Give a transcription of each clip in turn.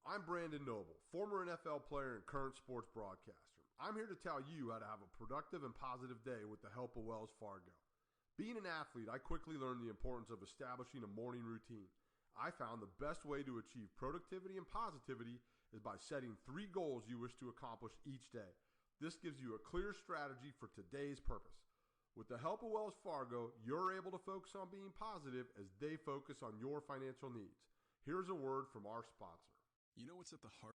I'm Brandon Noble, former NFL player and current sports broadcaster. I'm here to tell you how to have a productive and positive day with the help of Wells Fargo. Being an athlete, I quickly learned the importance of establishing a morning routine. I found the best way to achieve productivity and positivity is by setting 3 goals you wish to accomplish each day. This gives you a clear strategy for today's purpose. With the help of Wells Fargo, you're able to focus on being positive as they focus on your financial needs. Here's a word from our sponsor. You know what's at the heart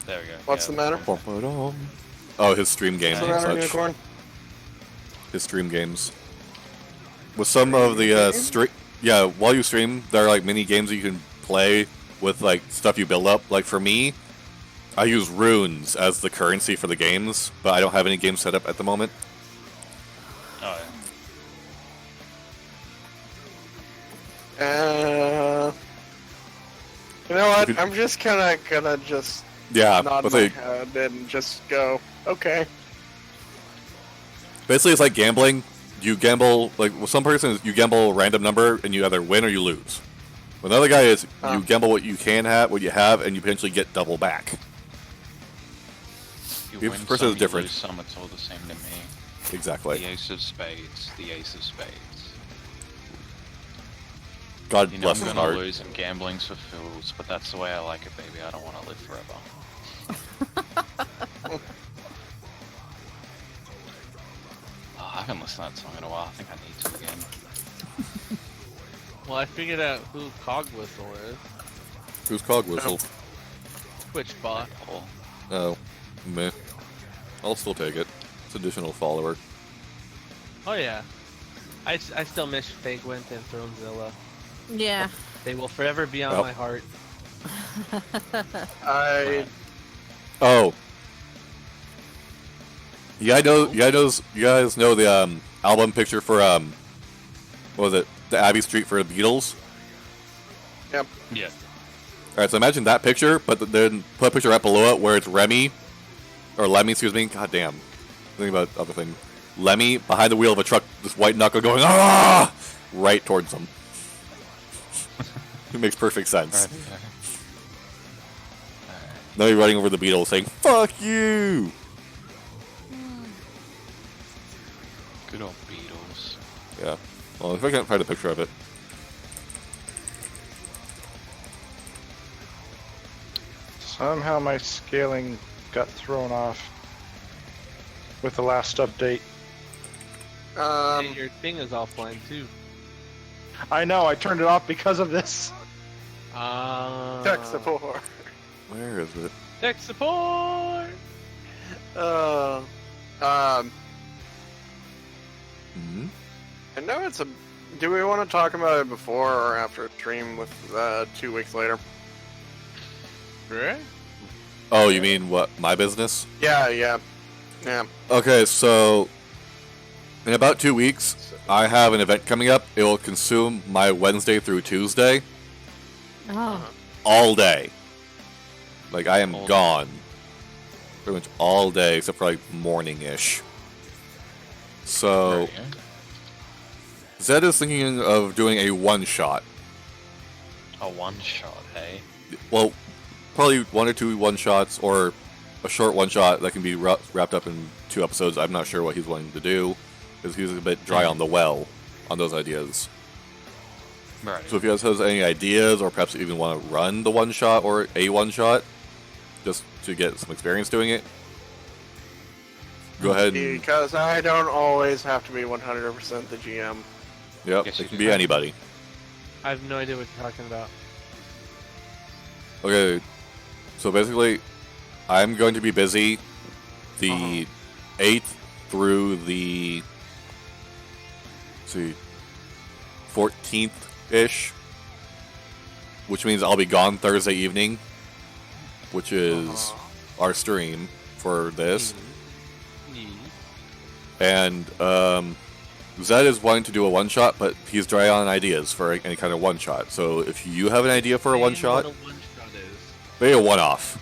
There we go. What's the matter? Oh, his stream games What's the and matter, such. Unicorn? His stream games. With some of the yeah, while you stream, there are like mini games that you can play with like stuff you build up. Like for me, I use runes as the currency for the games, but I don't have any games set up at the moment. Oh, You know what? I'm just gonna just nod my head and just go, okay. Basically, it's like gambling. You gamble, like, with some person, you gamble a random number, and you either win or you lose. With another guy, is you gamble what you can have, what you have, and you potentially get double back. You Each win person some, is different. You lose some, it's all the same to me. Exactly. The ace of spades, the ace of spades. God You know bless I'm his gonna heart. lose and gambling's for fools, but that's the way I like it, baby. I don't want to live forever. Oh, I haven't listened to that song in a while. I think I need to again. Well, I figured out who Cog Whistle is. Who's Cog Whistle? Twitch bot. Oh, meh. I'll still take it. It's additional follower. Oh yeah. I still miss Fagwent and Thronezilla. Yeah. They will forever be on my heart. Oh. You guys know the album picture for what was it? The Abbey Street for the Beatles? Yep. Yeah. Alright, so imagine that picture, but then put a picture right below it where it's Lemmy, excuse me. God damn. Think about the other thing. Lemmy behind the wheel of a truck, this white knuckle going, ah! Right towards them. It makes perfect sense. Right. Now you're running over the Beatles saying, fuck you! Good old Beatles. Yeah. Well, if I can't find a picture of it. Somehow my scaling got thrown off with the last update. Hey, your thing is offline too. I know, I turned it off because of this. Tech support. Where is it? Tech support! I know it's a... Do we want to talk about it before or after stream with 2 weeks later? Right? Oh, you mean what? My business? Yeah. Okay, so in about 2 weeks, I have an event coming up. It will consume my Wednesday through Tuesday. Oh. All day. Like, I am gone. Pretty much all day, except for, like, morning-ish. So, Zed is thinking of doing a one-shot. A one-shot, hey? Well, probably 1 or 2 one-shots, or a short one-shot that can be wrapped up in 2 episodes. I'm not sure what he's wanting to do, because he's a bit dry on the well on those ideas. Right. So if you guys have any ideas, or perhaps even want to run the one-shot or a one-shot, just to get some experience doing it, go ahead and... Because I don't always have to be 100% the GM. Yep, it can be anybody. I have no idea what you're talking about. Okay, so basically, I'm going to be busy the 8th through the 14th-ish, which means I'll be gone Thursday evening, which is our stream for this. And Zed is wanting to do a one-shot, but he's dry on ideas for any kind of one-shot. So if you have an idea for a one-shot, maybe a one-off.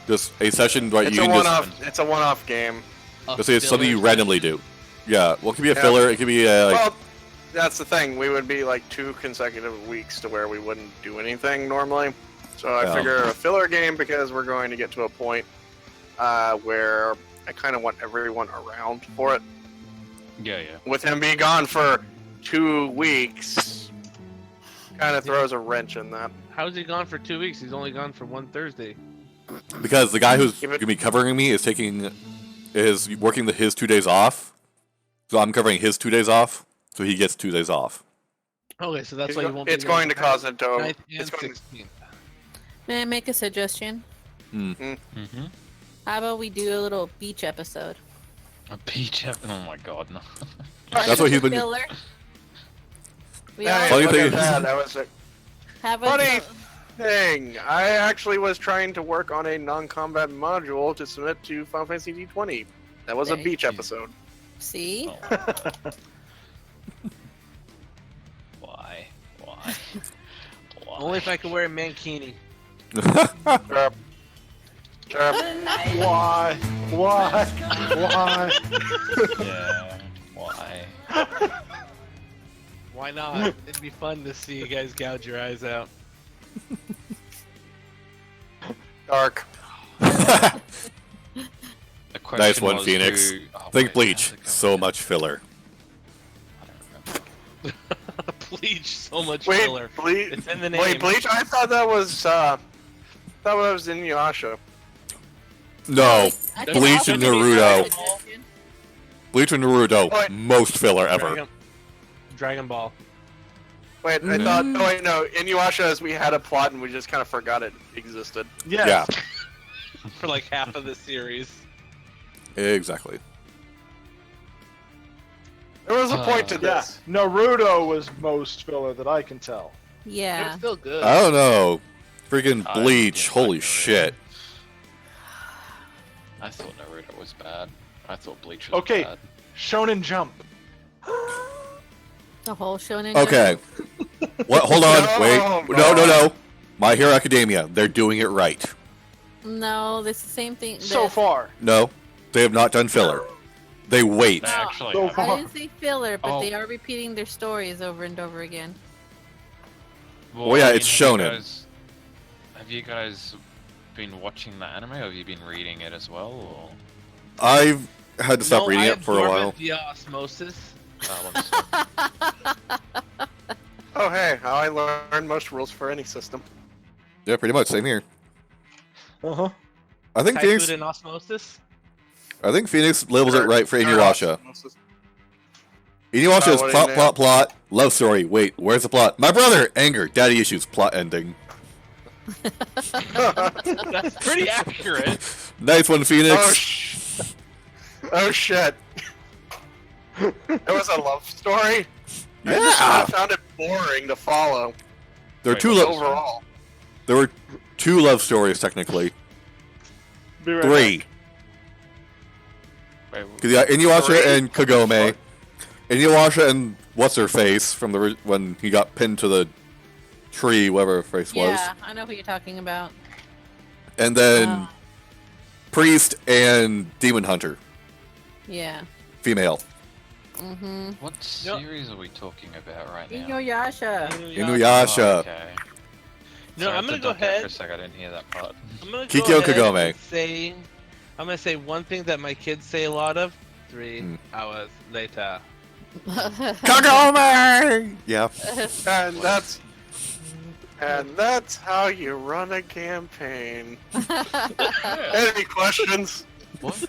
Just a session where you can just... It's a one-off game. Let's say it's something you randomly do. Yeah, well, it could be a filler, it could be like... Well, that's the thing. We would be like 2 consecutive weeks to where we wouldn't do anything normally. So I figure a filler game, because we're going to get to a point where I kind of want everyone around for it. Yeah. With him being gone for 2 weeks, kind of throws a wrench in that. How's he gone for 2 weeks? He's only gone for one Thursday. Because the guy who's going to be covering me is working his 2 days off. So I'm covering his 2 days off, so he gets 2 days off. Okay, so that's why you won't be It's going to cause it to... It's going 16th. May I make a suggestion? Mm-hmm. How about we do a little beach episode? A beach heaven. Oh my god, no. That's what he's been. Filler. We Hey, all Funny look thing at is- that. That was a have funny a thing. I actually was trying to work on a non-combat module to submit to Final Fantasy D20. That was a There beach you- episode. see. Oh. Why? Why? Why? Only if I could wear a mankini. Chirp. Chirp. Why? Why? Why? Yeah. Why? Why not? It'd be fun to see you guys gouge your eyes out. Dark. The question Nice one, was Phoenix. who- oh, Think wait, Bleach. how's it So going? much filler. I don't remember. Bleach, so much Wait, filler. Bleach. It's in the name. Wait, Bleach. I thought that was. In Yasha. No. I Bleach can also and give you Naruto. a suggestion. Bleach and Naruto. What? Most filler ever. Dragon Ball. Wait, I thought. Oh wait, no. In Yasha, we had a plot and we just kind of forgot it existed. Yeah. For like half of the series. Exactly. There was a point to Yeah, this. Naruto was most filler that I can tell. It's Yeah. still good. I don't know. Freaking I Bleach. didn't Holy like Naruto. shit. I thought Naruto was bad. I thought Bleach was Okay. bad. Shonen Jump. The whole shonen. Okay. What? Hold on. No, Wait. no. No. My Hero Academia. They're doing it right. No, it's the same thing. So the- far. No. They have not done filler. They wait. They actually So have- far. I didn't say filler, but Oh. they are repeating their stories over and over again. Well, yeah, I mean, it's have you shonen. Have you guys been watching the anime, or have you been reading it as well? Or... I've had to stop No, reading I it for a absorb while. it via osmosis. Oh hey, how I learned most rules for any system. Yeah, pretty much. Same here. Uh-huh. I think Phoenix. Typhoon and osmosis. I think Phoenix labels it right for Inuyasha. Osmosis. Inuyasha is what plot, it plot, plot. Love story. Wait, where's the plot? My brother. Anger. Daddy issues. Plot ending. That's pretty accurate. Nice one, Oh, Phoenix. oh shit. It was a love story? I just Yeah. found it boring to follow. There are Wait, two. what's Overall. There were two love stories technically. Be right Three. Wait, Because you got Inuyasha Three? and Kagome. Inuyasha and what's her face from the when he got pinned to the tree, whatever her face was, Yeah, I know who you're talking about. and then Oh. Priest and Demon Hunter, Yeah. female. Mm-hmm. what series are we talking about right now? Inuyasha. Inuyasha. Oh, okay. No, Sorry I'm to gonna go duck out ahead. For a sec, I didn't hear that part. I'm gonna Kikyo go ahead Kagome. and say, I'm gonna say one thing that my kids say a lot of. 3 hours later. Kagome. Yeah. And that's how you run a campaign. Any questions? What?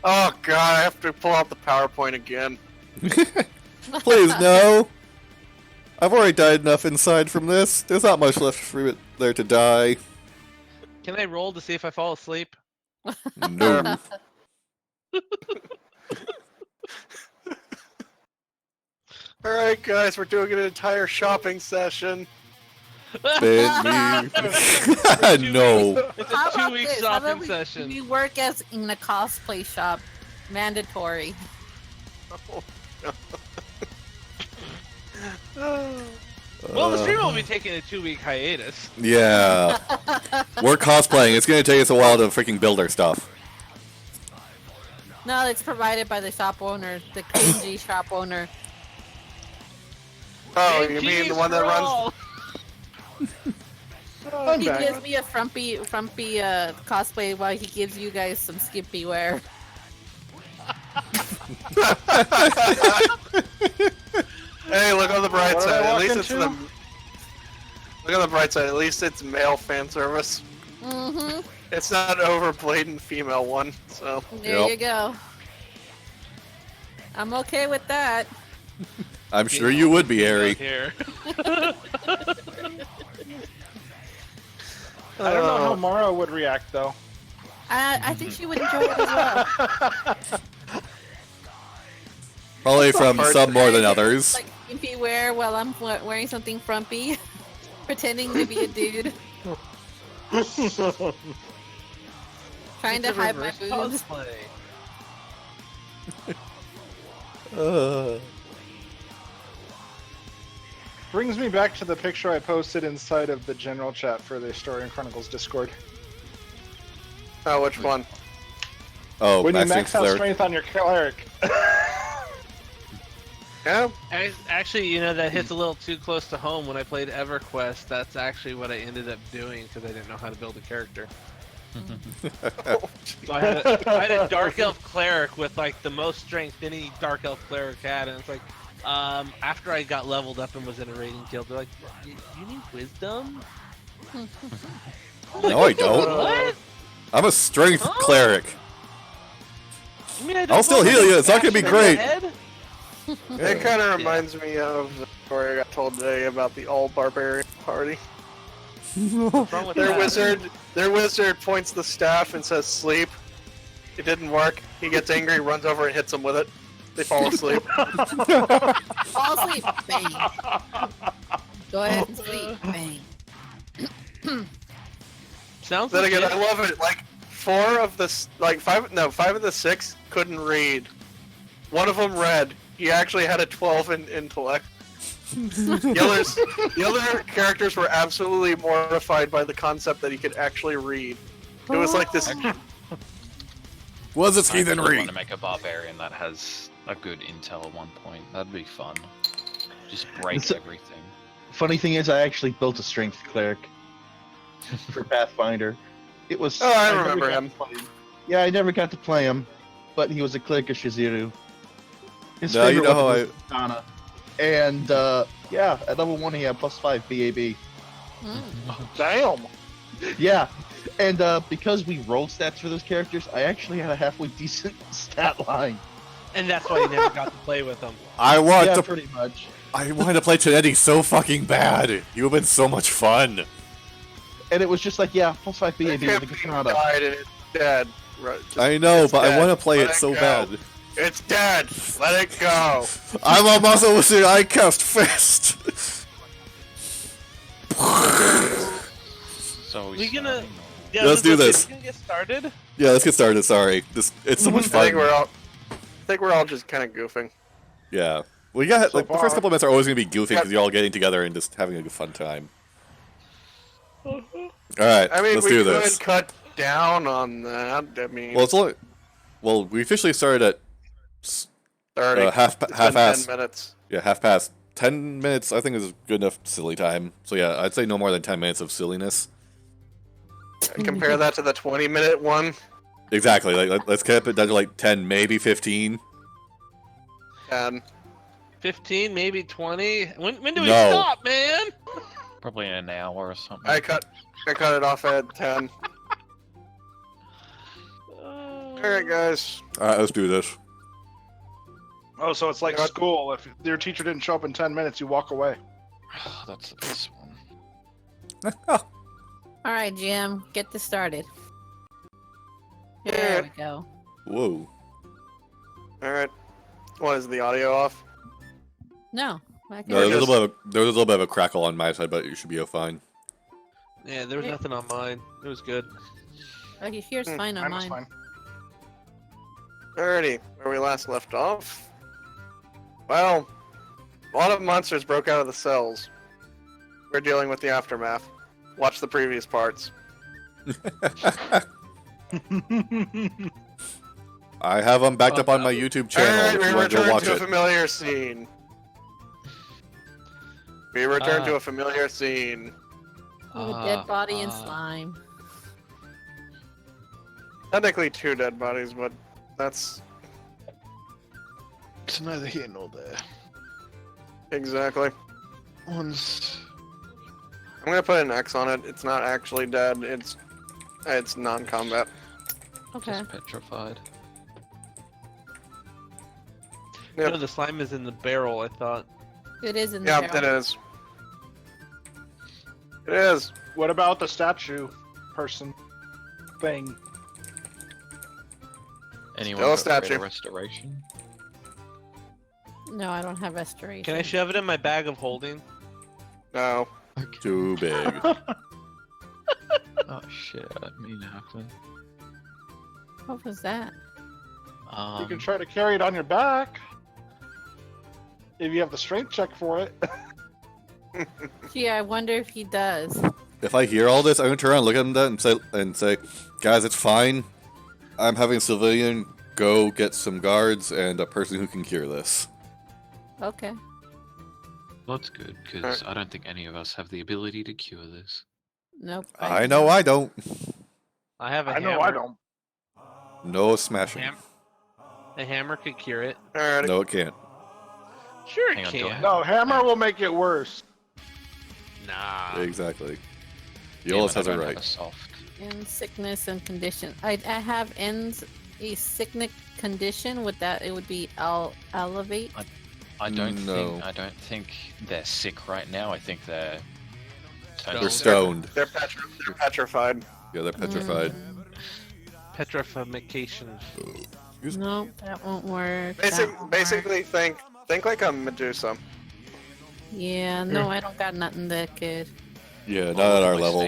Oh god, I have to pull out the PowerPoint again. Please no. I've already died enough inside from this. There's not much left for it there to die. Can I roll to see if I fall asleep? No. Alright guys, we're doing an entire shopping session. Bit me. No. It's How a about 2-week this? How about shopping we- session. We work as in a cosplay shop. Mandatory. Well, the stream will be taking a 2-week hiatus. Yeah. We're cosplaying. It's gonna take us a while to freaking build our stuff. No, it's provided by the shop owner, the cringy shop owner. Oh, And you mean keys the one that for runs? all. I'm He back. gives me a frumpy cosplay while he gives you guys some skimpy wear. Hey, look on the bright What did side. I At walk least it's into? the. Look on the bright side. At least it's male fan service. Mm-hmm. It's not over blatant female one. So There Yep. you go. I'm okay with that. I'm sure you would be, Harry. Here. I don't know how Mara would react though. I think she would enjoy it as well. Probably from some more than others. Like skimpy wear while I'm wearing something frumpy, pretending to be a dude. Trying to hide my boobs. Brings me back to the picture I posted inside of the general chat for the Estorian Chronicles Discord. Oh, which one? Oh, When you Max max out Cleric. strength on your cleric. Yeah. Actually, you know, that hits a little too close to home. When I played EverQuest, that's actually what I ended up doing because I didn't know how to build a character. So I had a Dark Elf Cleric with like the most strength any Dark Elf Cleric had, and it's like, after I got leveled up and was in a raiding guild, they're like, "You need wisdom?" No, I don't. What? I'm a strength cleric. You mean I don't I'll still want heal you. It's not bash gonna be in the great. head? It kind of reminds me of the story I got told today about the all barbarian party. What's wrong with Their wizard points the staff and says sleep. It didn't work. He gets angry, runs over and hits them with it. They fall asleep. Fall asleep. Bang. Go ahead and sleep. Bang. Sounds Then again, legit. I love it. Like five of the 6 couldn't read. One of them read. He actually had a 12 in intellect. The other characters were absolutely mortified by the concept that he could actually read. It was like this. Was this I heathen really read? want to make a barbarian that has a good intel at one point. That'd be fun. Just break It's- everything. Funny thing is, I actually built a strength cleric for Pathfinder. It was. Oh, I never remember got him. to play him. Yeah, I never got to play him, but he was a cleric of Shiziru. His No, you favorite know weapon how was Katana. And yeah, at level 1 he had +5 BAB. Damn. Yeah, and because we rolled stats for those characters, I actually had a halfway decent stat line. And that's why you never got to play with them. I want Yeah, to. pretty much. I wanted to play Chinetti so fucking bad. You have been so much fun. And it was just like, yeah, +5 BAB with the katana. died and it's dead. Right, just- I know, it's but I dead. want to play Let it so go. bad. It's dead. Let it go. I'm a muscle wizard. I cast fist. So We gonna? starting, Yeah, Let's do this. We gonna get started. Yeah, let's get started. Sorry, it's so much I think fun. we're all just kind of goofing. Yeah, well, you got So like the first far. couple of minutes are always gonna be goofy because you're all getting together and just having a fun time. All right, I mean, let's we do could this. cut down on that. I mean, Well, it's only. Well, we officially started at 30. half It's been past. 10 minutes. Yeah, half past. 10 minutes, I think, is good enough silly time. So yeah, I'd say no more than 10 minutes of silliness. And compare that to the 20-minute one. Exactly. Like let's keep it down to like 10, maybe 15. And 15, maybe 20. When do we No. stop, man? probably in an hour or something. I cut it off at 10. All right, guys. All right, let's do this. Oh, so it's like Got- school. If your teacher didn't show up in 10 minutes, you walk away. That's the best one. All right, Jim, get this started. Yeah. There we go. Whoa. All right. What, is the audio off? No, I can No, Or there was just- a little bit of a crackle on my side, but you should be fine. Yeah, there was nothing on mine. It was good. Okay, here's fine on Mine was mine. fine. Alrighty, where we last left off. Well, a lot of monsters broke out of the cells. We're dealing with the aftermath. Watch the previous parts. I have them backed Oh, up on my no. YouTube channel. Alright, If we you want to go return watch to a it. familiar scene. We return to Ah. a familiar scene. With a dead body and slime. Technically 2 dead bodies, but that's It's neither here nor there. exactly. One's I'm gonna put an X on it. It's not actually dead. It's non-combat. Okay. Just petrified. Yep. No, the slime is in the barrel, I thought. It is in the Yeah, barrel. it is. It is. What about the statue? person thing. Anyone Still a got statue. greater restoration? No, I don't have restoration. Can I shove it in my bag of holding? No. Too big. Oh shit, I didn't mean to happen. What was that? You can try to carry it on your back. If you have the strength check for it. Gee, I wonder if he does. If I hear all this, I'm gonna turn around, look at them, and say, guys, it's fine. I'm having a civilian go get some guards and a person who can cure this. Okay. Well, that's good, because I don't think any of us have the ability to cure this. Nope. I know I don't. I have a I hammer. know I don't. No smashing. A hammer could cure it. Alrighty. No, it can't. Sure it Hang on, can. No, hammer will make it worse. Nah. Exactly. Damn Yolis it, has I it don't have right. a soft. In sickness and condition. I have ends a sickness condition. With that, it would be elevate. I don't No. think they're sick right now. I think they're They're stoned. They're petrified. Yeah, they're petrified. Petrification. Nope, that won't work. That won't work. Basically, think like a Medusa. Yeah, no, I don't got nothing that good. Yeah, not at our level.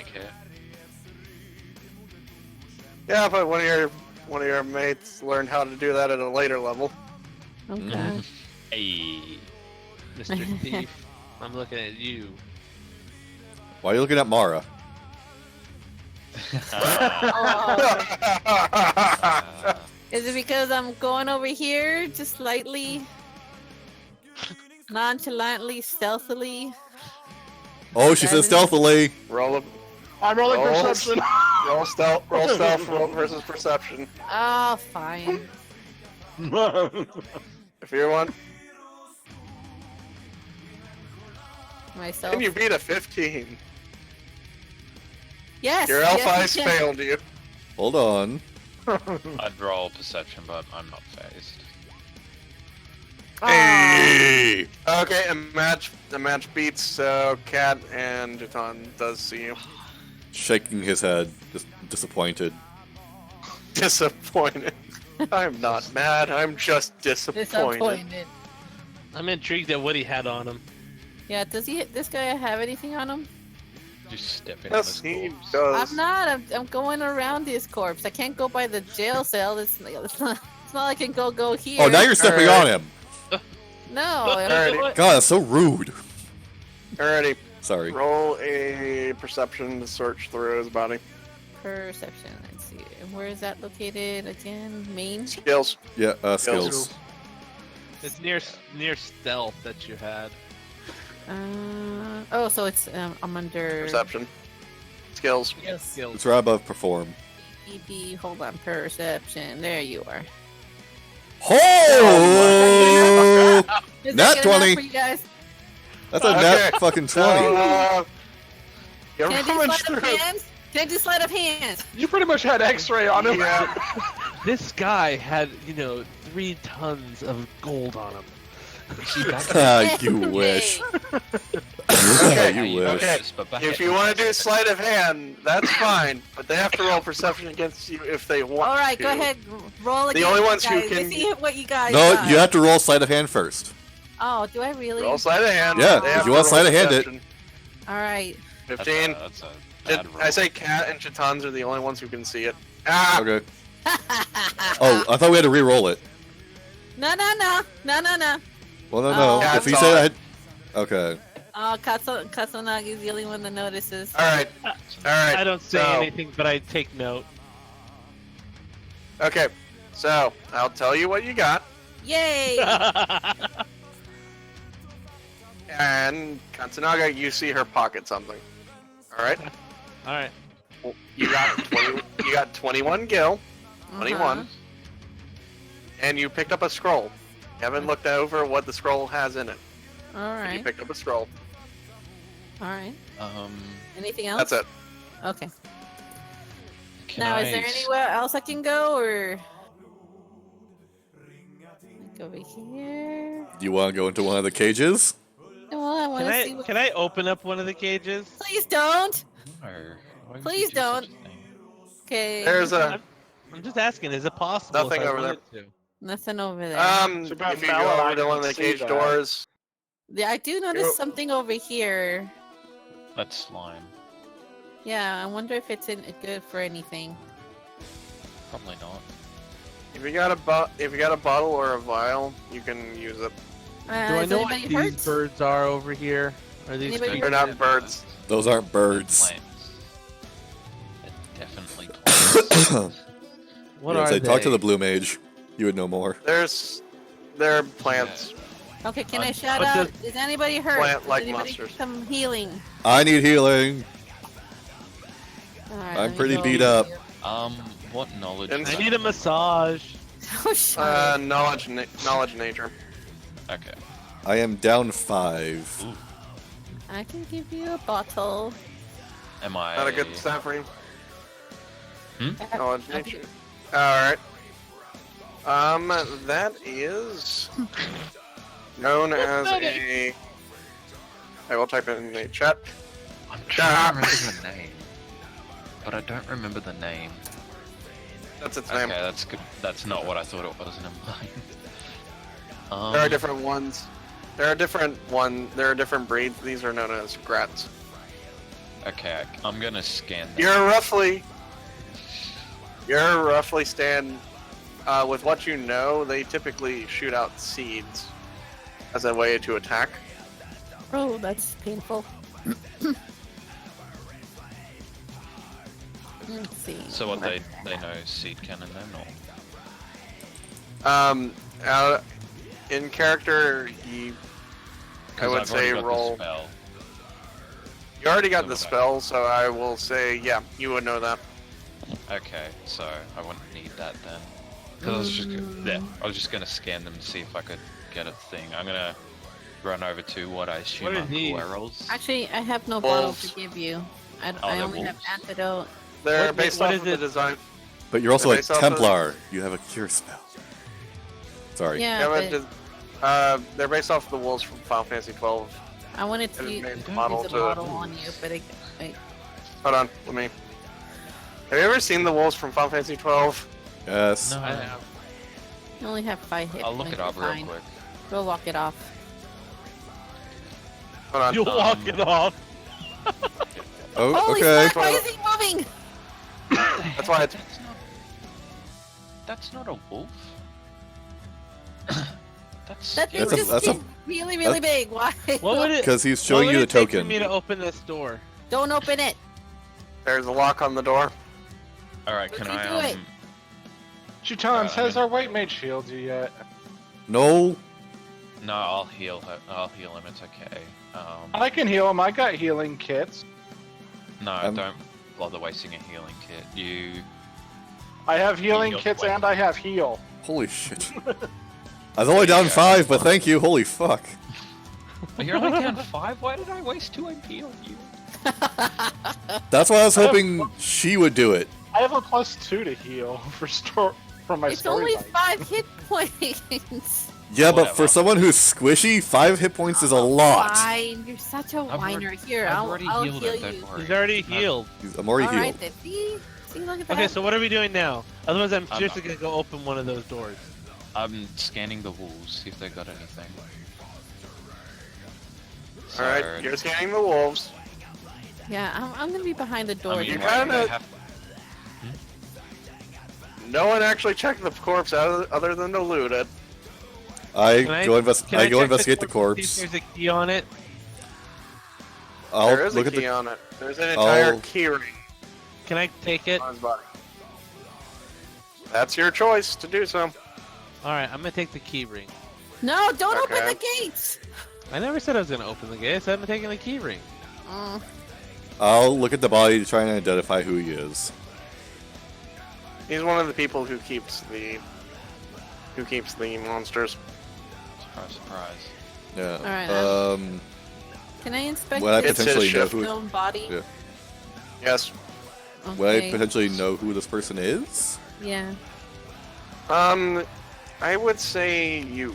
Yeah, but one of your mates learned how to do that at a later level. Okay. Hey. Mr. Thief. I'm looking at you. Why are you looking at Mara? Is it because I'm going over here just slightly, nonchalantly, stealthily? Oh, she said stealthily. Roll a I'm rolling Roll. perception. roll stealth roll versus perception. Oh, fine. If you're one, Myself. and you beat a 15. Yes. Your elf yes, eyes yes. failed you. Hold on. I'd roll perception, but I'm not phased. Hey! Okay, the match beats, so Cat and Jutan does see you. Shaking his head, just disappointed. Disappointed. I'm not mad, I'm just disappointed. Disappointed. I'm intrigued at what he had on him. Yeah, does this guy have anything on him? Just step in Yes, on his he corpse. does. I'm not. I'm going around his corpse. I can't go by the jail cell. It's not like I can go here. Oh, now you're stepping on him. No. Alrighty. God, that's so rude. Alrighty, Sorry. roll a perception to search through his body. Perception. Let's see. Where is that located again? Main. Skills. Yeah, skills. It's near stealth that you had. Oh, so it's I'm under Perception. Skills. Yes. It's right above perform. EB. Hold on. Perception. There you are. Oh! Is Nat that good enough 20. for you guys? That's a Okay. net fucking 20. So, you're Can I do rummaging sleight of through. hands? Can I do sleight of hands? You pretty much had X-ray on him. Yeah. This guy had, 3 tons of gold on him. You wish. Okay, You wish. okay. If you want to do sleight of hand, that's fine, but they have to roll perception against you if they want. All right, to. go ahead. Roll again. only ones who guys. can- Let's see what you guys No, got. you have to roll sleight of hand first. Oh, do I really? Roll sleight of hand. Yeah, They if have you to want roll sleight of hand it. perception. All right. 15. That's a bad roll. I say Cat and Chitans are the only ones who can see it. Ah! Okay. Oh, I thought we had to re-roll it. No. Well, no. Oh. If he That's said all. I had... Okay. Oh, Katsunagi's the only one that notices. Alright. Alright. I don't say so, anything, but I take note. Okay. So, I'll tell you what you got. Yay! And Katsunaga, you see her pocket something. Alright? Alright. You got 21 gil. 21. Uh-huh. And you picked up a scroll. You haven't looked over what the scroll has in it. All But you right. picked up a scroll. All right. Um, Anything else? That's it. Okay. can Now, I is there anywhere else I can go, or like over here? Do you want to go into one of the cages? Well, I want to see. Can I open up one of the cages? Please don't. Or- why would Please you do such don't. a thing? Okay. There's a I'm just asking, is it possible? Nothing if I over there. wanted to? Nothing over there. It's about if you Mallet, go I over to one of can the see cage that. doors, Yeah, I do notice Yo. something over here. That's slime. Yeah, I wonder if it's good for anything. Probably not. if you got a bottle or a vial, you can use it. Do I Is know what anybody these hurt? birds are over here? Are these Anybody good? They're not birds. Those aren't birds. Plants. They're definitely plants. What Yes, are I they? talked to the blue mage. You would know more. They're plants. Okay, can I I'm- shout But out? the- Is anybody hurt? Plant-like Is anybody monsters. some healing? I need healing. Alright, I'm let me pretty go beat over up. here. What knowledge? And I is need a that? massage. Oh, shut up. Knowledge nature. Okay. I am down 5. Ooh. I can give you a bottle. Am I? Not a good stat for you. Knowledge Okay. nature. Alright. That is known as a. I will type it in the chat. I'm trying to remember the name, but I don't remember the name. That's its Okay, name. that's good. That's not what I thought it was. Never mind. There are different ones. There are different breeds. These are known as grats. Okay, I'm gonna scan them. You're roughly stand. With what you know, they typically shoot out seeds as a way to attack. Oh, that's painful. Let's see. So what they know seed cannon then, or? In character, I 'Cause would I've already say got the roll. spell. You already got So the would I. spell, so I will say, yeah, you would know that. Okay, so I wouldn't need that then. Because I was just gonna scan them to see if I could get a thing. I'm gonna run over to what I assume What are are these? squirrels. Actually, I have no bottle Wolves. to give you. I they're only have wolves. antidote. They're What- based what off is of the it? design. But you're also They're a based off of- Templar. You have a cure spell. Sorry. Yeah, Yeah, but but they're based off the wolves from Final Fantasy 12. I wanted And to it use, made use the a model bottle to. on you, but Hold on, let me. Have you ever seen the wolves from Final Fantasy 12? Yes. No, I have. I only have 5 hits. I'll look it up real quick. Go walk it off. Hold on. You'll walk it off. Oh, Holy okay. fuck, why is he moving? That's why it's. That's not a wolf. That's That thing That's a- just that's a- gets really, really big. Why? What would it? Because he's what showing would you the it take for token. me to open this door? Don't open it. There's a lock on the door. Alright, can Let me I do it. Chitons, has I our white mage healed you yet? No. No, I'll heal her. I'll heal him. It's okay. I can heal him. I got healing kits. No, don't bother wasting a healing kit. I have healing healed kits twice. and I have heal. Holy shit. I was only down 5, but thank you. Holy fuck. But you're only down 5. Why did I waste 2 MP on you? That's why I was hoping she would do it. I have a +2 to heal for my It's story. only bite. 5 hit points. Yeah, but for Whatever. someone who's squishy, 5 hit points is a lot. Fine, you're such a I've whiner. Here, I've I'll already heal healed you. him, don't worry. He's already healed. I'm already All healed. right, then. See, look at that. Okay, so what are we doing now? Otherwise, I'm I'm seriously gonna go open one of those doors. I'm scanning the wolves, see if they got anything. Alright, So, you're scanning the wolves. Yeah, I'm gonna be behind the door. I mean, You why do they kinda- have- No one actually checked the corpse other than to loot it. I Can go, Can I go check investigate the See corpse. if there's a key on it. I'll There is look a at key the. on it. There's an entire Oh. key ring Can I take it? on his body. That's your choice to do so. All right, I'm gonna take the key ring. No, don't open Okay. the gates. I never said I was gonna open the gate. I said I'm taking the key ring. I'll look at the body to try and identify who he is. He's one of the people who keeps the monsters. Surprise, surprise. Yeah. Alright, Can I inspect Would I this potentially know who? stone body? Yeah. Yes. Would I Okay. potentially know who this person is? Yeah. I would say you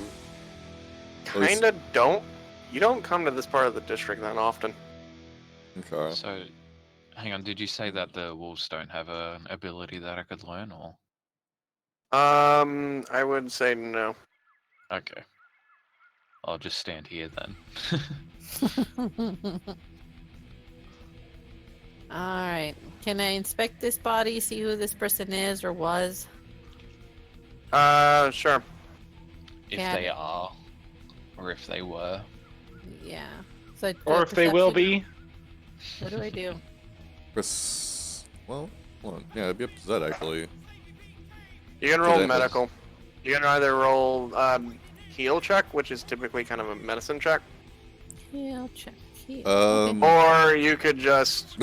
At least- kinda don't. You don't come to this part of the district that often. Okay. So, Hang on, did you say that the wolves don't have an ability that I could learn, or? I would say no. Okay. I'll just stand here then. Alright. Can I inspect this body, see who this person is or was? Sure. If Yeah. they are, or if they were. Yeah. So Or if they will perception- be. What do I do? Well, hold on. Yeah, it'd be up to Zed actually. You can roll that was- medical. You can either roll heal check, which is typically kind of a medicine check, Heal check. Heal. or you could just.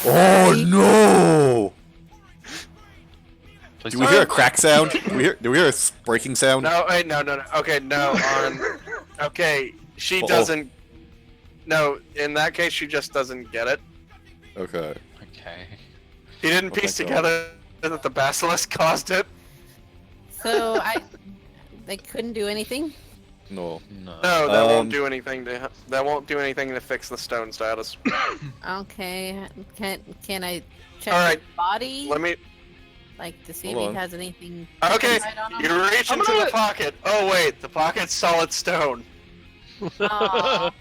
Oh, no! Please Do we don't- hear a crack sound? Do we hear a breaking sound? No, wait, no. Okay, no. Okay, she Uh-oh. doesn't. No, in that case, she just doesn't get it. Okay. Okay. He didn't Oh, piece thank God. together that the basilisk caused it. So they couldn't do anything? No. No. No, that won't do anything to. That won't do anything to fix the stone status. Okay. Can I check All right, his body? Let me. Like to see Hold if on. he has anything. Okay, inside on him? you reach I'm into gonna- the pocket. Oh wait, the pocket's solid stone. Aw.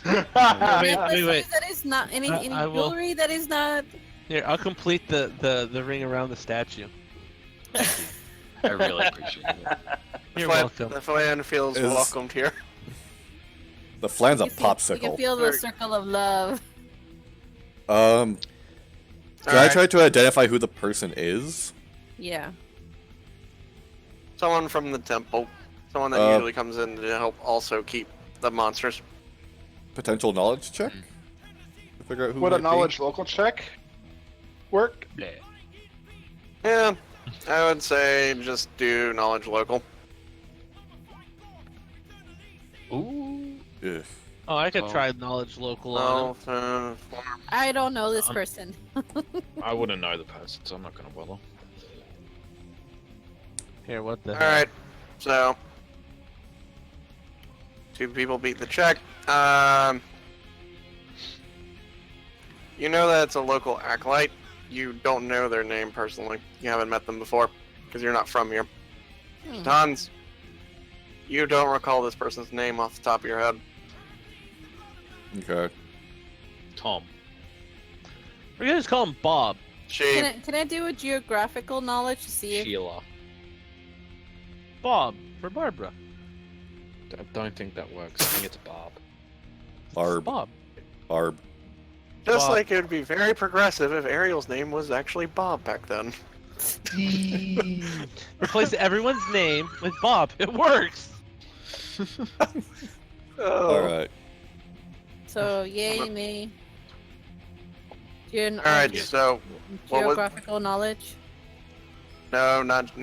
Wait. Necklaces that is not any I will- jewelry that is not. Here, I'll complete the ring around the statue. I really appreciate it. You're Flan- welcome. The Flan feels Is- welcomed here. The flan's a You can popsicle. feel the circle of love. Can I Alright. try to identify who the person is? Yeah. Someone from the temple. Someone that usually comes in to help also keep the monsters. Potential knowledge check? To figure out who Would a might be? knowledge local check work? Yeah. Yeah, I would say just do knowledge local. Ooh. Ugh. Oh, I could Well- try knowledge local on No, him. I don't know this person. I wouldn't know the person, so I'm not gonna bother. Here, what the? Alright, so. 2 people beat the check. You know that it's a local acolyte. You don't know their name personally. You haven't met them before, because you're not from here. Hmm. Tons. You don't recall this person's name off the top of your head. Okay. Tom. We're gonna just call him Bob. She. Can I do a geographical knowledge to see if Sheila. Bob for Barbara. I don't think that works. I think it's Barb. Barb. Bob. Barb. Just Bob. like it would be very progressive if Ariel's name was actually Bob back then. Replace everyone's name with Bob. It works. Oh. Alright. so yay me. Alright, so what was- geographical knowledge. no, not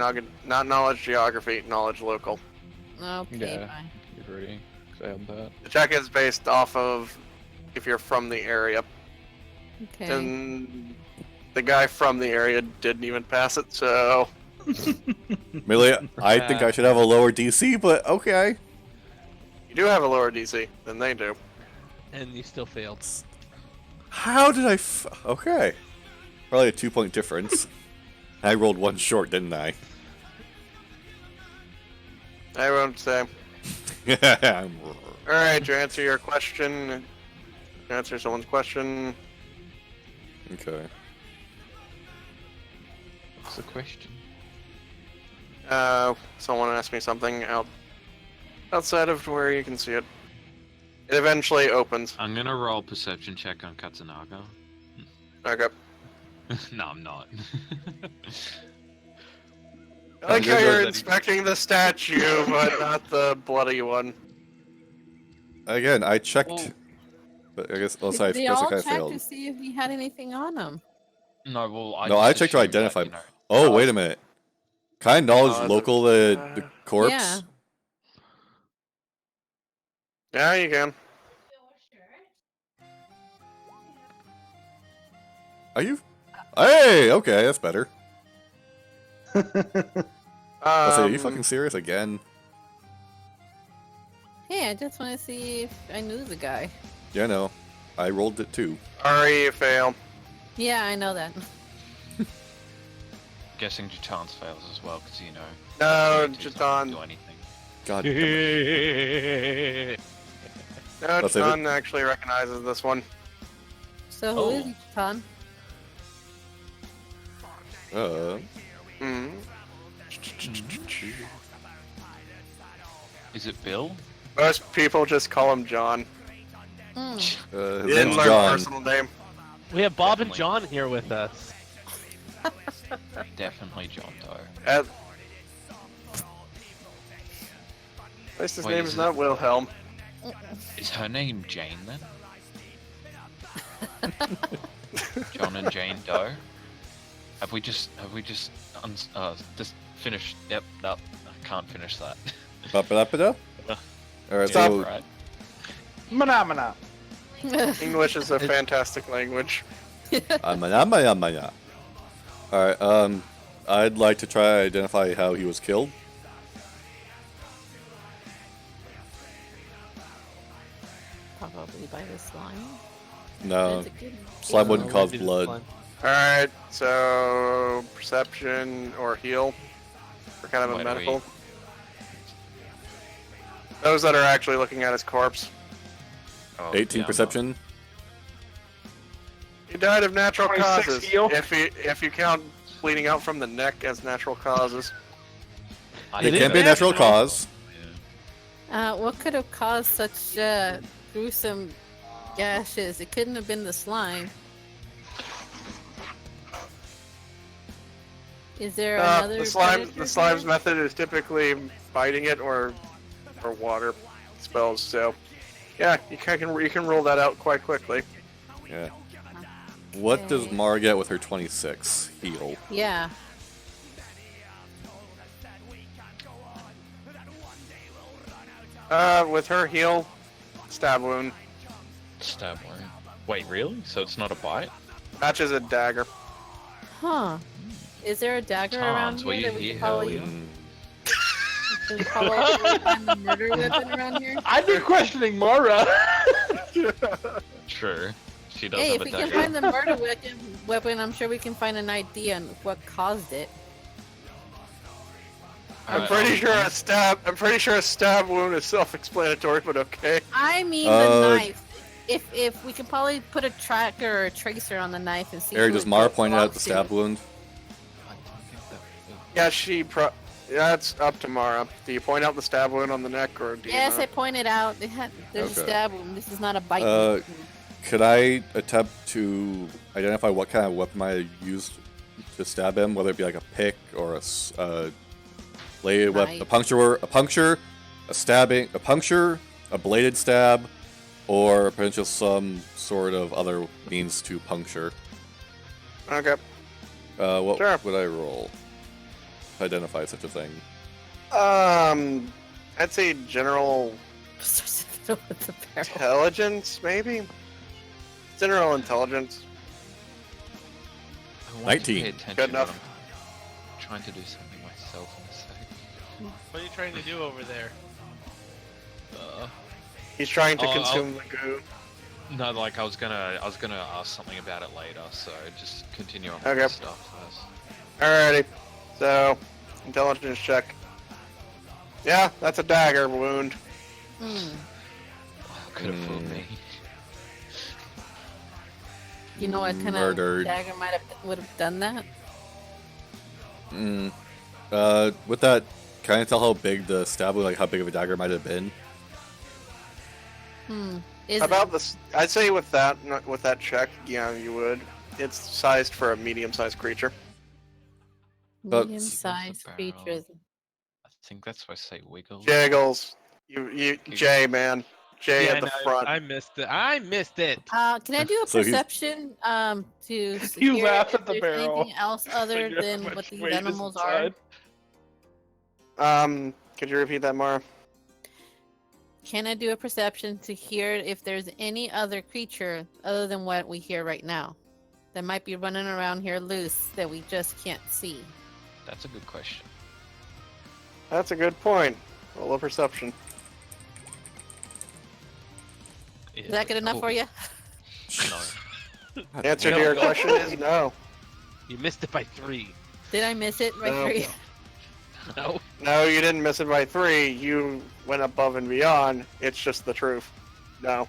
knowledge geography, knowledge local. Okay, Yeah. fine. You've already said that. The check is based off of if you're from the area, Okay. and the guy from the area didn't even pass it. So Millie, I think I should have a lower DC, but okay. you do have a lower DC than they do. And you still failed. How did I okay. Probably a 2-point difference. I rolled 1 short, didn't I? I won't say. I'm- All right, to answer your question, answer someone's question. okay. What's the question? Someone asked me something outside of where you can see it. It eventually opens. I'm gonna roll perception check on Katsunaga. Okay. No, I'm not. I like how good you're that he- inspecting the statue, but not the bloody one. Again, I checked. Well- But I guess also I They guess all I kind of checked failed. to see if he had anything on him. No, well, I No, I just checked to assumed that, identify. you know, Oh, wait a minute. Can I knowledge that's local the corpse? Yeah. Yeah, you can. Are you? Hey, okay, that's better. I'll say, are you fucking serious again? Hey, I just want to see if I knew the guy. Yeah, no. I rolled it too. Sorry, you fail. Yeah, I know that. Guessing Jatan's fails as well, because you know. No, Jatan Jatan. do anything. God damn it. No, Let's save Jatan actually recognizes this one. So who is Tan? Hmm. Is it Bill? Most people just call him John. Mm. He didn't That's learn John. personal name. We have Bob and Definitely. John here with us. Definitely John Doe. At least his Wait, name is is it- not Wilhelm. Is her name Jane then? John and Jane Doe? Have we just finished? Yep, no, I can't finish that. Ba-ba-da-ba-da? Alright, Stop. so Right. Mana. English is a fantastic language. Alright, I'd like to try to identify how he was killed. Probably by the slime. No, That's a good slime guess. wouldn't cause blood. Alright, so perception or heal for kind of a Why do we- medical. Those that are actually looking at his corpse. Oh, 18 yeah, perception. He died of natural 26 causes. heal. If you count bleeding out from the neck as natural causes. It can't be a natural cause. What could have caused such gruesome gashes? It couldn't have been the slime. Is there another? The predator slime's here? method is typically biting it or water spells. So, yeah, you can rule that out quite quickly. Yeah. What does Okay. Mara get with her 26 heal? Yeah. With her heal, stab wound Stab wound. Wait, really? So it's not a bite? matches a dagger. Huh. Is there a dagger around Tons, were here you that we here? can Hell probably, yeah. can probably find the murder weapon around here? I've been questioning Mara. True. She does Hey, have if a we can dagger. find the murder weapon, I'm sure we can find an idea on what caused it. I'm pretty sure a stab wound is self-explanatory, but okay. I mean Uh, the knife. If we can probably put a tracker or a tracer on the knife and see. Eric, who does it Mara point out belongs the to. stab wound? Yeah, that's up to Mara. Do you point out the stab wound on the neck, or do you Yes, I not? pointed out. There's a Okay. stab wound. This is not a bite. Uh, Could I attempt to identify what kind of weapon I used to stab him, whether it be like a pick or a bladed weapon, a puncture, a stabbing, a puncture, a bladed stab, or potential some sort of other means to puncture? Okay. What Sure. would I roll to identify such a thing? I'd say general with the barrel. intelligence, maybe. General intelligence. I want 19. To pay attention, Good enough. but I'm trying to do something myself in a sec. What are you trying to do over there? He's trying to Oh, consume the goo. No, like I was gonna ask something about it later, so just continue on with Okay. the stuff first. Alrighty. So, intelligence check. Yeah, that's a dagger wound. Hmm. Could have fooled me. You know what kind Murdered. of dagger would have done that? With that, can I tell how big the stab wound, like how big of a dagger might have been? Is About this, I'd say with that check, yeah, you would. It's sized for a medium-sized creature. But- medium-sized Barrel. creatures. I think that's why I say wiggle. Jiggles. Jay, man. Jay at the no, front. I missed it. I missed it. Can I do a So he's- perception to You hear laugh if at the there's barrel. anything else other You know than how what much these weight is animals are? inside. Could you repeat that, Mara? Can I do a perception to hear if there's any other creature other than what we hear right now that might be running around here loose that we just can't see? That's a good question. That's a good point. Roll a perception. Yeah, Is that good enough cool. for you? No. Answer to your question is no. You missed it by 3. Did I miss it by No. 3? No. No, you didn't miss it by 3. You went above and beyond. It's just the truth. No.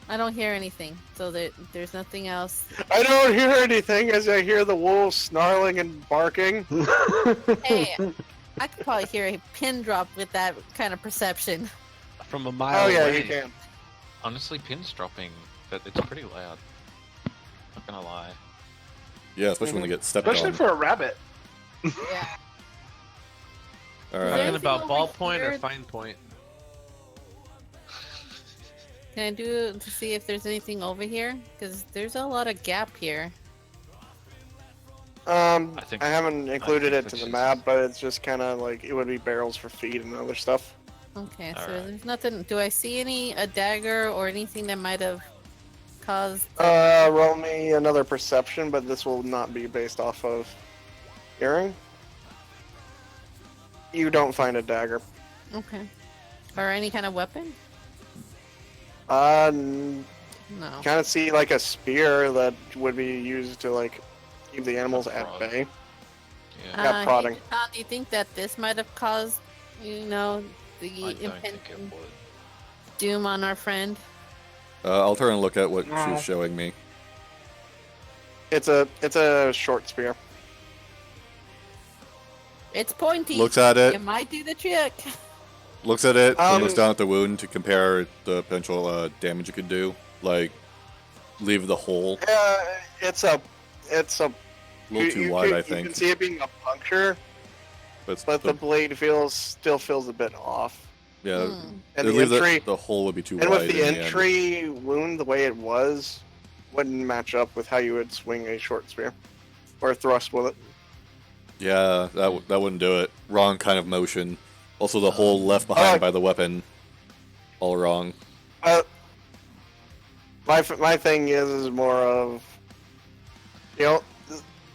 I don't hear anything, so there's nothing else. I don't hear anything as I hear the wolves snarling and barking. Hey, I could probably hear a pin drop with that kind of perception. From a mile Oh yeah, away. you can. Honestly, pins dropping, but it's pretty loud. Not gonna lie. Yeah, especially when they get stepped Especially on. for a rabbit. Yeah. All Is right. there Talking about anything ball over point or here? fine point? Can I do to see if there's anything over here? Because there's a lot of gap here. I think- haven't included I it think to that's the just- map, but it's just kind of like it would be barrels for feed and other stuff. Okay, so Alright. there's nothing. Do I see a dagger or anything that might have caused? Roll me another perception, but this will not be based off of hearing. You don't find a dagger. Okay. Or any kind of weapon? Kind No. of see like a spear that would be used to like keep the animals at Prod. bay. Yeah. Yeah, prodding. Hey, John, do you think that this might have caused, the I don't think it impending would. doom on our friend? I'll turn and look at what No. she's showing me. It's a short spear. It's pointy. Looks at it. It might do the trick. Looks at it. Looks Um, down at the wound to compare the potential damage it could do. Like, leave the hole It's a a little too wide, I You can think. see it being a puncture, But, but the blade still feels a bit off. yeah, Hmm. And the leave entry, the hole would be too and wide. with the in end. entry wound the way it was, wouldn't match up with how you would swing a short spear or thrust with it. Yeah, that wouldn't do it. Wrong kind of motion. Also, the hole left behind by the weapon. All wrong. My thing is more of,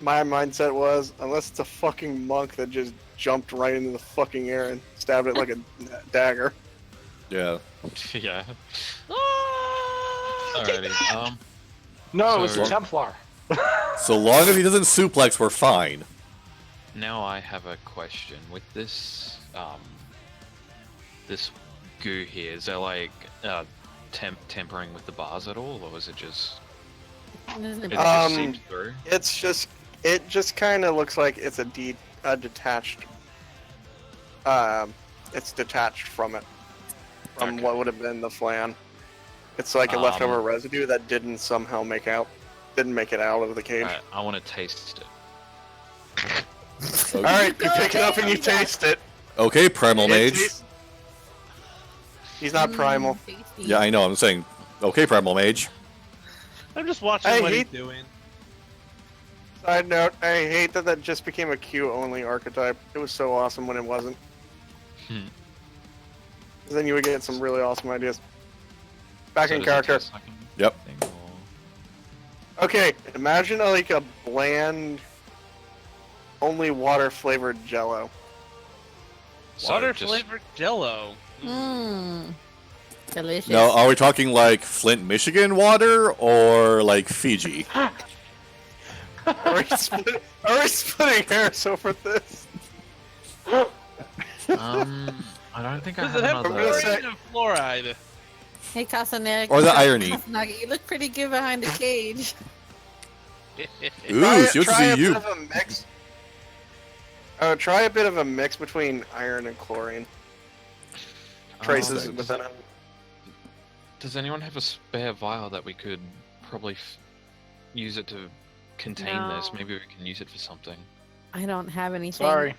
my mindset was, unless it's a fucking monk that just jumped right into the fucking air and stabbed it like a dagger. Yeah. Yeah. Ah! Alrighty. No, it was So- the Templar. So long as he doesn't suplex, we're fine. Now I have a question. With this, this goo here, is there like tempering with the bars at all, or is it just Isn't it it bad? just seeps through? It just kind of looks like it's a detached. It's detached from it, from Okay. what would have been the flan. It's like a leftover residue that didn't make it out of the cage. Alright, I want to taste it. Okay, All right, you pick it up and you taste it. okay, Primal It Mage. tastes- He's not primal. Tasty. Yeah, I know. I'm saying, okay, Primal Mage. I'm just watching I what he's hate- doing. Side note: I hate that just became a Q-only archetype. It was so awesome when it wasn't. Hmm. Then you would get some really awesome ideas. Back So in does it character. taste like Yep. anything, or- Okay, imagine like a bland, only water-flavored Jello. So Water just- flavored Jello. Mmm. Delicious. Now, are we talking like Flint, Michigan water, or like Fiji? Are we splitting hairs over this? I don't think I Does have it have I'm another. gonna say- chlorine or fluoride? Hey, Casanega. Or the irony. Casanega, you look pretty good behind the cage. Ooh, she wants to try see a you. bit of a mix. Try a bit of a mix between iron and chlorine. Traces Um, within it. Does anyone have a spare vial that we could probably use it to contain this? No. Maybe we can use it for something. I don't have anything. Sorry.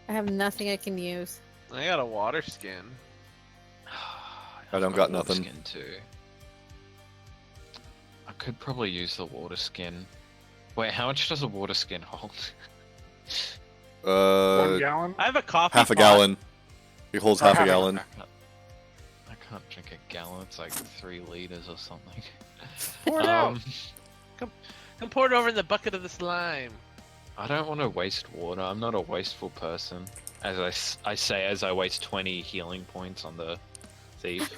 I have nothing I can use. I got a water skin. I don't I've got water nothing. Skin too. I could probably use the water skin. Wait, how much does a water skin hold? 1 gallon? I have a coffee Half a pot. gallon. He holds half a half a- gallon. I can't drink a gallon. It's like 3 liters or something. Pour it out. Come pour it over in the bucket of the slime. I don't want to waste water. I'm not a wasteful person. As I say, as I waste 20 healing points on the thief.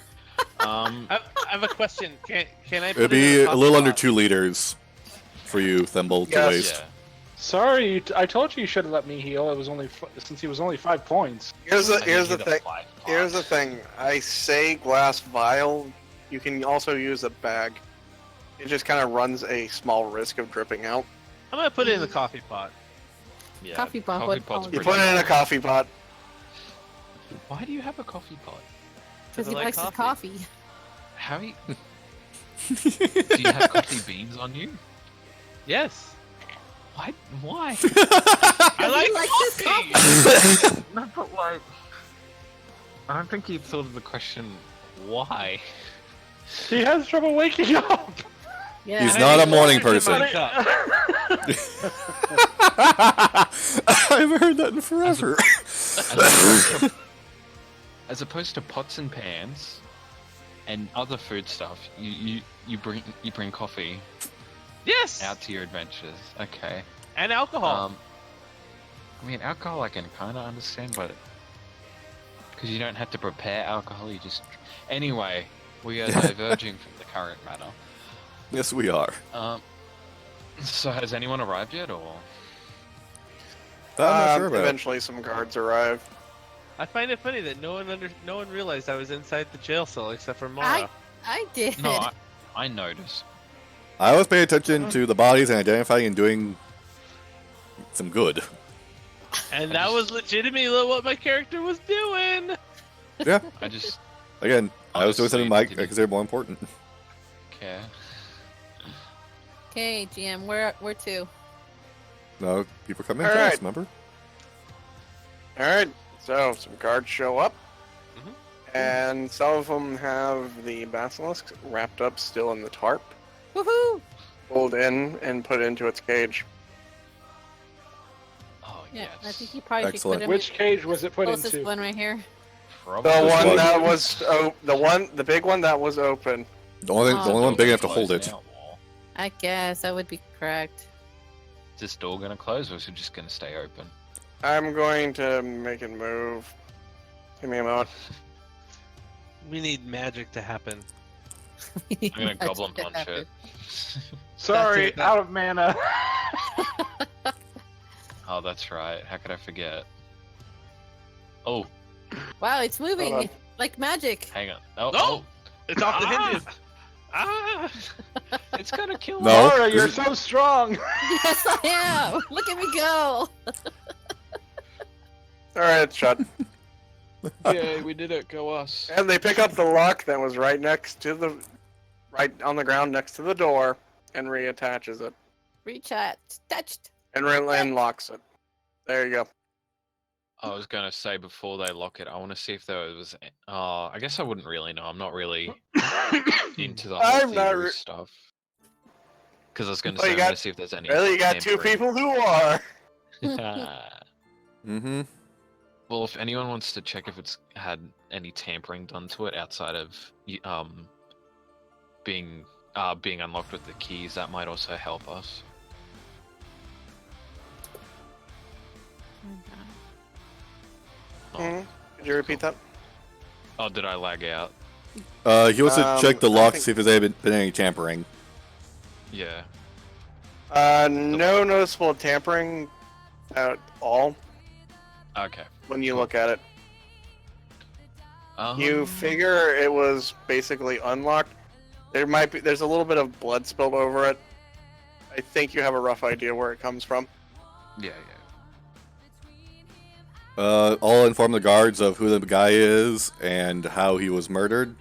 I have a question. Can I? Put It'd it in be the a little coffee under pot? 2 liters for you, Thimble, to Yes. waste. Yeah. Sorry, I told you should have let me heal. It was only since he was only 5 points. Here's the I didn't thing. hear the 5 Here's the parts. thing. I say glass vial. You can also use a bag. It just kind of runs a small risk of dripping out. I'm gonna put it in the coffee pot. Yeah, Coffee pot, Coffee what pot's color? You pretty put it in a good. coffee pot. Why do you have a coffee pot? Because I he like likes his coffee. coffee. How you... Do you have coffee beans on you? Yes. Why? Why? I like likes his coffee. No, but like... I don't think you thought of the question, why? He has trouble waking up. Yeah. He's I not need a morning water in person. my cup. I haven't heard that in forever. As opposed to pots and pans and other food stuff, you bring coffee Yes. out to your adventures. Okay. And alcohol. I mean, alcohol I can kind of understand, but because you don't have to prepare alcohol, you just. Anyway, we are diverging from the current matter. Yes, we are. So has anyone arrived yet, or? That I'm not sure about. Eventually, some guards arrive. I find it funny that no one realized I was inside the jail cell except for Mara. I did. No, I noticed. I was paying attention to the bodies and identifying and doing some good. And that was legitimately what my character was doing. Yeah. I just Again, I was doing something I Honestly, consider more important. care. Okay, GM, where to? No, people come in All fast, right. remember? Alright, so some guards show up. Mhm. And some of them have the basilisk wrapped up still in the tarp, Woohoo! pulled in, and put into its cage. Oh Yeah, yes. I think you probably Excellent. should put him Which cage was it put in closest into? one right here. Probably. The one one. that was the big one that was open. The only Oh. one big enough to Close hold it. now, or I guess that would be correct. Is this door gonna close, or is it just gonna stay open? I'm going to make it move. Give me a moment. We need magic to happen. I'm gonna goblin Magic to punch happen. it. Sorry, That's it. out of mana. Oh, that's right. How could I forget? Oh, Wow, it's Hold moving on. like magic. hang on. Oh, No! It's off the Ah! hinges. Ah! it's gonna kill No. me. Laura, this you're is- so strong. Yes, I am. Look at me go. Alright, it's shut. Yay, we did it. Go us. And they pick up the lock that was right on the ground next to the door and reattaches it. Reach out. Touched. And locks it. There you go. I was gonna say before they lock it, I want to see if there was. I guess I wouldn't really know. I'm not really into the whole I'm not theory re- stuff. Because I was gonna Oh, say, you I'm got- gonna see if there's any. Well, you got two tampering. people who are. Mm-hmm. Well, if anyone wants to check if it's had any tampering done to it outside of being unlocked with the keys, that might also help us. Mhm. Could you repeat that? Oh, did I lag out? He wants to check the I lock, think- see if there's been any tampering. Yeah. No noticeable tampering at all Okay. when you look at it. Um, You figure it was basically unlocked. There's a little bit of blood spilled over it. I think you have a rough idea where it comes from. Yeah, I'll inform the guards of who the guy is and how he was murdered.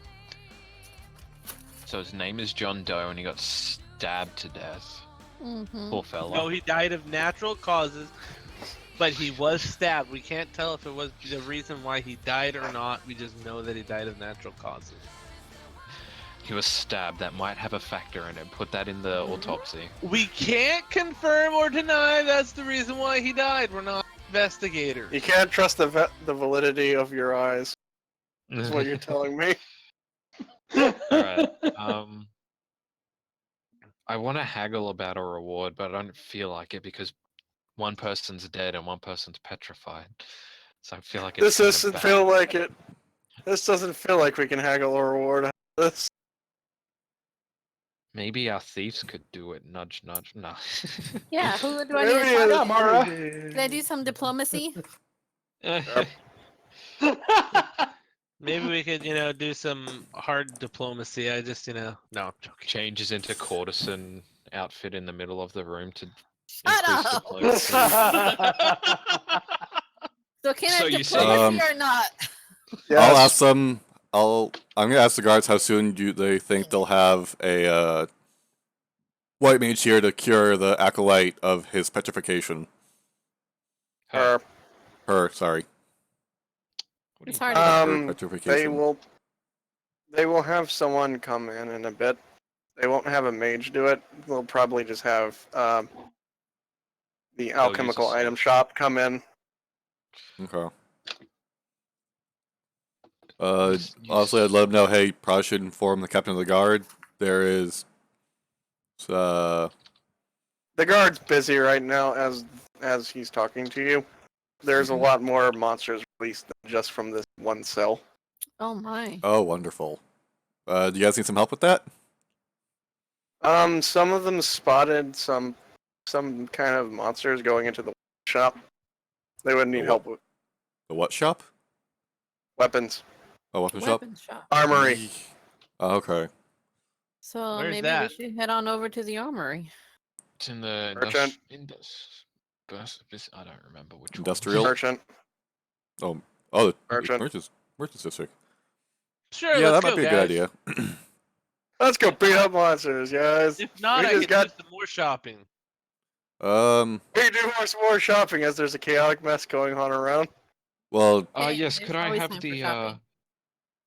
So his name is John Doe, and he got stabbed to death. Mm-hmm. Poor fella. No, he died of natural causes, but he was stabbed. We can't tell if it was the reason why he died or not. We just know that he died of natural causes. He was stabbed. That might have a factor in it. Put that in the autopsy. We can't confirm or deny that's the reason why he died. We're not investigators. You can't trust the validity of your eyes. Is what you're telling me. Alright. I want to haggle about a reward, but I don't feel like it because one person's dead and one person's petrified. So I feel like it's This kind of doesn't bad. feel like it. This doesn't feel like we can haggle a reward. this. Maybe our thieves could do it. Nudge, nudge. No. Yeah, who do I need to Maybe talk Yeah, to? Mara. Can I do some diplomacy? Maybe we could, do some hard diplomacy. I just, no, I'm joking. Changes into courtesan outfit in the middle of the room to Shut increase up! diplomacy. So can So I you say- diplomacy or not? I'll Yes. ask them. I'm gonna ask the guards how soon do they think they'll have a white mage here to cure the acolyte of his petrification. Her. Her, sorry. What It's are you hard doing? to Her They petrification. will have someone come in a bit. They won't have a mage do it. They'll probably just have the alchemical item shop come in. Okay. Use- Honestly, I'd let them know. Hey, probably should inform the captain of the guard. There is, The guard's busy right now as he's talking to you. There's a lot more monsters released than just from this one cell. Oh my. oh, wonderful. Do you guys need some help with that? Some of them spotted some kind of monsters going into the shop. They would need The help with The what shop? weapons, Oh, weapon shop? Weapon shop. armory. Oh, okay. So Where's maybe that? we should head on over to the armory. It's in the Merchant. I don't remember which Industrial? Merchant. Oh, the Merchant. merchant district. Sure, Yeah, let's that might go, be a guys. good idea. Let's go beat up monsters, guys. If not, We I just can got- do some more shopping. We do some more shopping as there's a chaotic mess going on around. Well, Hey, yes, there's could I always have time for the shopping.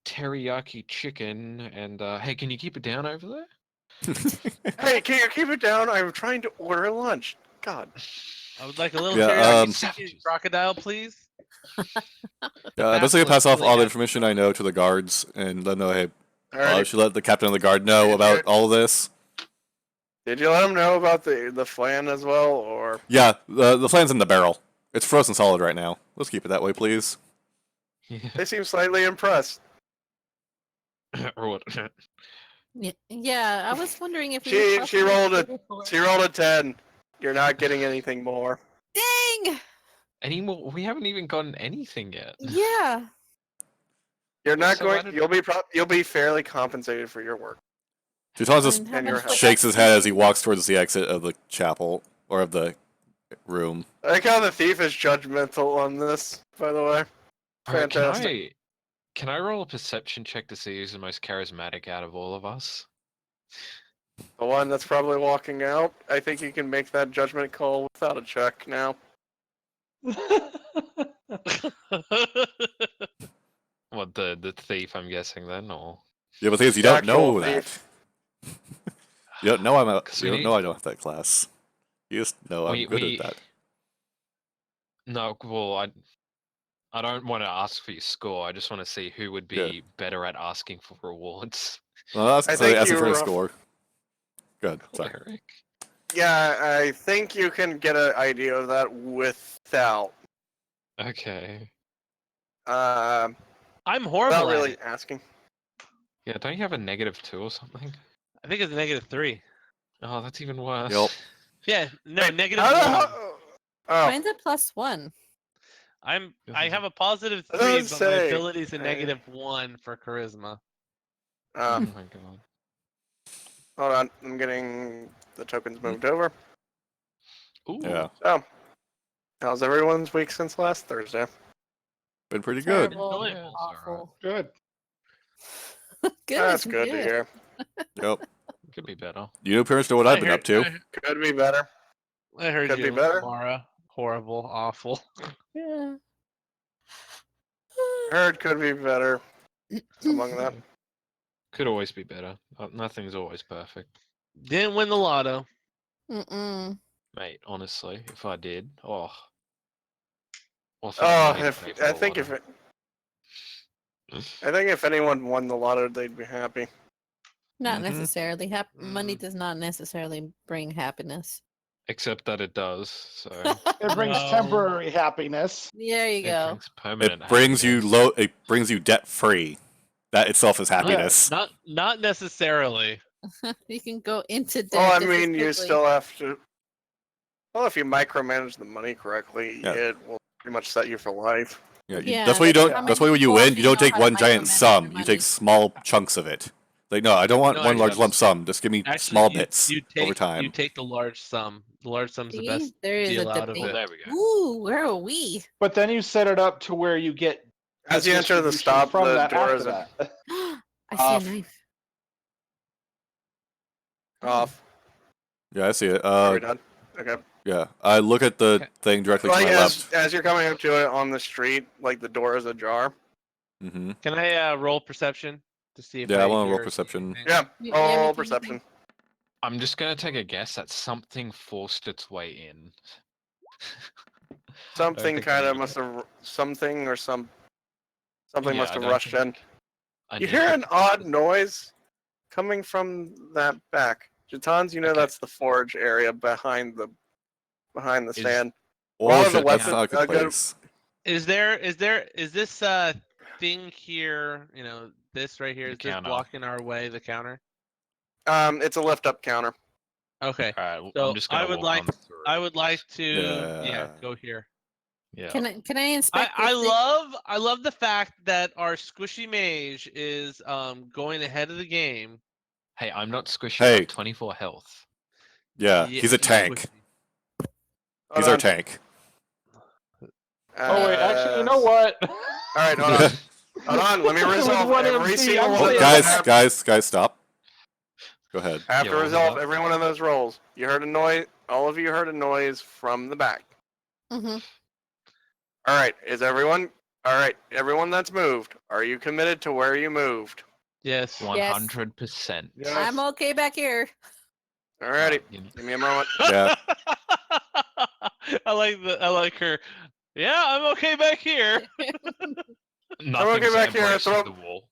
teriyaki chicken and hey, can you keep it down over there? Hey, can you keep it down? I'm trying to order lunch. God. I would like a little Yeah, teriyaki chicken crocodile, please. I'm just back gonna pass looks off really all the good. information I know to the guards and let them know, hey, I Alright. should let the captain of the guard know Did about you- all this. Did you let them know about the flan as well, or Yeah, the flan's in the barrel. It's frozen solid right now. Let's keep it that way, please. they seem slightly impressed? Or what? Yeah, I was wondering if we She- could she possibly rolled a- get it for- She rolled a 10. You're not getting anything more. Dang! Any more? We haven't even gotten anything yet. Yeah. You're not So why going. did- You'll be fairly compensated for your work. Sutan just And how and much your would shakes that his head as he be? walks towards the exit of the chapel or of the room. I like how the thief is judgmental on this. By the way, Alright, fantastic. can I roll a perception check to see who's the most charismatic out of all of us? The one that's probably walking out. I think you can make that judgment call without a check now. What the thief? I'm guessing then, or Yeah, but the thing is, you The don't know actual that. thief. You don't know I'm a, 'Cause you we don't know I don't have that class. You just know I'm good we- at that. no. Well, I don't want to ask for your score. I just want to see who would be Yeah. better at asking for rewards. Well, I that's think asking you for a were- score. Good. Sorry. Cleric. Yeah, I think you can get an idea of that without Okay. uh, I'm horrible without at really it. asking. Yeah, don't you have a -2 or something? I think it's a -3. Oh, that's even worse. Yep. Yeah, no, Wait, negative how the one. hell- Oh, Mine's a +1. I have a positive I 3, was but gonna my say, ability's a -1 for charisma. Oh uh, my god. hold on. I'm getting the tokens moved over. Ooh. Yeah. So, how's everyone's week since last Thursday? Been pretty good. Terrible. Yeah, it's alright. Awful. Good. Good. That's is good to hear. Yep. Could be better. You pretty much know what I've been up to. Could be better. I heard Could be you, better. Mara. Horrible, awful. Yeah. Heard could be better. Among them. Could always be better. Nothing's always perfect. Didn't win the lotto. Mm-mm. Mate, honestly, if I did, oh. Oh, I think if anyone won the lotto, they'd be happy. Not Mhm. necessarily. Money does not necessarily bring happiness. Except that it does, so It brings No. temporary happiness. There you it go. brings permanent It brings you happiness. It brings you debt free. That itself is happiness. Not necessarily. You can go into debt. Well, I just as mean, you quickly. still have to. Well, if you micromanage the money correctly, Yeah. it will pretty much set you for life. Yeah, that's why you don't. how That's many why when you people win, do you don't know take how to one giant micromanage sum. their You money? take small chunks of it. Like no, I don't want No, one large actually, lump sum. Just give me Actually, small you, bits you take over time. you take the large sum. The large sum's the best See, there is a deal out of debate. Well, it. there we go. Ooh, where are we? But then you set it up to where you get As you enter the distribution stop, from the that doors after are that. I see a Off. knife. off. Yeah, I see it. Are we done? Okay. Yeah, I look at the Okay. thing directly to Like my left. as you're coming up to it on the street, like the door is ajar. Mm-hmm. Can I roll perception to see if Yeah, I I want to hear roll perception. anything? Yeah. Yeah, me Roll too, perception. I'm just gonna take a guess that something forced its way in. Something think kind I of need must it. have something or something Yeah, must I have don't rushed in. think I You need hear to- an odd noise coming from that back. Jatans, you know Okay. that's the forge area behind the Is- stand. Oh One of the shit, that's weapon- not a good good- place. Is this thing here? You know, this right here. The Is this counter. blocking our way? The counter. It's a lift up counter. Okay. Alright, So I'm just gonna I would walk like on through. I would like to Yeah. go here. Yeah. Can I inspect this thing? I love the fact that our squishy mage is going ahead of the game. Hey, I'm not squishy. Hey. I have 24 health. Yeah, he's a tank. squishy. He's Hold our on. tank. Oh wait, actually, you know what? All right, hold on. Hold on, let me It was resolve one every MP, single I'm one Oh, of saying those. that. guys, stop. Go ahead. I have Yeah, to what was resolve that? every one of those rolls. You heard a noise. All of you heard a noise from the back. Mm-hmm. All right, is everyone? All right, everyone that's moved. Are you committed to where you moved? Yes. 100%. Yes. I'm okay back here. Alrighty, You- give me a moment. Yeah. I like her. Yeah, I'm okay back here. Nothing's okay back here, embracing throw- the wall.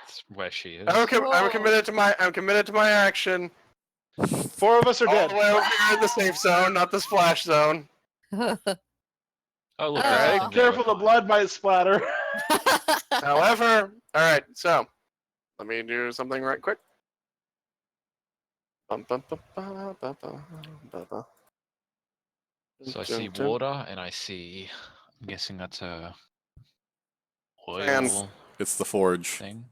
That's where she is. I'm Whoa. committed to my action. 4 of us are All dead. the way over here in the safe zone, not the splash zone. Oh, look, Oh. there's something Careful, the behind. blood might splatter. However, all right, so let me do something right quick. Bum, bum, bum, ba, ba, ba, ba, ba. So I see Dun, dun. water, and I see. I'm guessing that's a Fans. oil It's the forge. thing.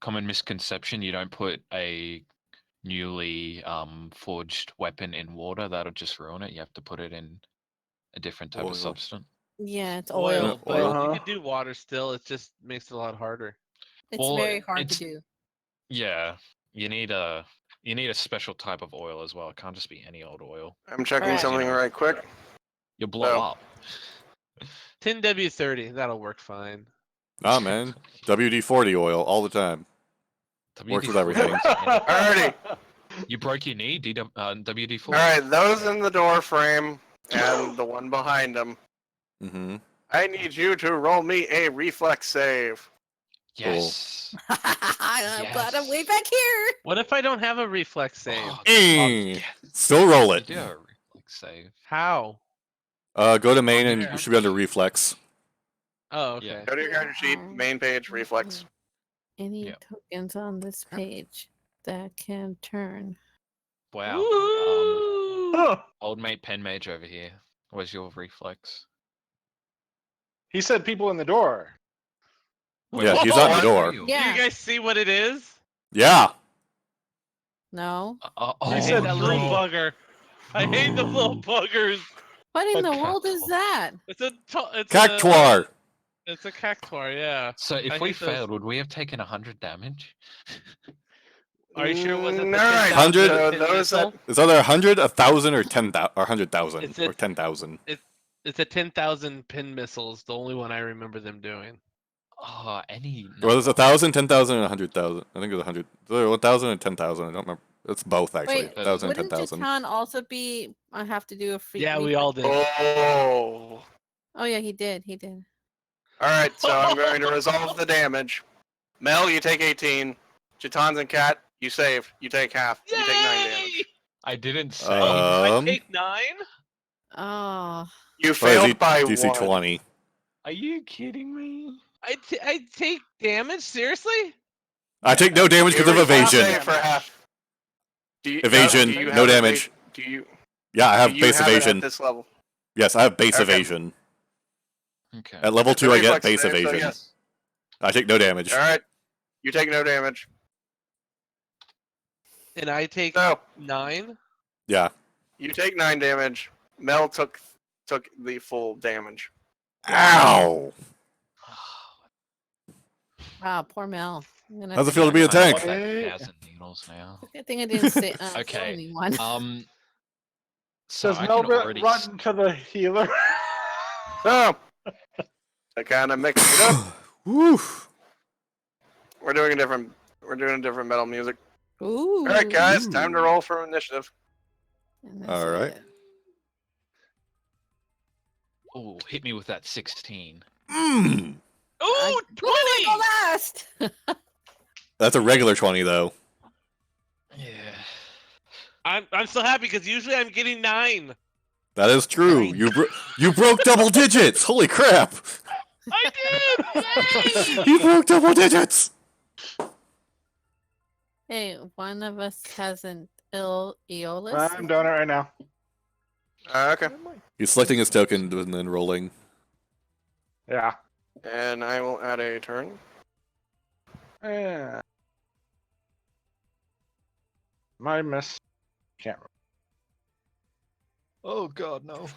Common misconception: you don't put a newly forged weapon in water. That'll just ruin it. You have to put it in a different type Oil. of substance. Yeah, it's Oil, oil. but Uh-huh. you could do water still. It just makes it a lot harder. It's Well, very hard to it's- do. Yeah, you need a special type of oil as well. It can't just be any old oil. I'm checking Alright. something You know. right quick. You'll blow So- up. 10W30, that'll work fine. Nah, man. WD-40 oil all the time. Works with everything. Alrighty. You broke your knee, WD-40. All right, those in the door frame and the one behind them. Mm-hmm. I need you to roll me a reflex save. Yes. I'm glad I'm way back here. What if I don't have a reflex save? Oh, Eh. Still roll you it. do have a reflex save. How? Go to main On and your you should be under reflex. Oh, okay. Yeah. Go to your character sheet, main page, reflex. Any Yep. tokens on this page that can turn? Wow. Woo! Old mate pen mage over here. Where's your reflex? He said people in the door. Yeah, he's on the door. Yeah. Do you guys see what it is? Yeah. No. Oh, I hate that little bugger. I hate the little buggers. What in A the world is cactuar. that? It's a Cactuar. It's a cactuar, yeah. So if I we hate those. failed, would we have taken 100 damage? Are you sure it wasn't the Alright, 100? 10,000 so pin those missile? It's either 100, 1,000, or 10,000, or 100,000, It's a- or 10,000. It's a 10,000 pin missiles. The only one I remember them doing. Oh, any. Well, there's number. 1,000, 10,000, and 100,000. I think it was 100. There were 1,000 and 10,000. I don't remember. It's both actually. Wait, 1,000 and wouldn't 10,000. Chatan also be? I have to do a free. Yeah, we all did. Oh. Oh yeah, he did. He did. Alright, so I'm going to resolve the damage. Mel, you take 18. Chitons and Cat, you save. You take half. You take 9 damage. Yay! I didn't say. I take 9? Oh. You Probably failed by DC 1. 20. Are you kidding me? I take damage? Seriously? I take no damage because of evasion. For half. Evasion, do you no have damage. Do you? Yeah, I have do you base have it evasion. at this level? Yes, I have base Okay. evasion. Okay. At level It's a 2, I get reflex base save, so evasion. yes. I take no damage. All right. You take no damage. And I take So 9? Yeah. you take 9 damage. Mel took the full damage. Ow! Wow, poor Mel. How's it feel to be a tank? Like 1,000 needles now. Good thing I didn't say Okay. kill anyone. So Does I can Melvin already. run to the healer? So I kind of mixed it up. Woo! We're doing a different metal music. Ooh. All right, guys, time to roll for initiative. And that's All right. it. Oh, hit me with that 16. Mm. Ooh, 20! Go last. That's a regular 20, though. Yeah. I'm so happy because usually I'm getting 9. That is true. You broke double digits. Holy crap! I did! Yay! You broke double digits. Hey, one of us has an Eolus. I'm doing it right now. Okay. He's selecting his token and then rolling. Yeah. And I will add a turn. Yeah. My miss. Can't remember. Oh god, no.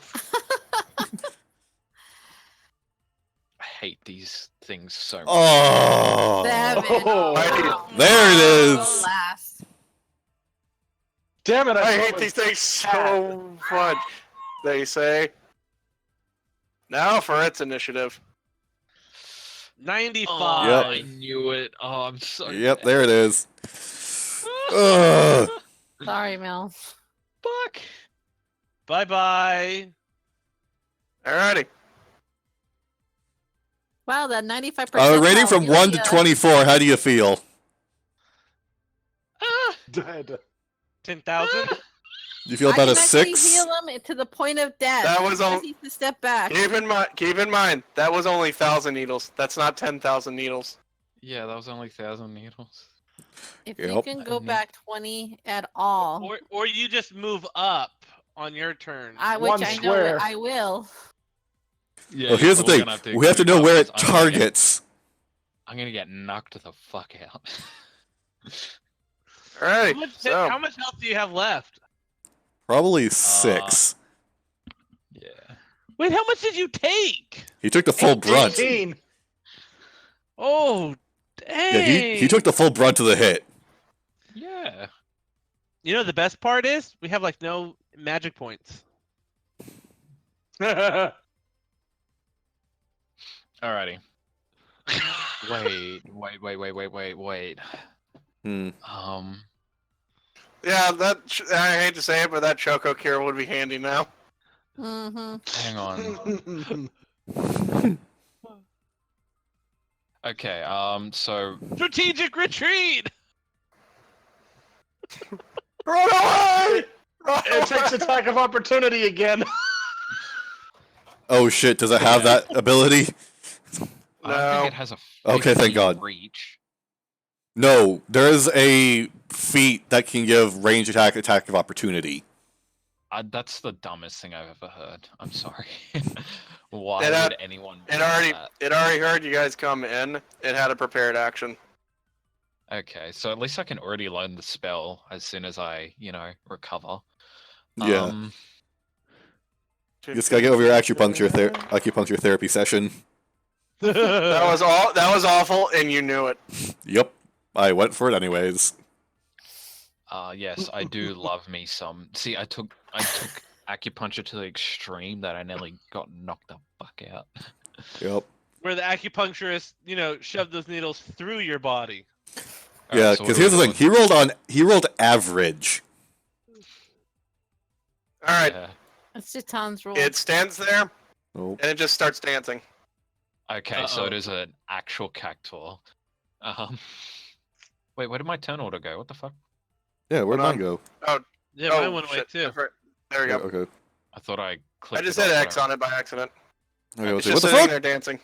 I hate these things so much. Oh! 7. Oh, There it is. Go last. Damn it! I thought hate it these was things so much. They say. Now for its initiative. 95. Oh, Yep. I knew it. Oh, I'm so Yep, there it is. Ugh. Sorry, Mel. Fuck. Bye-bye. Alrighty. Wow, that 95%. Rating from 1 to 24, how do you feel? dead. 10,000? You feel about I a can actually 6? heal him to the point of death. That was He all- just needs to step back. Keep in mind, that was only 1,000 needles. That's not 10,000 needles. Yeah, that was only 1,000 needles. If you Yep. can go back 20 at all, Or you just move up on your turn. which One I know square. I will. Yeah, Well, here's the thing. We have to know where it targets. I'm gonna get knocked the fuck out. Alright, so How much health do you have left? Probably 6. Yeah. Wait, how much did you take? He took the full brunt. 18. Oh, dang. Yeah, he took the full brunt of the hit. Yeah. You know the best part is we have like no magic points. Alrighty. Wait. Hmm. yeah, I hate to say it, but that Choco Cure would be handy now. Mm-hmm. Hang on. Okay, so Strategic retreat. Run away! Run It takes away! attack of opportunity again. Oh shit, does it have that ability? I No. think it has a Okay, thank 15 God. reach. No, there is a feat that can give range attack of opportunity. That's the dumbest thing I've ever heard. I'm sorry. Why It, would anyone do It that? already heard you guys come in. It had a prepared action. Okay, so at least I can already learn the spell as soon as I, recover. Yeah. You just gotta get over your acupuncture therapy session. That was awful, and you knew it. Yep, I went for it anyways. Yes, I do love me some. See, I took acupuncture to the extreme that I nearly got knocked the fuck out. Yep. Where the acupuncturist, shoved those needles through your body. Yeah, Alright, so because what are here's the we thing. doing? He rolled average. All right, Yeah. That's Jatan's rule. it stands there, Oh. and it just starts dancing. Okay, so it Uh-oh. is an actual cactuar. Wait, where did my turn order go? What the fuck? Yeah, where'd Hold mine on. go? Yeah, Oh, mine went away shit. too. There we go. Okay. I thought I clicked. I just it hit off, X but on it by accident. Okay, let's It's see. just What the sitting fuck? there dancing.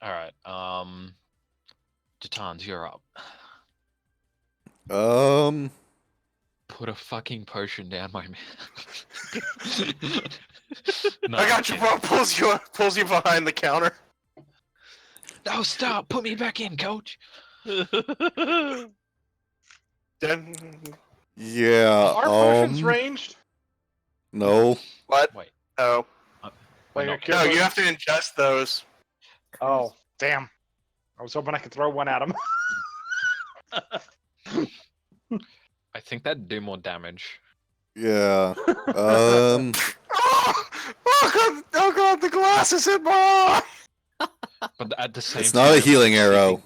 All right. Jatans, you're up. Put a fucking potion down my mouth. No, I I'm got you, kidding. bro. Pulls you behind the counter. No, stop! Put me back in, coach. Then Yeah. Are potions ranged? No. what? Wait. Oh, We're Like not. a no, you have to ingest those. Oh, damn. I was hoping I could throw one at him. I think that'd do more damage. Yeah. Oh, oh god, the glasses hit my eye! But at the same It's time, not a it healing would arrow.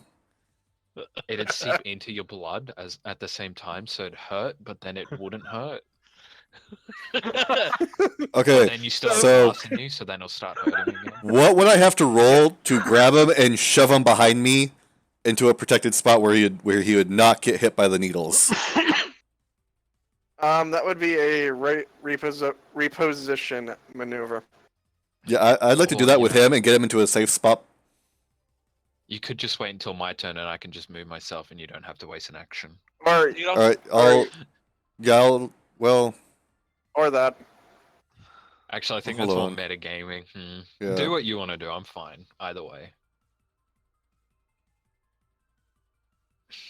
it'd seep into your blood as at the same time, so it'd hurt, but then it wouldn't hurt. But Okay. then you still have So glass in you, so then it'll start hurting again. what would I have to roll to grab him and shove him behind me into a protected spot where he would not get hit by the needles? That would be a reposition maneuver. Yeah, I'd like to do Or, that you with know, him and get him into a safe spot. You could just wait until my turn, and I can just move myself, and you don't have to waste an action. Or You All don't, right. Well, or that. Actually, I think Hold that's more on. metagaming. Yeah. Do what you want to do. I'm fine either way.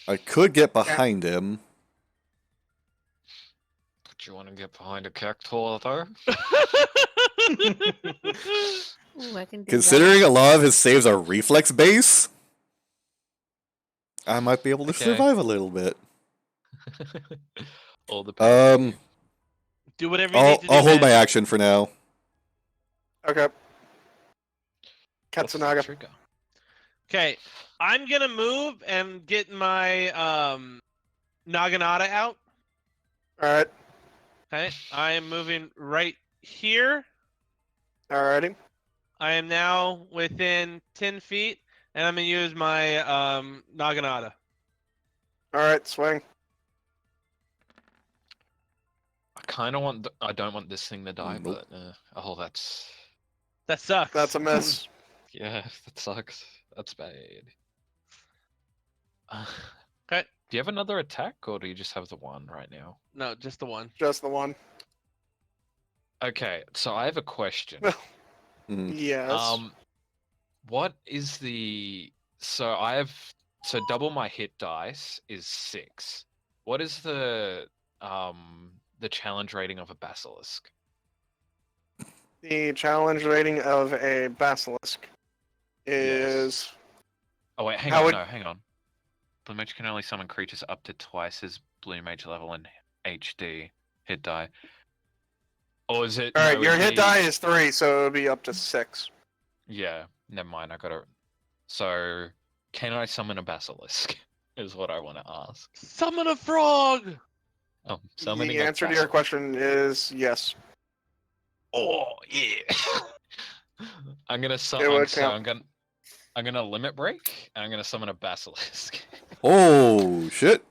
I could get behind him. But you want to get behind a cactuar, though? Ooh, I can do Considering a lot of his saves are reflex base, I might be able to Okay. survive a little bit. All the power to you. do whatever you need to do. I'll hold my man. action for now. Okay. What's the Katsunaga. trigger? Okay, I'm gonna move and get my Naginata out. Alright. Okay, I am moving right here. Alrighty. I am now within 10 feet, and I'm gonna use my Naginata. Alright, swing. I kind of want. I don't want this thing to die, Nope. but oh, that's That sucks. That's a miss. yeah, that sucks. That's bad. Okay. Do you have another attack, or do you just have the one right now? No, just the one. Just the one. Okay, so I have a question. Hmm. Yes. What is the so double my hit dice is 6. What is the challenge rating of a basilisk? The challenge rating of a basilisk is Oh wait, hang How on, would- no, hang on. Blue mage can only summon creatures up to twice his blue mage level in HD hit die. Or is it? alright. no, Your it'd hit be- die is 3, so it would be up to 6. Yeah, never mind. I got it. So, can I summon a basilisk? Is what I want to ask. Summon a frog. Oh, summoning The a answer to your basilisk. question is yes. Oh yeah. I'm gonna It summon. would So count. I'm gonna limit break. And I'm gonna summon a basilisk. Oh shit!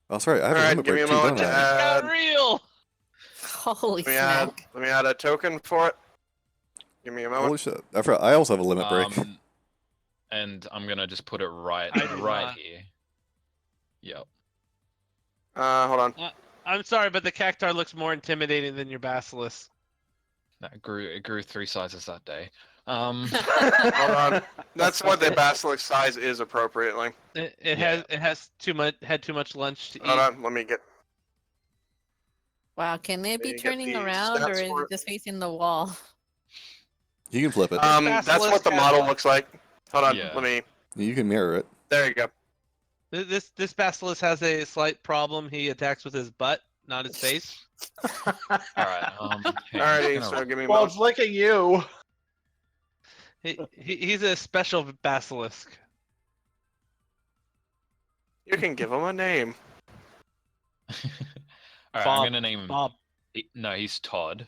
Oh, sorry, I have a Alright, limit give me break a too, moment don't to I? add. Got real. Holy Let me smack. add a token for it. Give me a moment. Holy shit! I also have a limit break. And I'm gonna just put it right I do right not. here. Yep. Hold on. I'm sorry, but the cactuar looks more intimidating than your basilisk. It grew 3 sizes that day. Hold on. That's what the basilisk size is appropriately. It Yeah. has too much lunch to Hold eat. on. Let me get. Wow, can it be Let me get turning the around or stats is for it it. just facing the wall? You can flip it. That's what basilisk the has model a- looks like. Hold on. Yeah. Let me. You can mirror it. There you go. This basilisk has a slight problem. He attacks with his butt, not his face. All right. Hang on, I'm Alrighty. just So gonna- give me a Well, moment. it's licking you. He's a special basilisk. You can give him a name. All right, Bob. I'm gonna name him. Bob. No, he's Todd.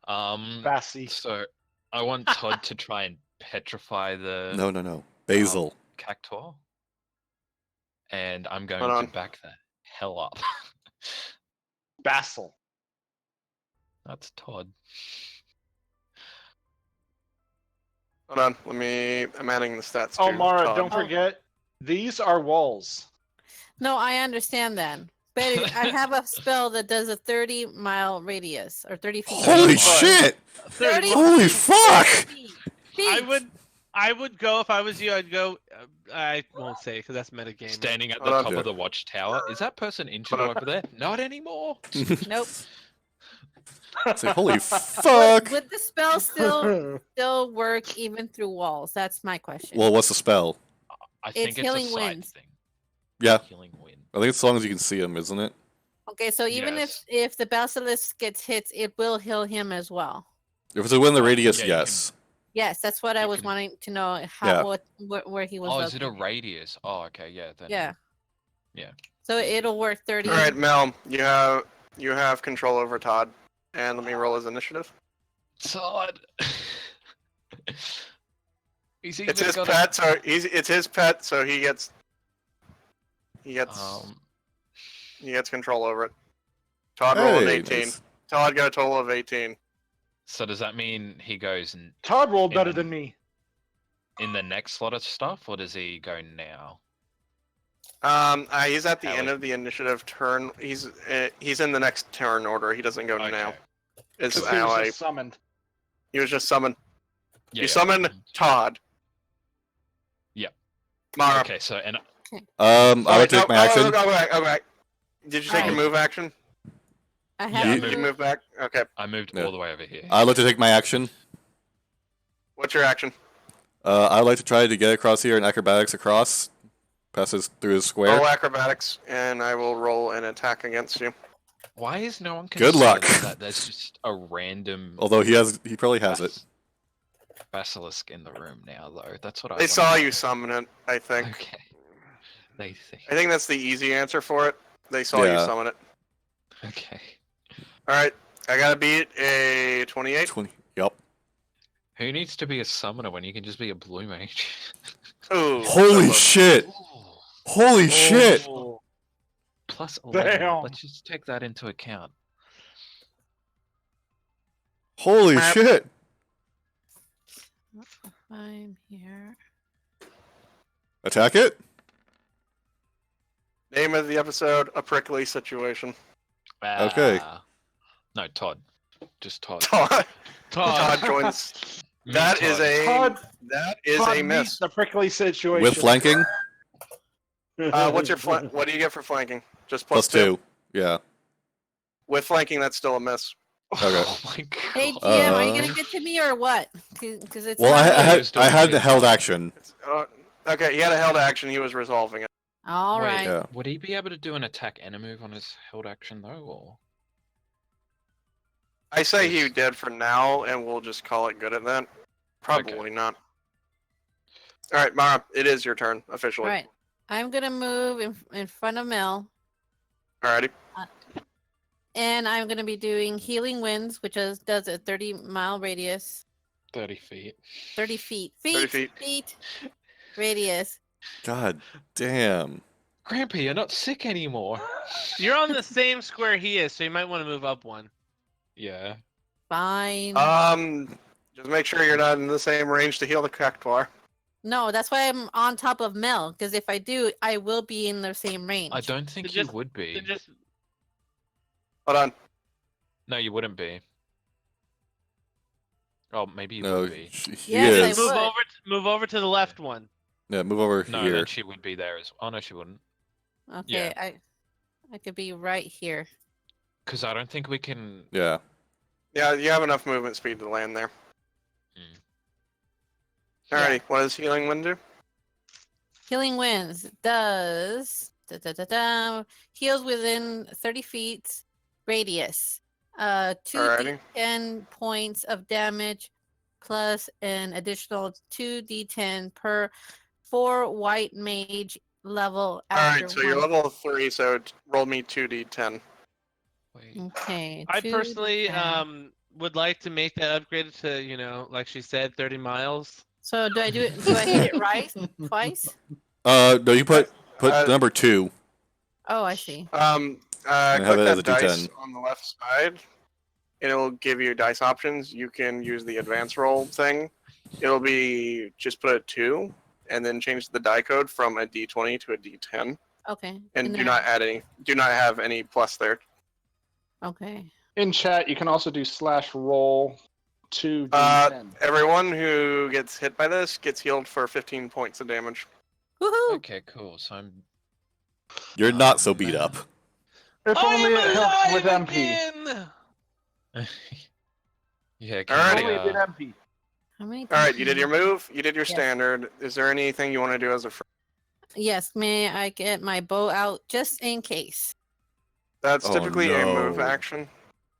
Bassy. So I want Todd to try and petrify the No. Basil. cactuar, and I'm going Hold to on. back the hell up. Basil. That's Todd. Hold on, I'm adding the stats Oh, to Mara, Todd. don't forget, these are walls. No, I understand that. But I have a spell that does a 30-mile radius or 30 feet. Holy 30 shit! 30 Holy feet. fuck! 30 feet. I would go if I was you. I'd go. I won't say because that's metagame. Standing at Hold the on. top Yeah. of the watchtower. Is that person injured Hold on. over there? Not anymore. Nope. Say, holy fuck! Would the spell still work even through walls? That's my question. Well, what's the spell? I think It's it's healing a side winds. thing. Yeah, Healing wind. I think it's as long as you can see him, isn't it? Okay, so even Yes. if the basilisk gets hit, it will heal him as well. If it's within the radius, yeah, you can- yes. Yes, that's what I You was can- wanting to know. Yeah. Where he was. Oh, is it a located. radius? Oh, okay, yeah. Then, Yeah. Yeah. So it'll work 30. All right, Mel, you have control over Todd, and let me roll his initiative. Todd. He's even It's his got pet, so it's his pet, so he gets control over it. Todd rolled an Hey, 18. nice. Todd got a total of 18. So does that mean he goes Todd rolled better in- than me. in the next slot of stuff, or does he go now? He's at the How end is- of the initiative turn. He's in the next turn order. He doesn't go now. Okay. It's Because he how was just summoned. he was just summoned. Yeah, You summon Todd. Yep. Mara. Okay, so and I would take my action. Go back. Did you take your Alright. move action? I Yeah, have Did you to move back? Okay. I moved Yeah. all the way over here. I'd like to take my action. What's your action? I'd like to try to get across here and acrobatics across. Passes through the square. Roll acrobatics, and I will roll an attack against you. Why is no one Good concerned luck. that there's just a random Although he probably has it. basilisk in the room now, though? That's what I They wanna saw know. you summon it, I think. Okay. They see. I think that's the easy answer for it. They saw you Yeah. summon it. Okay. Alright, I gotta beat a 28. 20. Yep. Who needs to be a summoner when you can just be a blue mage? Ooh, Holy so shit! Holy shit! Oh. Plus 11. Damn. Let's just take that into account. Holy Crap. shit! I'm here. Attack it? Name of the episode: A Prickly Situation. Okay. No, Todd. Just Todd. Todd Todd. joins. Me, That is Todd. Todd a meets miss. the prickly situation. With flanking? What's your what do you get for flanking? Just Plus 2. Yeah. With flanking, that's still a miss. Okay. Oh my god. Hey, GM, are you Uh, gonna get to me or what? Because it's Well, not I me. had the held action. Okay, he had a held action. He was resolving it. All Wait, right. Yeah. Would he be able to do an attack and a move on his held action though, or? I say he did for now, and we'll just call it good at that. Probably not. All right, Mara, it is your turn officially. All right. I'm gonna move in front of Mel, Alrighty. and I'm gonna be doing healing winds, which does a 30-mile radius, 30 feet. 30 feet, 30 feet, radius. God damn. Grandpa, you're not sick anymore. You're on the same square he is, so you might want to move up one. Yeah. Fine. Just make sure you're not in the same range to heal the cactuar. No, that's why I'm on top of Mel. Because if I do, I will be in the same range. I don't think So you just- would be. So just Hold on. No, you wouldn't be. Oh, maybe you No, would be. he Yes, I is. would. move over to the left one. Yeah, move over No, here. then she would be there as well. Oh, no, she wouldn't. Okay, I could be right here. Because I don't think we can... Yeah. Yeah, you have enough movement speed to land there. Hmm. Alrighty, what does healing wind do? Healing winds does heals within 30 feet radius. 2d10 points of damage plus an additional 2d10 per 4 white mage level after Alright, so you're one- level 3, so roll me 2d10. Wait. Okay. I personally 2d10. would like to make that upgraded to, you know, like she said, 30 miles. So do I do it? Do I hit it right twice? No, you put Uh, number 2. Oh, I see. have Click it as that a dice D10. on the left side, and it'll give you dice options. You can use the advance roll thing, it'll be just put a 2 and then change the die code from a D20 to a D10. Okay. And do not have any plus there. Okay. In chat, you can also do /roll 2d10. Everyone who gets hit by this gets healed for 15 points of damage. Woohoo! Okay, cool. So I'm. You're not so beat up. If only it helped with MP. Again! Yeah. Alrighty. Can Only we, it did MP. How many? Alright, you did your move, you did your Yes. standard. Is there anything you want to do as a friend? Yes. May I get my bow out just in case? That's Oh, typically a move no. action.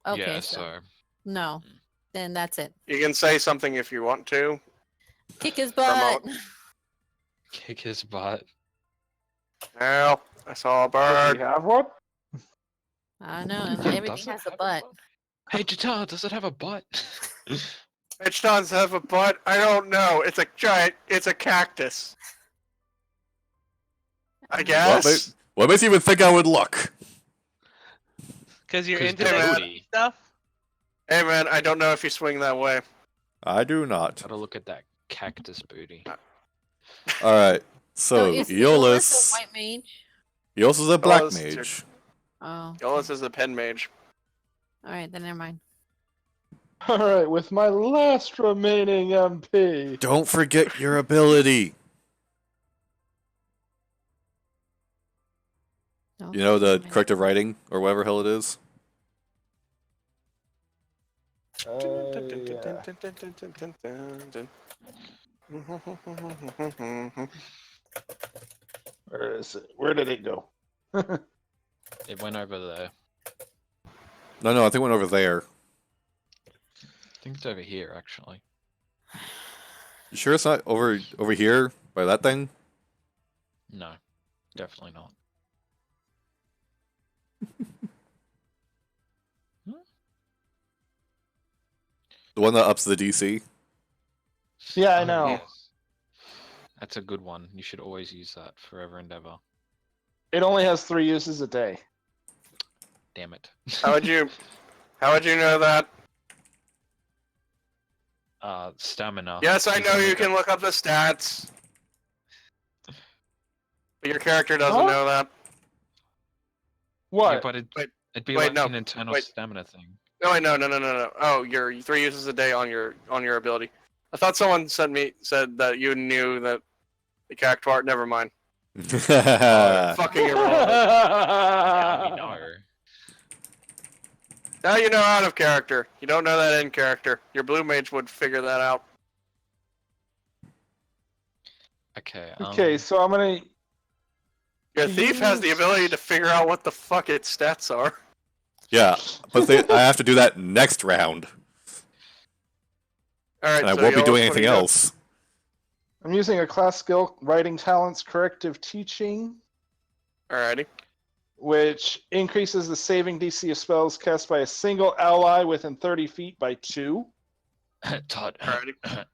Okay. yeah. so So. no. Then that's it. You can say something if you want to. Kick his butt. Kick his butt. Well, I saw a Do bird. you have one? I know. Yeah, Everything does it has a have butt. Hey, Jita, does it have a butt? Which does have a butt? I don't know. It's a giant. It's a cactus. I guess. What makes you even think I would look? Because you're 'Cause into they're that booty. stuff? Hey man, I don't know if you swing that way. I do not. Gotta look at that cactus booty. Alright, so is Eolus a Eolus. white mage? Eolus is a black Eolus is mage. Oh. Eolus is a pen mage. All right. Then never mind. Alright, with my last remaining MP. Don't forget your ability. No, You know the never mind. corrective writing or whatever hell it is. Where is it? Where did it go? It went over there. No, I think it went over there. I think it's over here, actually. You sure it's not over here by that thing? No, definitely not. The one that ups the DC? Yeah, I Oh, know. yes. That's a good one. You should always use that forever and ever. It only has 3 uses a day. Damn it. How would you know that? Stamina. Yes, I is know in you the- can look up the stats. But your character doesn't Huh? know that. Yeah, What? but Wait, it'd be wait, like no, an internal wait. stamina thing. No, no. Oh, your 3 uses a day on your ability. I thought someone said that you knew that the cactuar. Never mind. Fucking irrelevant. Yeah, we know. Now you know out of character. You don't know that in character. Your blue mage would figure that out. Okay. Okay, so I'm gonna. Your thief has the ability to figure out what the fuck its stats are. Yeah, but I have to do that next round. All right, And I so won't be Yolis, doing what anything do you do? else. I'm using a class skill, writing talents, corrective teaching, Alrighty. which increases the saving DC of spells cast by a single ally within 30 feet by 2. Todd. Alrighty.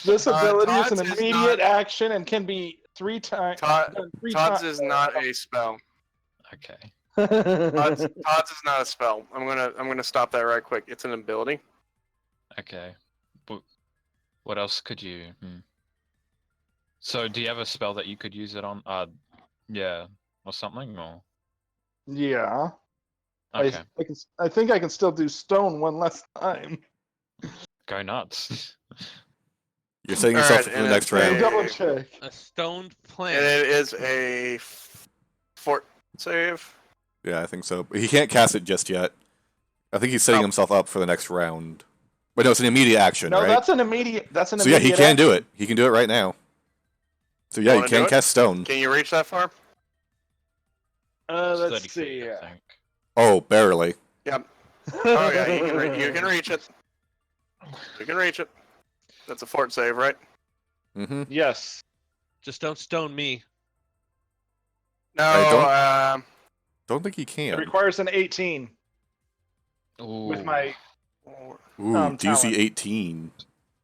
This ability is Todd's an is immediate not- action and can be 3 times. Todd's is not a spell. Okay. Todd's is not a spell. I'm gonna stop that right quick. It's an ability. Okay. But what else could you? So, do you have a spell that you could use it on? Yeah, or something, or Yeah. okay, I think I can still do stone one last time. go nuts. You're setting All yourself right, up for the and next it's Let me round. double check. A stoned And plant. it is a fort save. Yeah, I think so. But he can't cast it just yet. I think he's setting Oh. himself up for the next round. But no, it's an immediate action, No, right? that's an immediate. That's an So yeah, immediate. he can do action. it. He can do it right now. So yeah, you Wanna do can it? cast stone. Can you reach that far? It's Let's 30 see. feet, I Yeah. think. Oh, barely. Oh yeah, you can reach it. You can reach it. That's a fort save, right? Mm-hmm. Yes. Just don't stone me. No. I Don't think he It can. requires an 18 with Ooh, my. Ooh, DC talent. 18.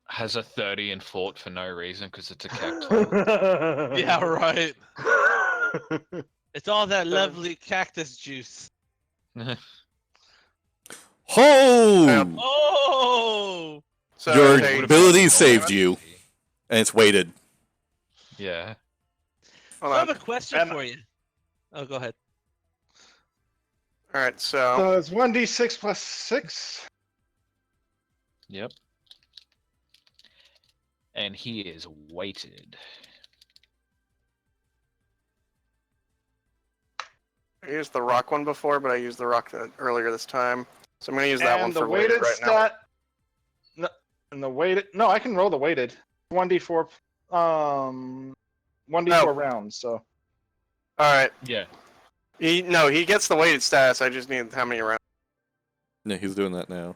has a 30 and fought for no reason because it's a cactus. Yeah, right. It's all that lovely cactus juice. Ho! Oh! So Your they- ability saved you, and it's weighted. Yeah. Hold I on. have a question for you. Oh, go ahead. All right, so So it's 1d6 plus 6. Yep. And he is weighted. I used the rock one before, but I used the rock earlier this time. So I'm going to use that And one the for weighted right now. stat. No, and the weighted. No, I can roll the weighted. 1d4. 1d4 rounds. So. All right. Yeah. He gets the weighted stats. I just need how many rounds. No, he's doing that now.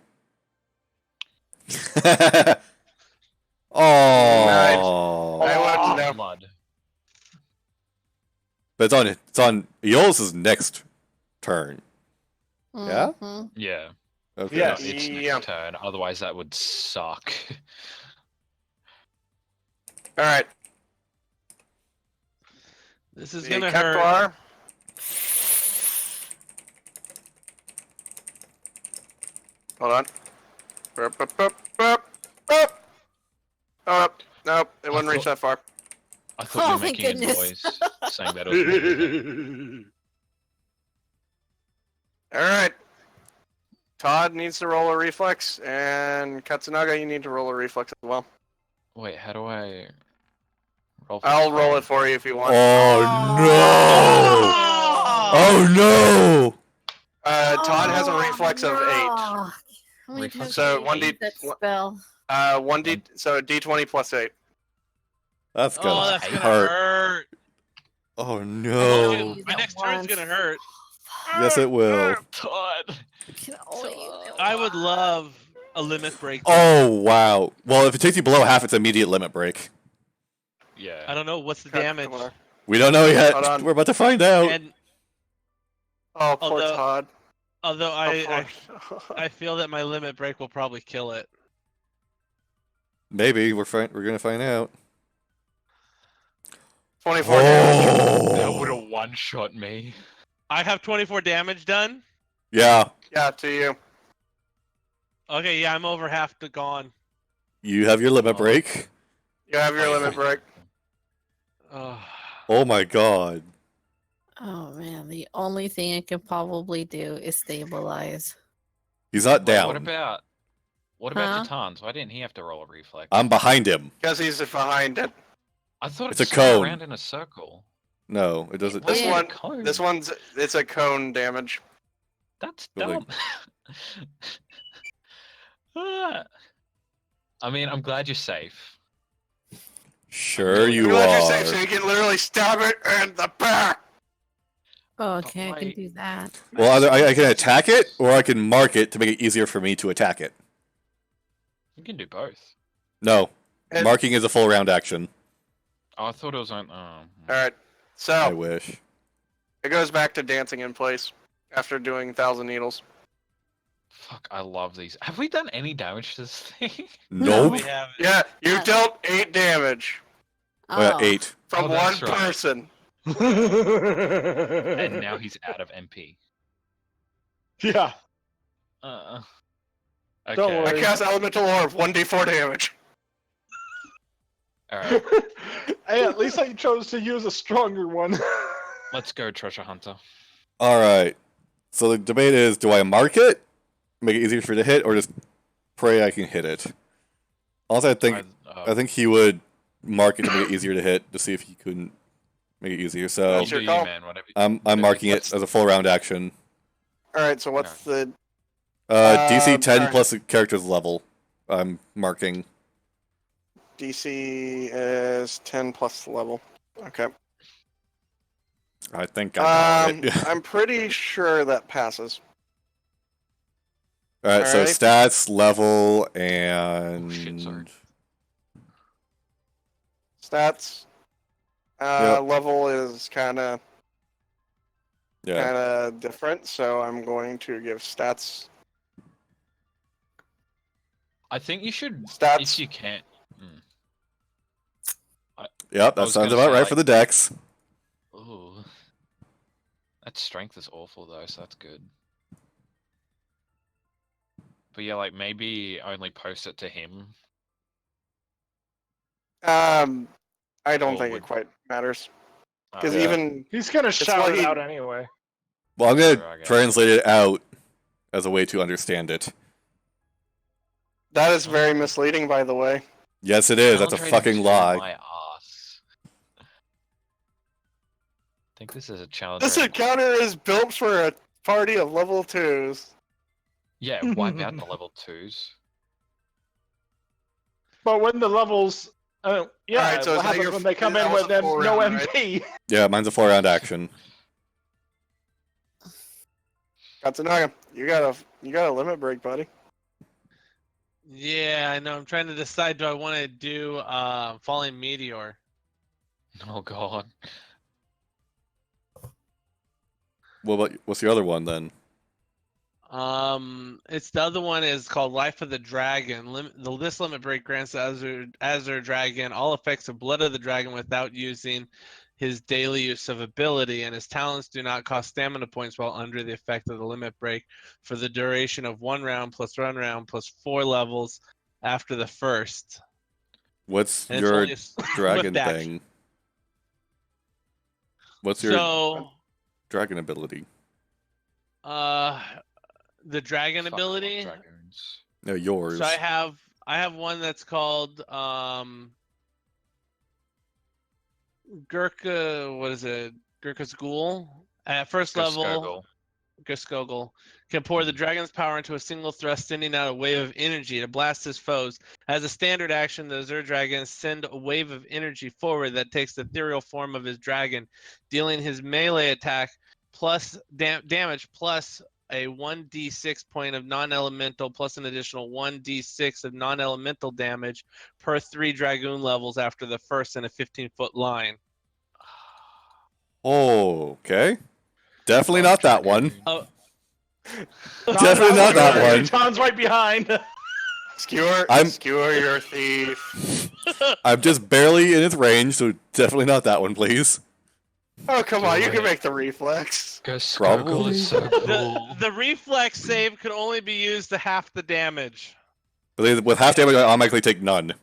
Oh, I wouldn't know. Blood. but it's on Eolus's next turn. Yeah? Mhm. Yeah. Okay. Yeah. Not its Yeah. next turn. Otherwise, that would suck. All right. This is The gonna hurt. Kepler. Hold on. Burp, burp, burp, burp, burp. Oh, nope, it wouldn't reach that far. I thought you Oh, were thank making a goodness. noise saying that it was moving. All right. Todd needs to roll a reflex, and Katsunaga, you need to roll a reflex as well. Wait, how do I roll? For I'll roll it for you if you want. Oh no! Oh no! Todd has a reflex of 8. How many Reflex times So did you 1d use that spell? 1d so d20 plus 8. That's Oh, gonna that's gonna hurt. hurt. Oh I no! only use My it next turn's once. gonna hurt. Yes, it will. Todd. I can only use it I would once. love a limit break. Oh wow! Well, if it takes you below half, it's immediate limit break. Yeah. I don't know what's the damage. We don't know yet. Hold on. We're about to find out. And Oh, poor Although- Todd. although Oh, poor... I feel that my limit break will probably kill it. Maybe we're gonna find out. 24 damage. That would Oh! have one-shot me. I have 24 damage done. Yeah, Yeah, to you. Okay, yeah, I'm over half to gone. you have your limit Oh. break. You have your limit break. Oh. Oh my god! Oh man, the only thing I can probably do is stabilize. He's not Wait, down. what about Huh? Katans? Why didn't he have to roll a reflex? I'm behind him. Because he's behind it. I thought It's it a spun cone. around in a circle. No, it doesn't. This Yeah. one, Cone. it's a cone damage. That's Really? dumb. Ah. I mean, I'm glad you're safe. Sure you You're glad you're safe, so are. you can literally stab it in the back. Oh, okay, I can Wait. do that. Well, either I can attack it, or I can mark it to make it easier for me to attack it. You can do both. No, And- marking is a full round action. Oh, I thought it was on. Oh. All right. I So wish. it goes back to dancing in place after doing 1,000 needles. Fuck, I love these. Have we done any damage to this thing? Nope. We haven't. Yeah, you dealt 8 damage Oh, yeah, Oh, 8. from Oh, one that's right. person. And now he's out of MP. Yeah. Okay. Don't I worry. cast Elemental Orb, 1d4 damage. Alright, Hey, at least I chose to use a stronger one. let's go, Treasure Hunter. Alright. So the debate is, do I mark it, make it easier for it to hit, or just pray I can hit it? Also, I think he would mark it to make it easier to hit, to see if he couldn't make it easier. So That's do your you, call. man. Whatever. I'm marking it as a full round action. Alright, so what's the... DC 10 alright. plus the character's level. I'm marking. DC is 10 plus the level. Okay. I think I got it. I'm pretty sure that passes. Alright, so alright. stats, level, and... Oh, shit, sorry. Stats. Yep. Level is kind of Yeah. different, so I'm going to give stats. I think you should, Stats. if you can. Yep, I that was sounds gonna about say, right like- for the dex. Ooh. That strength is awful though, so that's good. But yeah, like maybe only post it to him. I don't Or think it would- quite matters because Yeah. even He's gonna shout what it he- out anyway. Well, I'm gonna True, I guess. translate it out as a way to understand it. that is very misleading, by the way. Yes, it is. That's a Challenge rating fucking to lie. My ass. I think this is a challenge. This rating. encounter is built for a party of level 2s. Yeah, wipe out the level 2s. But when the levels, yeah, Alright, so what is that happens your- when they come that in was with a them, full no round, right? MP? Yeah, mine's a 4-round action. Katsunaga, you got a limit break, buddy. Yeah, I know. I'm trying to decide. Do I want to do falling meteor? Oh god. What's the other one then? It's the other one is called Life of the Dragon. This limit break grants Azure Dragon all effects of Blood of the Dragon without using his daily use of ability, and his talents do not cost stamina points while under the effect of the limit break for the duration of 1 round plus 1 round plus 4 levels after the first. What's And it's your only a dragon swift action. thing? What's your So, dragon ability? the dragon Fuck, I love ability. dragons. No, yours. So I have one that's called Gurkha. What is it? Gurkha's Ghoul. At first level, Skogul. Gurskogul can pour the dragon's power into a single thrust, sending out a wave of energy to blast his foes. As a standard action, the Azure Dragon send a wave of energy forward that takes the ethereal form of his dragon, dealing his melee attack plus damage plus a 1d6 point of non-elemental plus an additional 1d6 of non-elemental damage per 3 dragoon levels after the first in a 15-foot line. Oh, okay. Definitely not that one. Oh, Definitely not that one. Tom's right behind. Skewer your thief. I'm just barely in its range, so definitely not that one, please. Oh, come on, you Do can it. make the reflex. Skogul is so cool. the reflex save could only be used to half the damage. But with half damage, I automatically take none.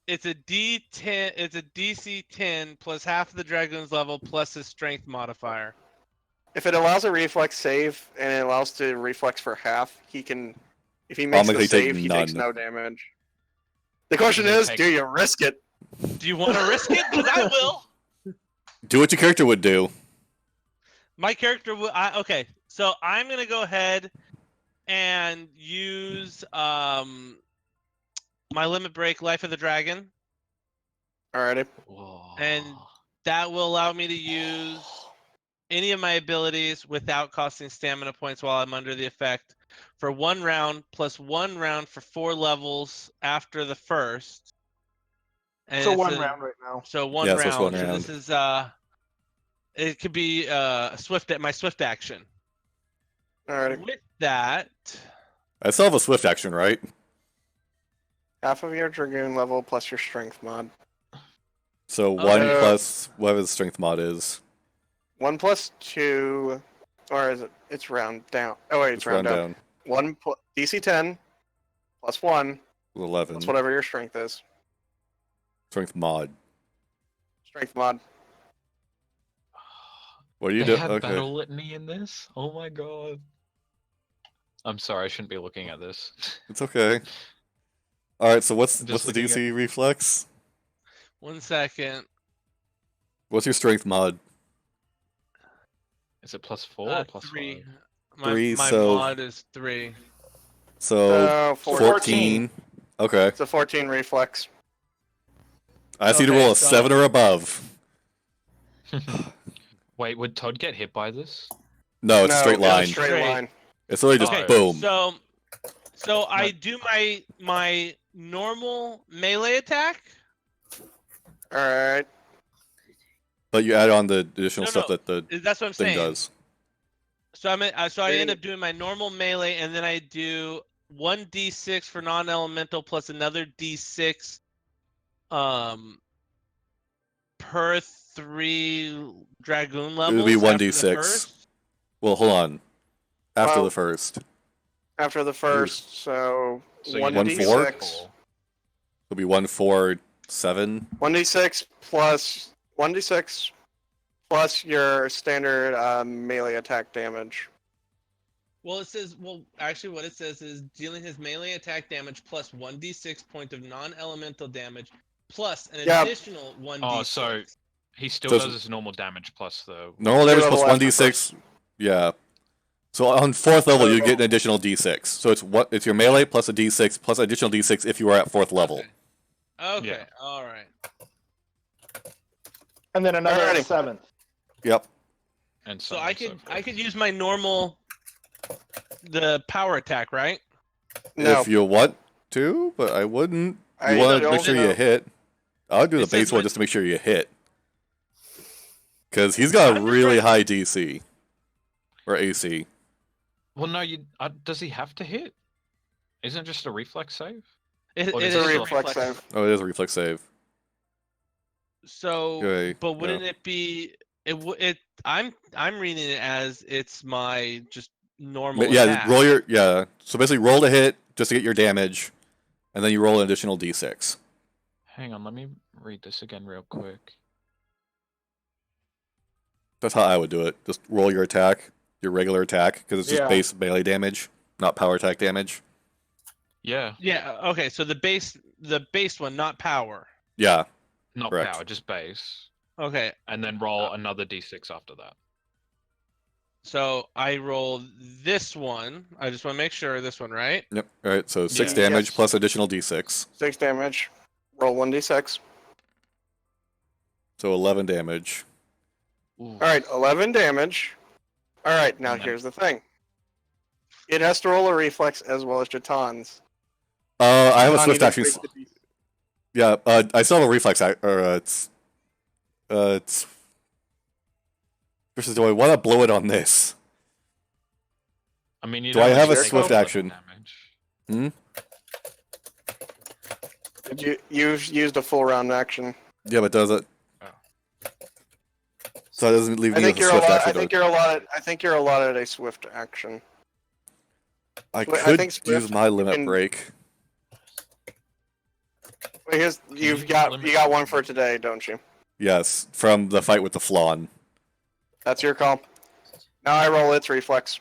It's a D10. It's a DC 10 plus half the dragoon's level plus his strength modifier. If it allows a reflex save and it allows to reflex for half, he can. If he makes the Automatically take save, he takes none. no damage. The question Does it is, take- do you risk it? Do you want to risk it? Because I will. Do what your character would do. My character will. Okay, so I'm gonna go ahead and use my limit break, Life of the Dragon, Alrighty. Whoa. and that will allow me to use any of my abilities without costing stamina points while I'm under the effect for 1 round plus 1 round for 4 levels after the first. And So it's one round right now. So one Yeah, so round. it's 1 So round. this is it could be my swift action. Alrighty. With that, I still have a swift action, right? Half of your dragoon level plus your strength mod. So 1 Okay. plus whatever the strength mod is. 1 plus 2, or is it? It's round down. Oh wait, it's round down. 1 DC 10 plus 1 11. plus whatever your strength is. Strength mod. Strength mod. What do you They do? have Okay. battle litany in this? Oh my god. I'm sorry, I shouldn't be looking at this. It's okay. Alright, so what's Just the looking DC reflex? 1 second. What's your strength mod? Is it plus 4 or plus 3. 5? My 3, my so- mod is 3. So 14. 14. Okay. It's a 14 reflex. I just need to Okay, roll a so- 7 or above. Wait, would Todd get hit by this? No, it's a straight no, line. Straight Straight. line. It's literally just Okay, boom. So I do my normal melee attack. Alright. But you add on the additional No, stuff no, that the That's what I'm thing saying. does. So I Hey. end up doing my normal melee, and then I do 1d6 for non-elemental plus another d6 per 3 dragoon levels. be after the 1d6. first. Well, hold on. After Well- the first. after the first, so So one you'd d have four? six. It'll be 1, 4, 7. 1d6 plus 1d6 plus your standard melee attack damage. Well, it says. Well, actually, what it says is dealing his melee attack damage plus 1d6 point of non-elemental damage plus an Yeah. additional 1d6. Oh, so he still So does his normal damage plus the. Normal Do damage level plus after 1d6. first. Yeah. So on 4th level, you So- get an additional d6. So it's your melee plus a d6 plus additional d6 if you are at 4th level. Okay. Yeah. All right. And then another Alrighty. 7th. Yep. And So on I and so could forth. use my normal the power attack, right? No, If you want to, but I wouldn't. I You want to make don't sure you know. hit. I'll do the It says base one my- just to make sure you hit. Because he's got a I'm just really trying- high DC. Or AC. Well, no, does he have to hit? Isn't it just a reflex save? It, Or it does is it's a it a reflex save. Oh, it is a reflex save. So, Okay, but wouldn't yeah. it be? I'm reading it as it's my just normal Yeah, attack. roll your So basically, roll to hit just to get your damage, and then you roll an additional d6. Hang on, let me read this again real quick. That's how I would do it. Just roll your attack, your regular attack, because it's just Yeah. base melee damage, not power attack damage. Yeah, Yeah. Okay. So the base one, not power. Yeah, not Correct. power, just base. Okay. And then roll another d6 after that. So I roll this one. I just want to make sure this one, right? yep. All right, so 6 Yeah. damage Yes. plus additional d6, 6 damage. Roll 1d6. so 11 damage. Ooh. Alright, 11 damage. Alright, now And then- here's the thing. It has to roll a reflex as well as Jatan's. I have a Jatan, swift you action. don't break the D- Yeah, I still have a reflex. It's. Versus, do I want to blow it on this? I mean, you Do don't I have a actually swift take action? damage. You've used a full round action. Yeah, but does it? Oh. So it doesn't leave I me think with a you're swift allowed. action. I think you're allotted. I think you're allotted a swift action. I I could think use swift my limit can- break. Wait, here's you you got limit- one for today, don't you? Yes, from the fight with the flawn. That's your call. Now I roll its reflex.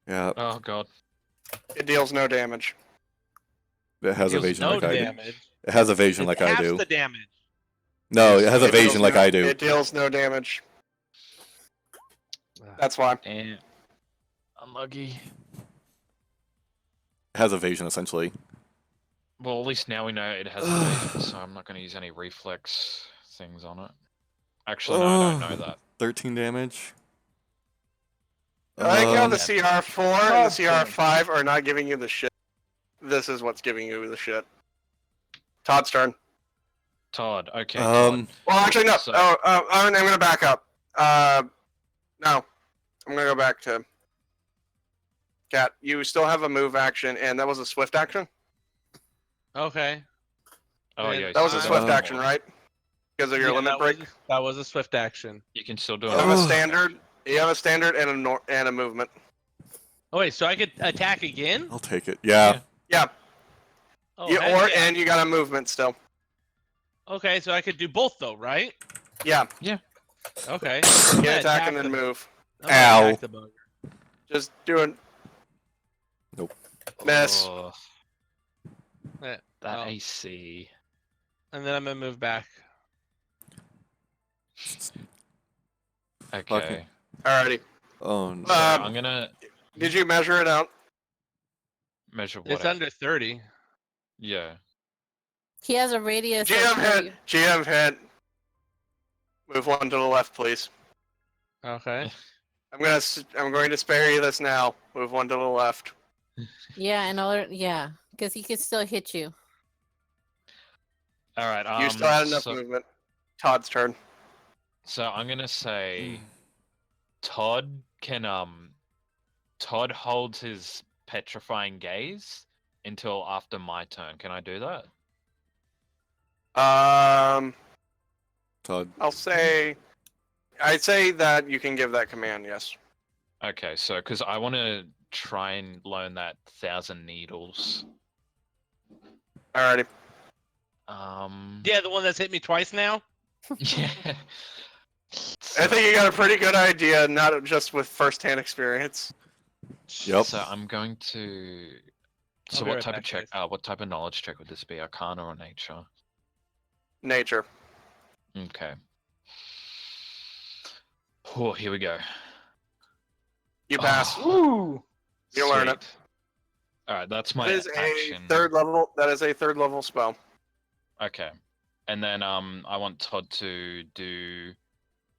Yeah, Oh god. It deals no damage. it has Deals evasion No like I do. damage. It has evasion It's like I half do. the damage. No, it has It evasion deals like no- I do. It deals no damage. That's why. And unlucky. It has evasion essentially. Well, at least now we know it has evasion, so I'm not going to use any reflex things on it. Actually, no, I don't know that. 13 damage. I like how the Um, CR4 and the CR5 are not giving you the shit. This is what's giving you the shit. Todd's turn. Todd, okay. Um, Well, actually, no. So- I'm going to back up. No. I'm going to go back to Cat. You still have a move action, and that was a swift action? Okay. Oh, and yeah. That was a so swift then- action, right? Because of your Yeah, limit that break? that was a swift action. You can still do You it. have a standard. You have a standard and a movement. Oh wait, so I could attack again? I'll take it. Yeah. Yeah. Oh, You, heck or yeah. and you got a movement still. Okay, so I could do both though, right? Yeah. Okay. Get attack and then move. I'm gonna Ow. attack the bugger. Just do it. Nope. Miss. Oh, Yeah, that oh, AC. and then I'm gonna move back. Okay. Alrighty. Oh no. I'm going to Did you measure it out? measure what? It's under 30. Yeah. He has a radius. of GM 30. hit. GM hit. Move one to the left, please. Okay. I'm going to spare you this now. Move one to the left. Yeah, yeah, because he could still hit you. All right. You still had enough so, movement. Todd's turn. So I'm gonna say, Todd can Todd holds his petrifying gaze until after my turn. Can I do that? I'd say that you can give that command. Yes. Okay, so because I want to try and learn that 1,000 needles. Alrighty. Yeah, the one that's hit me twice now. Yeah. I think you got a pretty good idea, not just with first-hand experience. Yep. So I'm going to. I'll So be what right type back, of check? guys. What type of knowledge check would this be? Arcana or nature? Nature. Okay. Oh, here we go. You pass. Ooh. You learn it. Sweet. All right, that's my That is action. a third level. That is a third level spell. Okay, and then I want Todd to do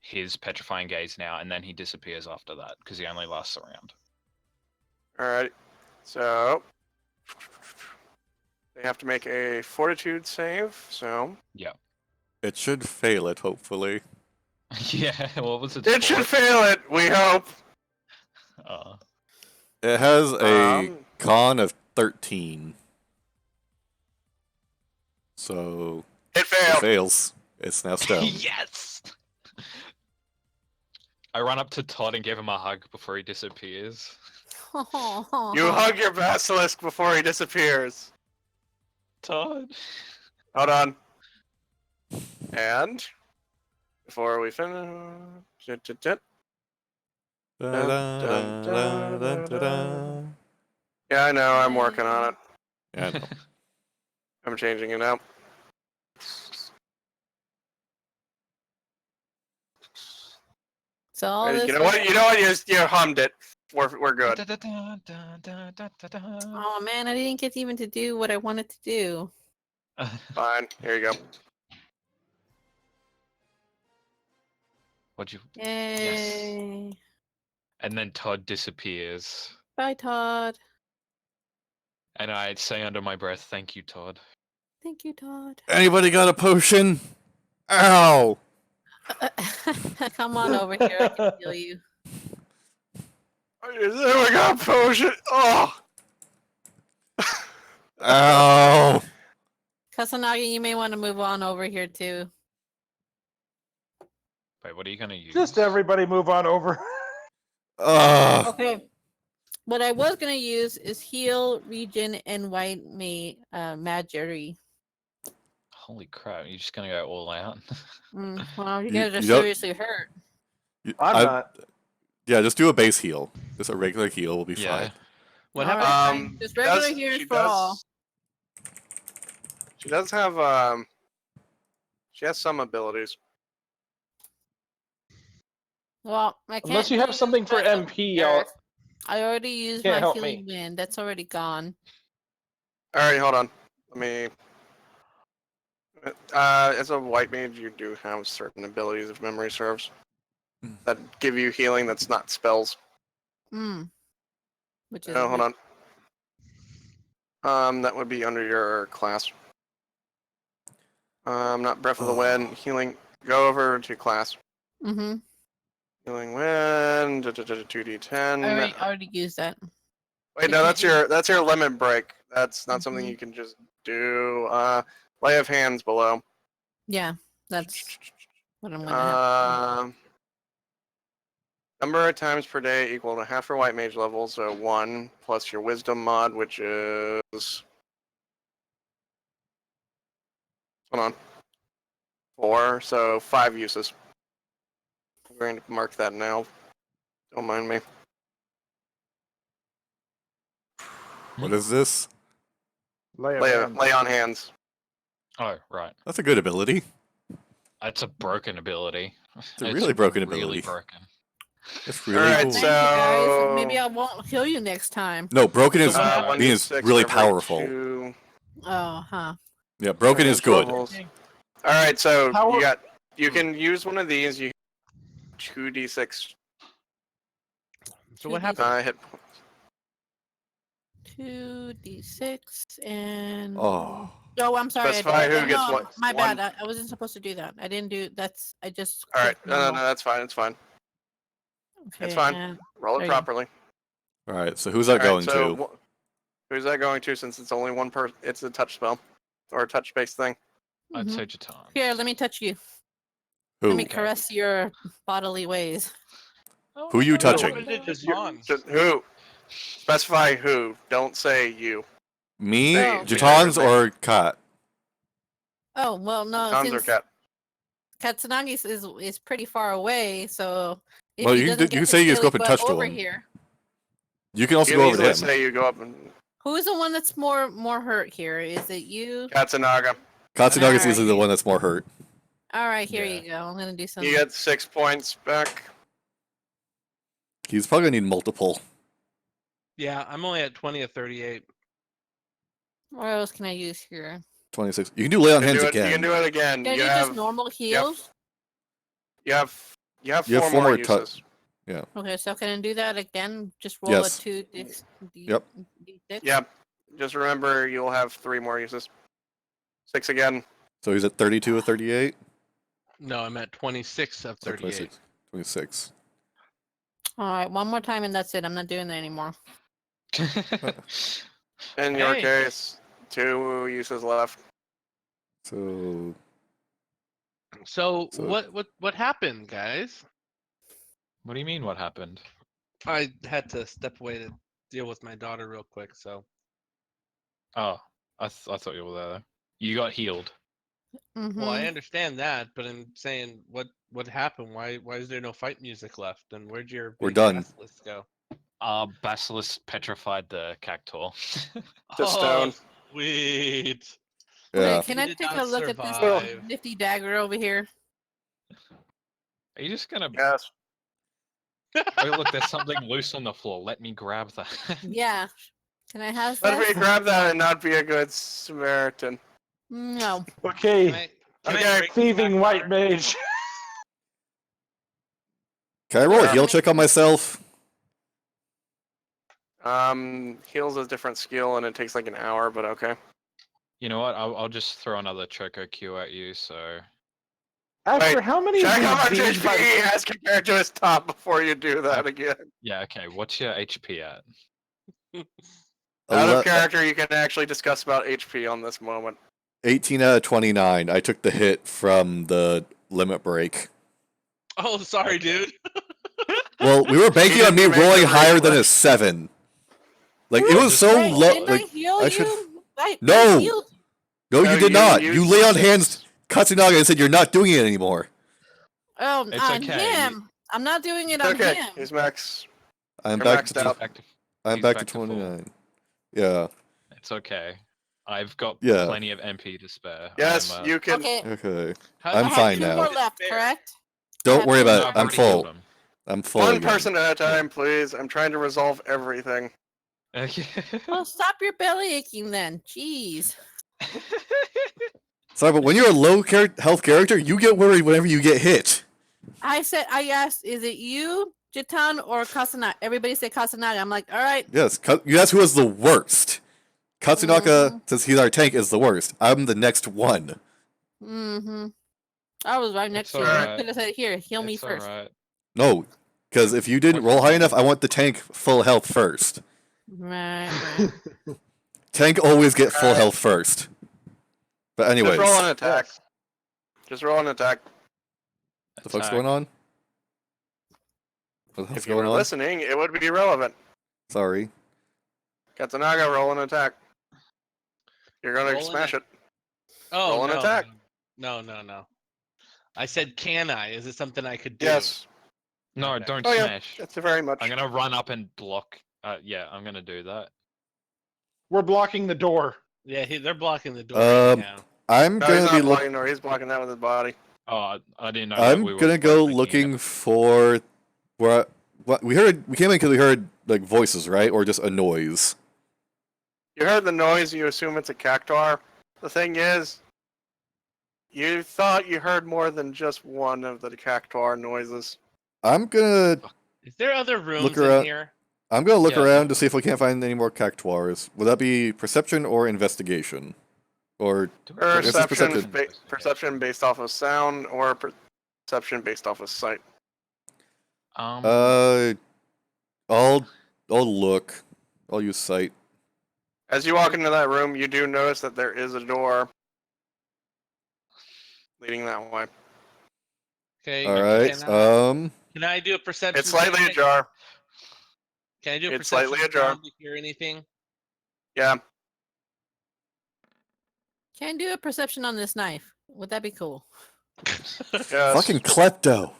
his petrifying gaze now, and then he disappears after that because he only lasts a round. Alright. So they have to make a fortitude save. So It should fail it, hopefully. Yeah, what was it? it should fail it. We hope. It has a Um, con of 13. So It it failed. fails. It's now stone. Yes. I run up to Todd and give him a hug before he disappears. You hug your basilisk before he disappears. Todd. Hold on. And before we finish, Da-da-da-da-da-da. yeah, I know. I'm working on it. Yeah, I know. I'm changing it now. So all You this. know what? You know what? You hummed it. We're good. Oh man, I didn't get even to do what I wanted to do. Fine. Here you go. What'd you? Yay! And then Todd disappears, Bye, Todd. and I say under my breath, "Thank you, Todd." Thank you, Todd. Anybody got a potion? Ow! Come on over here. I can heal you. There we go. Potion. Oh. Ow! Kasanagi, you may want to move on over here too. Wait, what are you gonna use? Just everybody move on over. Ugh. Okay. What I was gonna use is heal, regen, and white Magery. Holy crap! You're just gonna go all out. Well, you You- guys are you don't- seriously hurt. I'm not. Yeah, just do a base heal. Just a regular heal will be Yeah. fine. What All happened? right, fine. Just regular heals for all. She does have she has some abilities. Well, I can't. Unless you have do something for Breath of MP, Earth. I already used Can't my help healing me. wind. That's already gone. All right, hold on. Let me. As a white mage, you do have certain abilities, if memory serves, that give you healing. That's not spells. Which is. No, hold on. That would be under your class. Not breath of the wind. Healing. Go over to class. Mm-hmm. Healing wind. 2d10. I already used that. Wait, no, that's your limit break. That's not something you can just do. Lay of hands below. Yeah, that's what I'm gonna have. Number of times per day equal to half your white mage level, so 1 plus your wisdom mod, which is. Hold on. 4, so 5 uses. I'm going to mark that now. Don't mind me. What is this? Lay Lay on hands. Oh, right. That's a good ability. It's a broken ability. It's a really broken Really ability. broken. It's really Alright, cool. Thank you guys. so- Maybe I won't kill you next time. No, broken is one means d6 really for every powerful. 2 Oh, huh. Yeah, broken is good. levels. Alright, so Power- you can use one of these. You 2d6 So what happened? hit. 2d6 and. Oh. Oh, I'm sorry. Specify I did- who gets no, what. My One. bad. I wasn't supposed to do that. I didn't do. That's. I just. Alright, clicked no, normal. that's fine. It's fine. Okay, It's fine. and- Roll There it you go. properly. All right, so who's that Alright, going so to? who's that going to? Since it's only one person, it's a touch spell or a touch-based thing. I'd Mhm. say Chatan. Here, let me touch you. Who? Let me caress your bodily ways. Who you touching? What did Just Chatan? Just who? Specify who. Don't say you. Me, Say Jitons, everything. or Kat? Oh well, no. Tons or Since cat? Katsunagi is pretty far away, so if Well, he you doesn't can get say his you just go silly up and butt touch to over him. here, You can also You go can over to easily him. say you go up and who is the one that's more hurt here? Is it you? Katsunaga. Katsunaga's Alright. usually the one that's more hurt. All right, here Yeah. you go. I'm gonna do some. You get 6 points back. He's probably gonna need multiple. Yeah, I'm only at 20 of 38. What else can I use here? 26. You can do lay on You can hands do it, you again. can do it again. Can I You do have, just normal you have heals? you have You have 4 four more more tou- uses. Okay, so can I do that again? Just roll Yes. a 2d6. Yep. Yep. Just remember you'll have 3 more uses. 6 again. So he's at 32 or 38? No, I'm at 26 of Or 38. 26. 26. All right, one more time and that's it. I'm not doing that anymore. In your Hey. case, 2 uses left. So So, So- what happened, guys? What do you mean? What happened? I had to step away to deal with my daughter real quick. So Oh, I thought you were there. You got healed. Mm-hmm. well, I understand that, but I'm saying what happened? Why is there no fight music left? And where'd your We're big done. basilisk go? Basilisk petrified the cactor. To stone. Sweet. yeah. Okay, can You I did take not a look at this survive. nifty dagger over here? Are you just gonna? Yes. Oh, look, there's something loose on the floor. Let me grab that. Yeah. Can I have Let me that? grab that and not be a good Samaritan. No. Okay, Okay. break the thieving back white door? mage. Can I roll a Yeah. heal check on myself? Heals is a different skill and it takes like an hour, but okay. You know what? I'll just throw another Choco Q at you. So After Wait, how many Check how of much these HP he has compared to his top before you do that again. yeah, okay. What's your HP at? Out of Ele- character, you can actually discuss about HP on this moment. 18 out of 29. I took the hit from the limit break. Oh, sorry, dude. Well, we were banking on me didn't make rolling the higher than a reflex. 7. Like, it I'll was just so roll low. Didn't I Like, heal I should. you? I No! healed. No, No, you did not. used You lay on 6. hands, Katsunaga, and said you're not doing it anymore. Oh, It's on okay. him. I'm not doing it It's on okay. him. He's max. I'm You're back maxed to out. I'm He's back to back to full. 29. Yeah. It's okay. I've got Yeah. plenty of MP to spare. Yes, I'm, you can. Okay. Okay. How I'm I did have fine 2 now. more left, correct? Don't have worry two about more. it. I'm already healed full. him. I'm full One again. person at a time, please. I'm trying to resolve everything. Well, stop your belly aching then. Jeez. Sorry, but when you're a low health character, you get worried whenever you get hit. I asked, is it you, Jitan, or Kasanaga? Everybody said Kasanaga. I'm like, all right. Yes, that's who is the worst. Katsunaka, since he's our tank, is the worst. I'm the next one. Mm-hmm. I was right next It's to you. You alright. could have said, here, heal me It's first. alright. No, because if you didn't roll high enough, I want the tank full health first. Right. Tank always get full Alright. health first. But anyways, Just roll an attack. Just roll an attack. what the fuck's Attack. going on? What the hell's If you going were on? listening, it would be relevant. Sorry. Katsunaga, roll an attack. You're gonna Roll an smash it. Oh, Roll an no, attack. No. I said, can I? Is it something I could do? Yes. No, Okay. don't Oh yeah. smash. That's very much. I'm gonna run up and block. Yeah, I'm gonna do that. We're blocking the door. Yeah, they're blocking the door Um, anyhow. I'm No, he's gonna not be blocking door. He's blocking that with his body. Oh, I didn't know. that I'm we were gonna go both making looking it. for what we heard. We came in because we heard like voices, right, or just a noise. You heard the noise. You assume it's a cactuar. The thing is, you thought you heard more than just one of the cactuar noises. I'm gonna Is there other rooms in around- here? look Yeah, around to see if we can't find any more cactuars. Would that be perception or investigation, or I guess it's Perception, perception. perception based off of sound, or perception based off of sight. I'll look. I'll use sight. As you walk into that room, you do notice that there is a door leading that way. Okay. All right. Can I do a perception? It's slightly check? ajar. Can I do a It's perception slightly ajar. to hear anything? Yeah. Can I do a perception on this knife? Would that be cool? Yes. Fucking klepto.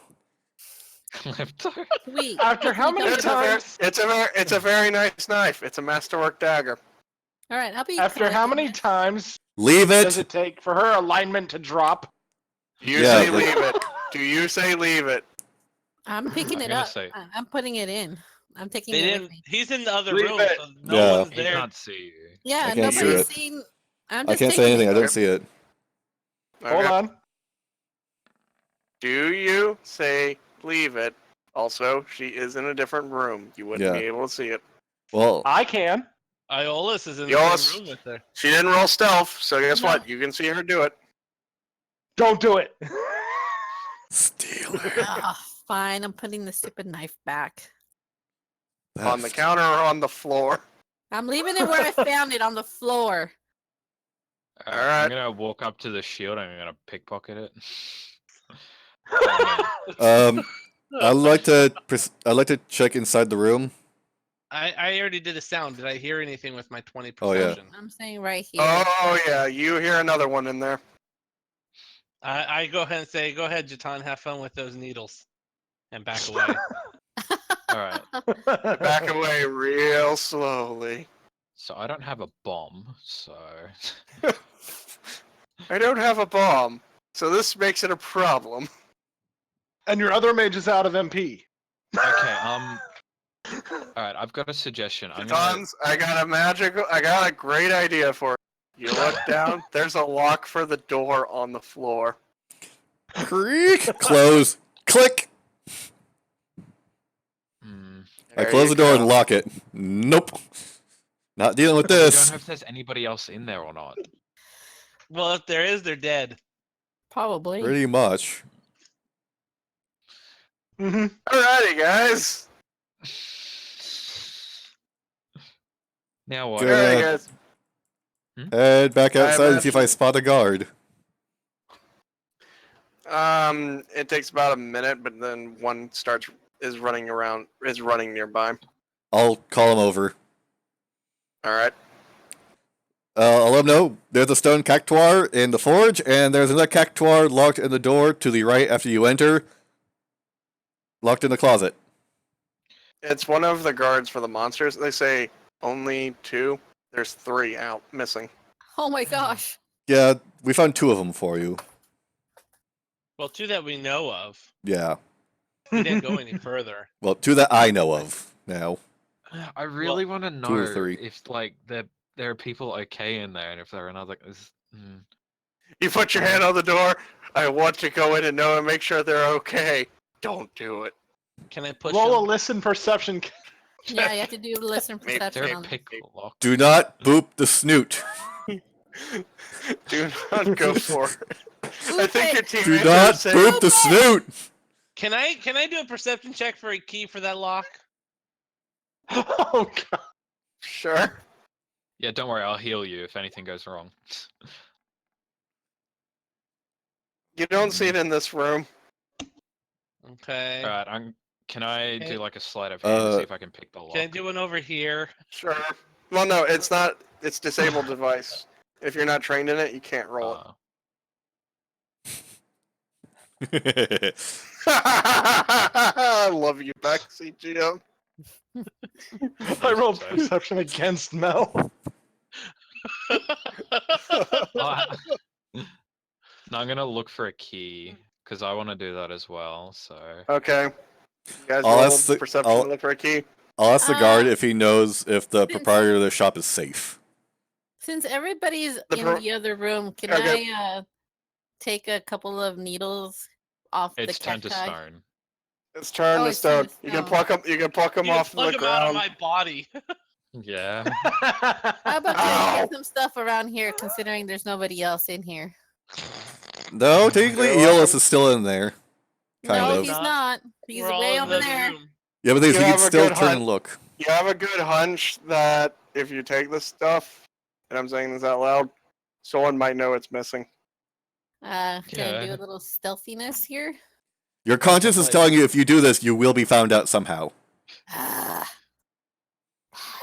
Klepto. Sweet. After how Hopefully many don't get It's a burned. very, it's a very nice knife. It's a masterwork dagger. All right, I'll be. After how collecting many it. times Leave does it. it take for her alignment to drop? You Yeah, say but- leave it. Do you say leave it? I'm picking I'm it gonna up. say- I'm putting it in. I'm taking They it with didn't. me. He's in the other Leave room, it. so no Yeah. one's He there. can't see you. Yeah, I can't see nobody's it. seen. I'm I just can't say taking anything. I it. don't see it. Hold Okay. on. Do you say leave it? Also, she is in a different room. You wouldn't Yeah. be able to see it. Well, I can. Iolus is in the Iolus. same room with her. She didn't roll stealth, so guess No. what? You can see her do it. Don't do it. steal it. Ah, fine. I'm putting the stupid knife back. On the counter or on the floor. I'm leaving it where I found it on the floor. Alright. I'm gonna walk up to the shield and I'm gonna pickpocket it. I'd like to check inside the room. I already did a sound. Did I hear anything with my 20 Oh, yeah. perception? I'm saying right here. Oh yeah, you hear another one in there. I go ahead and say, go ahead, Jatan, have fun with those needles, and back away. All right. Back away real slowly. So I don't have a bomb, so I don't have a bomb, so this makes it a problem. And your other mage is out of MP. okay. All right. I've got a suggestion. I'm gonna. Tons, I got a great idea for you. You look down, there's a lock for the door on the floor. Creak. Close. Click. Hmm. I There close you the door go. and lock it. Nope. Not dealing with I don't this. know if there's anybody else in there or not. Well, if there is, they're dead. Probably. Pretty much. Mm-hmm. Alrighty, guys. Now what? Good. Alrighty, guys. Head back I outside and see if I spot a guard. It takes about a minute, but then one is running nearby. I'll call him over. All right. I'll let him know there's a stone cactuar in the forge, and there's another cactuar locked in the door to the right after you enter. Locked in the closet. It's one of the guards for the monsters. They say only 2. There's 3 out missing. Oh my gosh. Yeah, we found 2 of them for you. Well, 2 that we know of. Yeah. We didn't go any further. Well, 2 that I know of now. I really want to 2 or know 3. if like there are people okay in there, and if there are another. You put your hand on the door. I want to go in and know and make sure they're okay. Don't do it. Can I push Roll a him? listen perception. Yeah, you have to do listen Maybe perception They're on it. pick lock. Do not boop the snoot. Do not go for it. I think your Do teammates not are saying, boop the snoot. Can I do a perception check for a key for that lock? Oh god. Sure. Yeah, don't worry. I'll heal you if anything goes wrong. You don't see it in this room. Okay. All right. Can I Okay. do like a sleight of hand to Uh, see if I can pick the lock? Can I do one over here? Sure. Well, no, it's not. It's disabled device. If you're not trained in it, you can't roll it. I love you, Bexy GM. I rolled perception against Mel. No, I'm gonna look for a key because I want to do that as well. So Okay. You guys I'll roll ask the- perception I'll- to look for a key. I'll ask the guard Uh, if he knows if the since- proprietor of the shop is safe. Since everybody's The in pro- the other room, can Okay. I take a couple of needles off it's the turned to cacti? stone. It's turned Oh, to it's turned stone. to You can stone. pluck them. You can pluck them You off plug the him out of ground. my body. Yeah. How about Ow! you get some stuff around here, considering there's nobody else in here? No, technically, You're Eolus welcome. is still in there. Kind no, of. he's not. He's We're all way in over the other there. room. Yeah, but the thing is, You he can have a still good turn hunt. and look. You have a good hunch that if you take this stuff, and I'm saying this out loud, someone might know it's missing. Can I do Yeah. a little stealthiness here? Your conscience is Like- telling you if you do this, you will be found out somehow. Ah,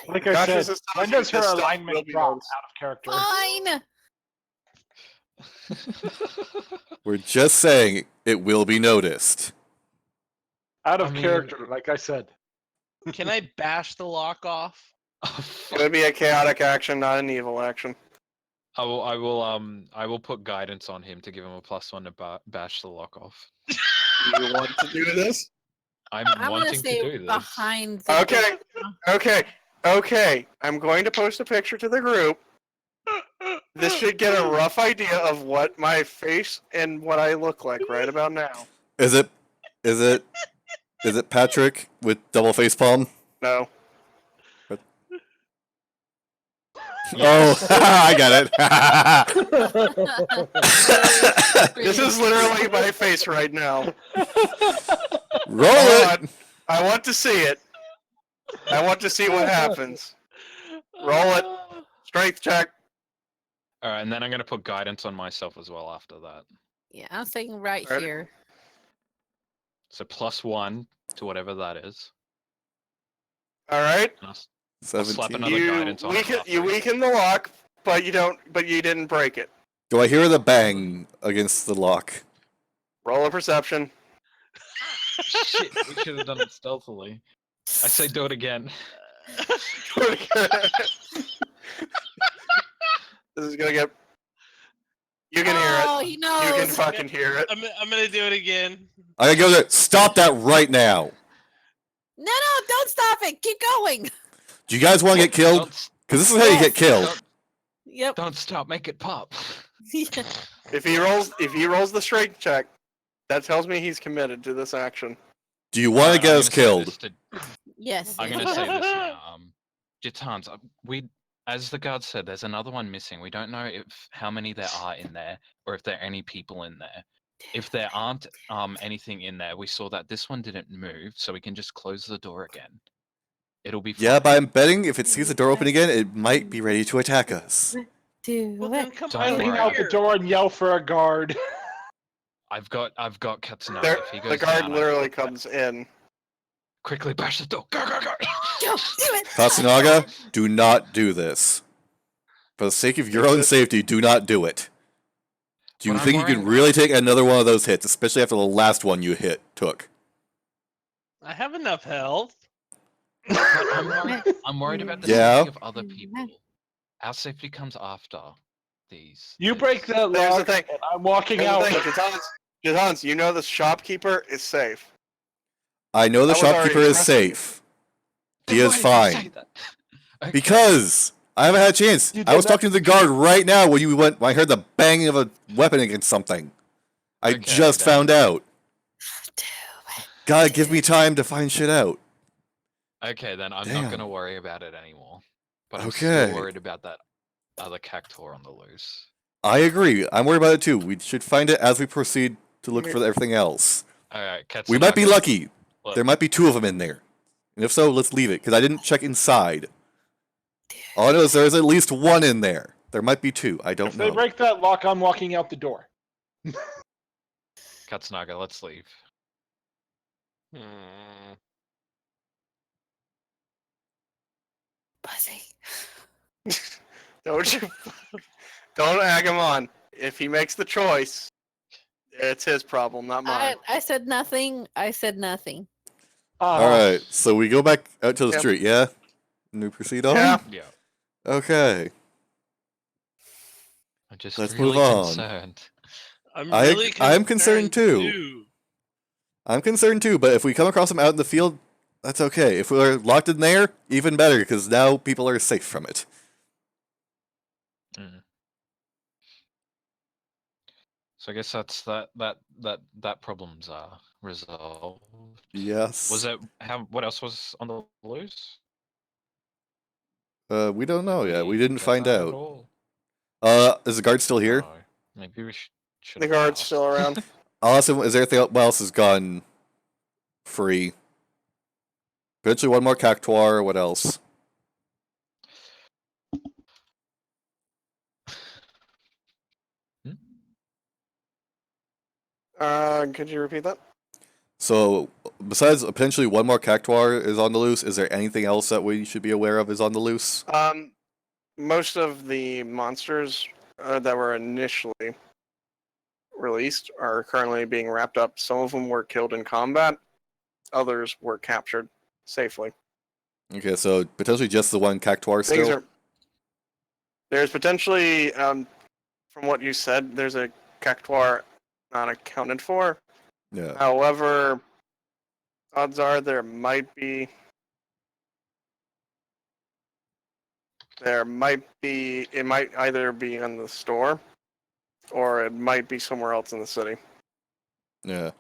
Like I Josh said, is just when telling does you her this stuff will alignment be drop noticed. out of character? Fine. We're just saying it will be noticed. Out of I mean- character, like I said. Can I bash the lock off? Oh, It would be a chaotic action, not an evil action. I will put guidance on him to give him a +1 to bash the lock off. You want to do this? I'm I'm gonna wanting to stay do this. behind the Okay. Okay. I'm going to post a picture to the group. This should get a rough idea of what my face and what I look like right about now. Is it Patrick with double face palm? No. Oh, I got it. This is literally my face right now. Roll Hold it. on. I want to see it. I want to see what happens. Roll it. Strength check. All right, and then I'm gonna put guidance on myself as well after that. Yeah, I'm saying right Alright. here. So +1 to whatever that is. All right. And I'll slap 17. another guidance on it. You weaken the lock, but you didn't break it. Do I hear the bang against the lock? Roll a perception. Shit, we should have done it stealthily. I say do it again. This is gonna get. You can hear Oh, it. he You knows. can fucking hear it. I'm gonna do it again. I gotta go there. Stop that right now. No, don't stop it. Keep going. Do you guys want to get killed? Because this is how you get killed. Yep. Don't stop, make it pop. If he rolls the strength check, that tells me he's committed to this action. Do you want to get us killed? Yes. I'm gonna say this now. Jitans, as the guard said, there's another one missing. We don't know how many there are in there, or if there are any people in there. If there aren't anything in there, we saw that this one didn't move, so we can just close the door again. It'll be fine. Yeah, but I'm betting if it sees the door open again, it might be ready to attack us. Well, then come Don't I on lean worry. out the here. door and yell for a guard. I've got Katsunaka. There, If he goes the guard down, literally comes in. quickly bash the door. Go, go, go. Don't do it. Katsunaga, do not do this. For the sake of your own safety, do not do it. Do you But I'm think you can worrying- really take another one of those hits, especially after the last one you took? I have enough health. But I'm worried about the Yeah. safety of other people. Our safety comes after these. You break that There's the lock, thing. and I'm walking Here's out. the thing, Jitans, you know the shopkeeper is safe. I know the That was already shopkeeper is addressed. safe. He Then is why did you say fine. that? Okay. Because I haven't had a chance. You I did was that- talking to the guard right now when when I heard the banging of a weapon against something. I Okay, just then. found out. Do it. God, give me time to find shit out. Okay, then I'm Damn. not gonna worry about it anymore. But I'm Okay. still worried about that other cactor on the loose. I agree. I'm worried about it too. We should find it as we proceed to look for everything else. Alright, Katsunaka. We might be lucky. Look, There might be 2 of them in there. And if so, let's leave it, because I didn't check inside. All I know is there's at least 1 in there. There might be 2. I don't If they know. break that lock, I'm walking out the door. Katsunaga, let's leave. Pussy. Don't you? Don't egg him on. If he makes the choice, it's his problem, not mine. I said nothing. I said nothing. Alright, so we go back out to the Yep. street, yeah? And we proceed on? Yeah. Yeah. Okay. I'm just Let's really move on. concerned. I'm concerned too. I'm concerned too, but if we come across them out in the field, that's okay. If we're locked in there, even better, because now people are safe from it. So I guess that's that problem's resolved. Yes. Was it what else was on the loose? We don't know yet. We didn't get find that at out. all? Is the guard still here? No. Maybe we should. The guard's still around. I'll ask him, is there anything else has gone free? Eventually one more cactuar, what else? Could you repeat that? So, besides potentially one more Cactuar is on the loose, is there anything else that we should be aware of is on the loose? Most of the monsters that were initially released are currently being wrapped up. Some of them were killed in combat. Others were captured safely. Okay, so potentially just the one Cactuar still? There's potentially, from what you said, there's a Cactuar not accounted for. Yeah. However, odds are it might either be in the store or it might be somewhere else in the city. Yeah.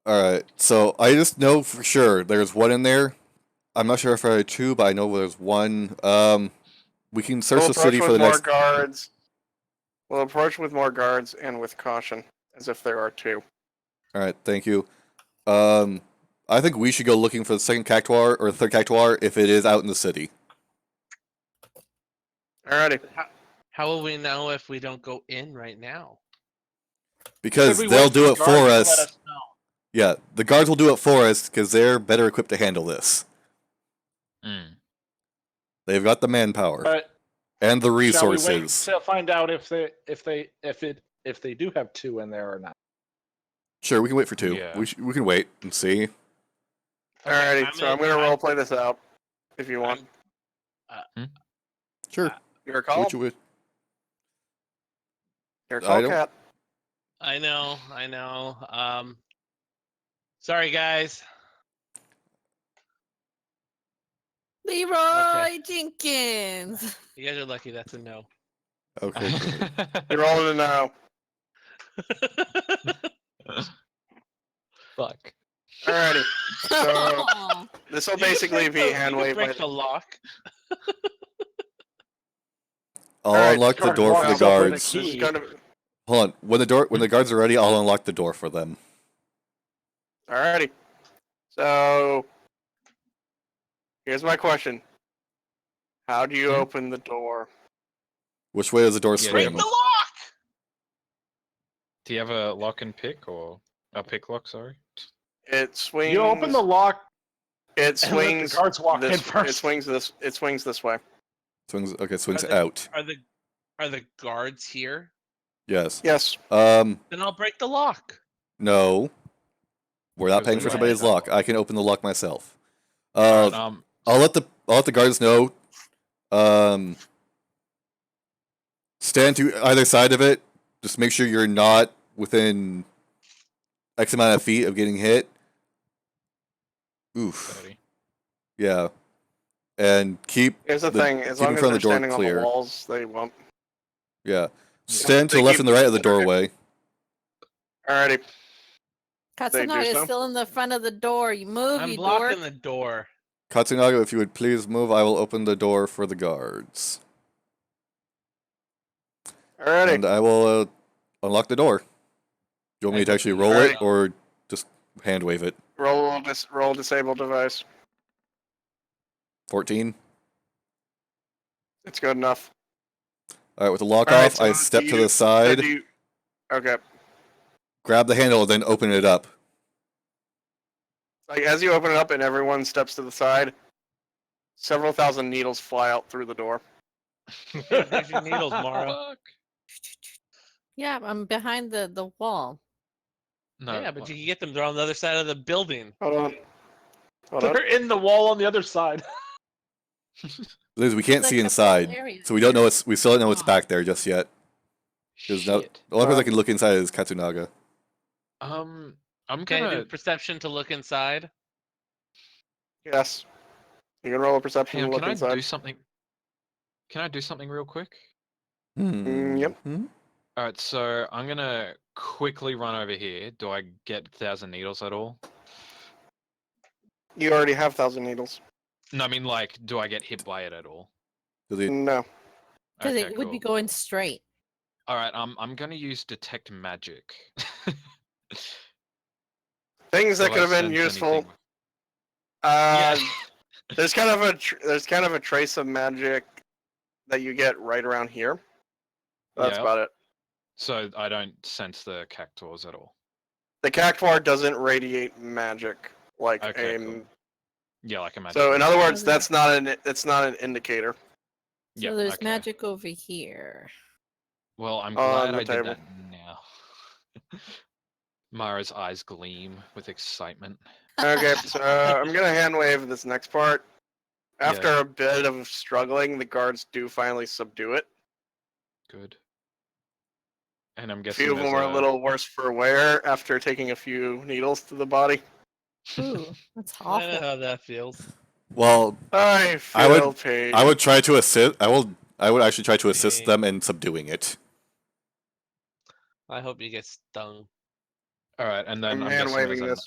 Alright, so I just know for sure there's one in there. I'm not sure if I had two, but I know there's one. We can search the city for the next... guards. We'll approach with more guards and with caution, as if there are two. Alright, thank you. I think we should go looking for the second Cactuar, or the third Cactuar, if it is out in the city. Alrighty. How will we know if we don't go in right now? Because Should we they'll wait for do the it guards for to us. let us know? Yeah, the guards will do it for us, because they're better equipped to handle this. They've got the manpower. But and the shall we wait resources. to find out if they do have two in there or not? Sure, we can wait for two. Yeah. We can wait and see. Alrighty, so I'm gonna roleplay this out, if you want. Sure. Your call. Which would... Your call, Cat. I know. Sorry, guys. Leroy Jenkins. You guys are lucky. That's a no. Okay. You're rolling a no. Fuck. Alrighty. So this will basically be hand You waved by break the lock. I'll Alright, unlock the guard door for the walks up with a guards. key. This is gonna... Hold on. When the guards are ready, I'll unlock the door for them. Alrighty. So here's my question. How do you open the door? Which way does the door Yeah, swing? Break the lock. Do you have a lock and pick or a pick lock? Sorry. It swings. You open the lock. It and let the swings. guards walk in This, first. it swings this. It swings this way. Swings. Okay, swings Are the- out. Are the guards here? Yes. Yes. Then I'll break the lock. No. We're not Because paying we for might somebody's need that lock. lock. I can open the lock myself. Alright, I'll let the guards know. Stand to either side of it. Just make sure you're not within X amount of feet of getting hit. Oof. 30. Yeah. And keep. Here's the thing. As keep long in as front they're of the door standing on clear. the walls, they won't. Yeah. Stand to the They left keep and the right of the considering it. doorway. Alrighty. Katsunaga is so? still in the front of the door. You move, I'm you blocking dork. the door. Katsunaga, if you would please move, I will open the door for the guards. Alrighty. And I will unlock the door. Do you want me to actually roll it or just hand wave it? Roll disable device. 14. It's good enough. Alright, with the lock Alright, off, so I step do to you- the so side, do you- Okay. grab the handle, then open it up. Like as you open it up and everyone steps to the side, several thousand needles fly out through the door. There's your needles, Mara. Fuck. Yeah, I'm behind the wall. No. Yeah, but you can get them. They're on the other side of the building. Hold on. Hold on. They're in the wall on the other side. Liz, we can't Like see a full inside, area. so we still don't know what's back there just yet. There's no, Shit. the only person that can look inside is Katsunaga. I'm Can I do gonna. perception to look inside? Yes. You can roll a perception Hang and on, look can I inside. do something? Can I do something real quick? Yep. Alright, so I'm gonna quickly run over here. Do I get 1,000 needles at all? You already have 1,000 needles. No, I mean, like, do I get hit by it at all? Does he, No. Because Okay, it would be cool. going straight. Alright, I'm gonna use detect magic. Things that Do could I have been sense useful. anything? There's kind of a trace of magic that you get right around here. That's Yep. about it. So I don't sense the cactuars at all. The cactuar doesn't radiate magic like Okay, a. cool. Yeah, like a magic. So in other words, Okay. that's not an indicator. So Yeah, there's okay. magic over here. On Well, I'm glad the I did table. that now. Mara's eyes gleam with excitement. Okay, so I'm gonna hand wave this next part. After Yeah. a bit of struggling, the guards do finally subdue it. Good. And I'm A guessing few of them there's are a little worse for wear after taking a few needles to the body. Ooh, that's I know awful. how that feels. Well, I I feel would- pain. I would try to assist. I would actually try to assist Dang. them in subduing it. I hope you get stung. All right, and then I'm I'm hand guessing waving this.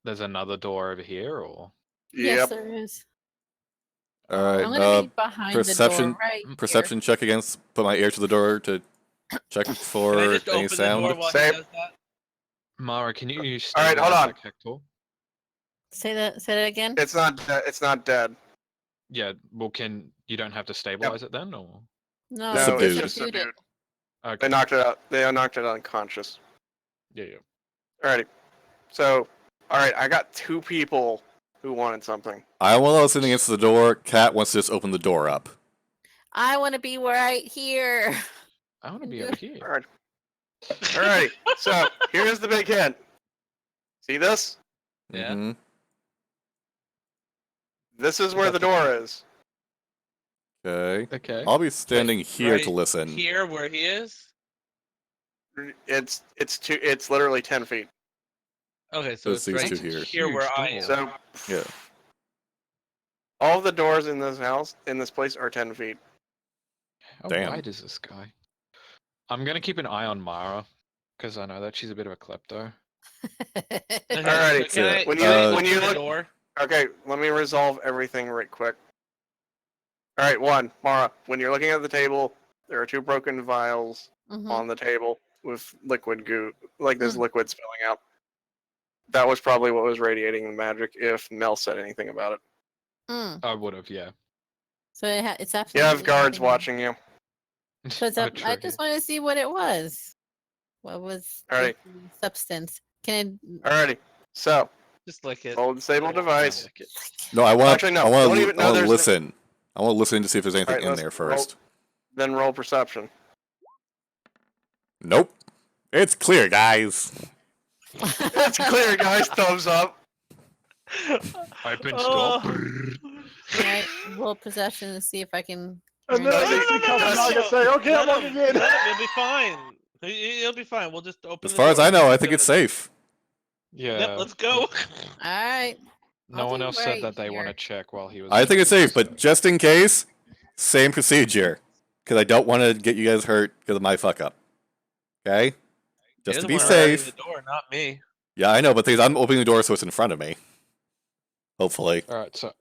there's another door over here, or Yes, Yep. there is. All right. I'm gonna be behind the perception door right perception check against. Put my ear to the door to check Can I for just any open the door sound. while Same. he does that? Mara, can you All right, hold stabilize on. that cactuar? here. Say that again. It's not. It's not dead. Yeah. Well, you don't have to stabilize it then, or No, It's No, they it's subdued. just subdued it. subdued. okay. They knocked it out. They knocked it unconscious. Yeah. Alrighty. So, alright, I got 2 people who wanted something. I want to sitting against the door. Cat wants to just open the door up. I want to be right here. I want to be over here. Alright. Alrighty. So, here's the big hint. See this? Yeah. Mhm. This is where the door is. Okay. Okay. I'll be standing here to right listen. Here, where he is. It's literally 10 feet. Okay, so It's it's these right two here. here where I am. So, Yeah. all the doors in this house, in this place, are 10 feet. How Damn. wide is this guy? I'm gonna keep an eye on Mara, because I know that she's a bit of a klepto. Okay, Alrighty, so can I when you- can I when you open the look- door? Okay, let me resolve everything right quick. Alright, 1. Mara, when you're looking at the table, there are 2 broken vials Mhm. on the table with liquid goo, like there's Mm. liquid spilling out. That was probably what was radiating the magic if Mel said anything about it. Mm. I would have, yeah. So it's You absolutely. have guards nothing. watching you. So it's Oh, I true, just want to see what it was. What was Alright. the substance? Can Alrighty, so Just lick it. roll disable device. Lick it. No, I want. Actually, no, I want don't to. even- I no, want to there's no- listen. I want to listen to see if there's anything Alright, in let's there roll- first. Then roll perception. Nope. It's clear, guys. It's clear, guys. Thumbs up. Open Oh. door. I roll possession and see if I can? And hear then No, anything? I no, come no, along no. and say, okay, I'm Let looking him. in. Let him. He'll be fine. He'll be fine. We'll just open. As the far as door. I know, I think Do it's it. safe. Yeah. Yep, let's go. All right. No I'll one be else said right that they want to here. check while he was. I think it's checking, safe, but so- just in case, same procedure. Because I don't want to get you guys hurt because of my fuck up. Okay? Just You're to the be one opening safe. The door, not me. Yeah, I know, but I'm opening the door so it's in front of me. Hopefully. All right, so.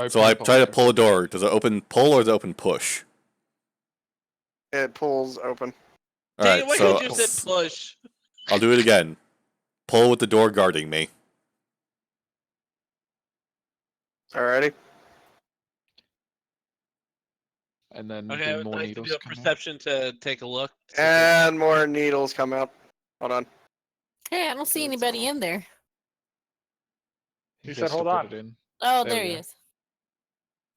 So I open try to door. pull the door. Does it open pull or does it open push? It pulls open. All Dang right, it, why so can't you said push? I'll do it again. Pull with the door guarding me. Alrighty. And then Okay, I the would more like to needles do a come out. perception to take a look. to see if And more needles come out. Hold on. Hey, I don't see anybody in there. He You gets said to hold put on. it in. Oh, There there we he go. is.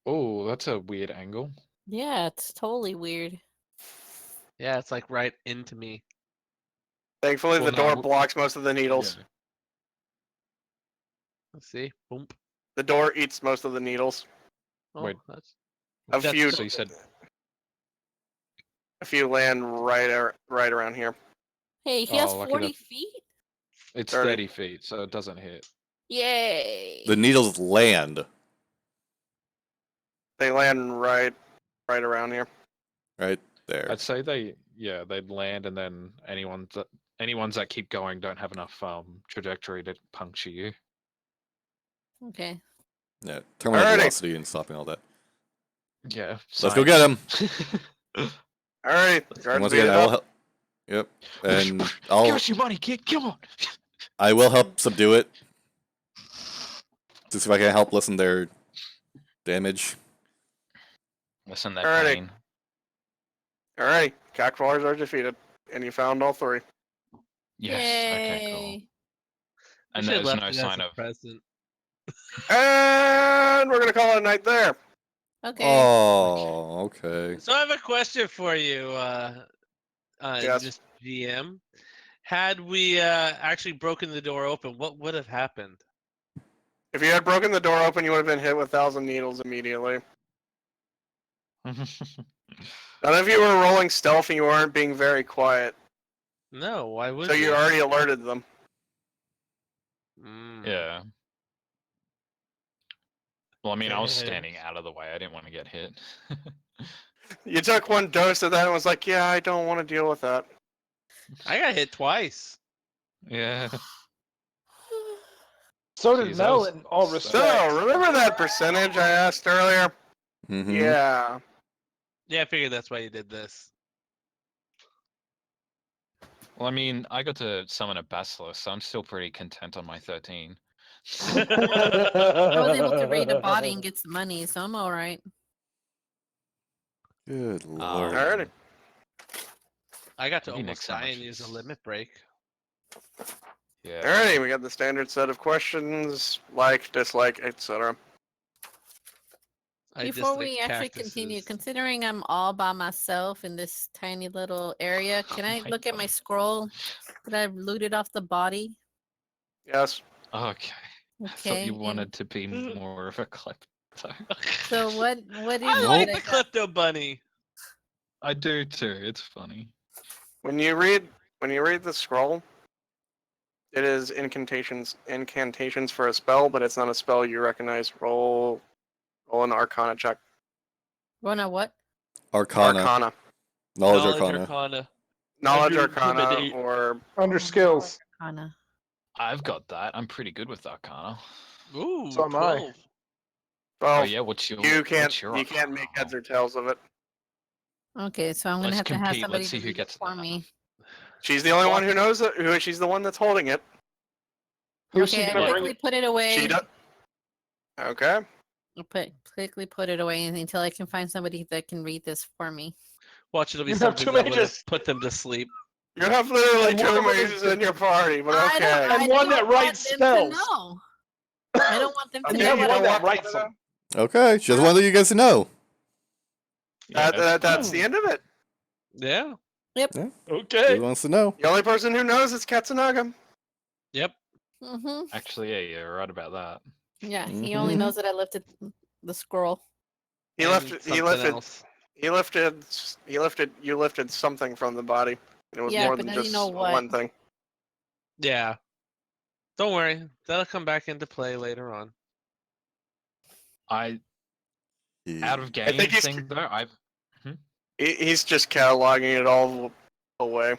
Oh, that's a weird angle. Yeah, it's totally weird. Yeah, it's like right into me. Thankfully, Well, the door no, blocks most of the needles. Yeah. Let's see. Boom. The door eats most of the needles. Oh, Wait. that's A that's few. So you said A few land right around here. Hey, he has Oh, lucky 40 that- feet. it's 30. 30 feet, so it doesn't hit. Yay! The needles land. They land right around here. Right there. I'd say they'd land, and then anyone's that keep going don't have enough trajectory to puncture you. Okay. Yeah, terminal Alrighty. velocity and stopping all that. Yeah. Let's go get him. Alright, And guards once beat again, it I will up. help. Yep, and Give I'll us your money, kid. Come on. I will help subdue it. To see if I can help lessen their damage. Listen, that Alrighty. pain. Alright, Cockcrawlers are defeated, and you found all 3. Yes. Okay. Cool. Yay. And should've there's left no it as sign a of. present. And we're gonna call it a night there. Okay. Oh, okay. So I have a question for you, Yes. Mr. GM. Had we actually broken the door open, what would have happened? If you had broken the door open, you would have been hit with 1,000 needles immediately. None of you were rolling stealth, and you weren't being very quiet. No, why would So you already alerted them. Mm. Yeah. Well, I mean, I was Damn. standing out of the way. I didn't want to get hit. You took one dose of that and was like, yeah, I don't want to deal with that. I got hit twice. Yeah. So did Jeez, Mel, that was in all so- respects. So, remember that percentage I asked earlier? Mm-hmm. Yeah. Yeah, I figured that's why you did this. Well, I mean, I got to summon a basilisk, so I'm still pretty content on my 13. I was able to raid a body and get some money, so I'm all right. Good lord. Alrighty. I got to Maybe almost next time die I and should use a s- limit break. Yeah. Alrighty, we got the standard set of questions, like, dislike, etc. I Before dislike we actually continue, cactuses. considering I'm all by myself in this tiny little area, can I my look at my God. scroll that I've looted off the body? Yes. Okay. I thought Okay. you and wanted to be more of a klepto. so what is I it like that the I got? Klepto Bunny. I do too. It's funny. When you read the scroll, it is incantations for a spell, but it's not a spell you recognize. Roll an Arcana check. Run a what? Arcana. Arcana. Knowledge Knowledge Arcana. Arcana. Knowledge Under Arcana intimidate. or Under skills. Arcana. I've got that. I'm pretty good with Arcana. Ooh, So am I. 12. well, Oh yeah, what's your? you can't What's your make Arcana? heads or tails of it. Okay, so I'm gonna Let's have to have compete. somebody Let's see to who read it gets for that. me. She's the only one who knows it. She's the one that's holding it. Who's Okay, she I gonna quickly bring? put it away. She does. Okay. Quickly put it away until I can find somebody that can read this for me. Watch, it'll be You have something two that would have mages. put them to sleep. You have literally And one two of them is mages in your party, but I okay. don't, And I one don't that want writes them spells. to know. I don't want them to Okay, You know have you what one don't I that want writes them them. Okay, she doesn't want you guys to know. Yeah, That's the end of it. Yeah. She Okay. wants to know. The only person who knows is Katsunaga. Yep. Mm-hmm. Actually, yeah, you're right about that. Yeah, he only Mhm. knows that I lifted the scroll. He And lifted. He something lifted. else. He lifted. He lifted. You lifted something from the body. It was Yeah, more but than I didn't just know what. one thing. Yeah. Don't worry. That'll come back into play later on. Out of I game think he's- thing though, I've. He's just cataloging it all away.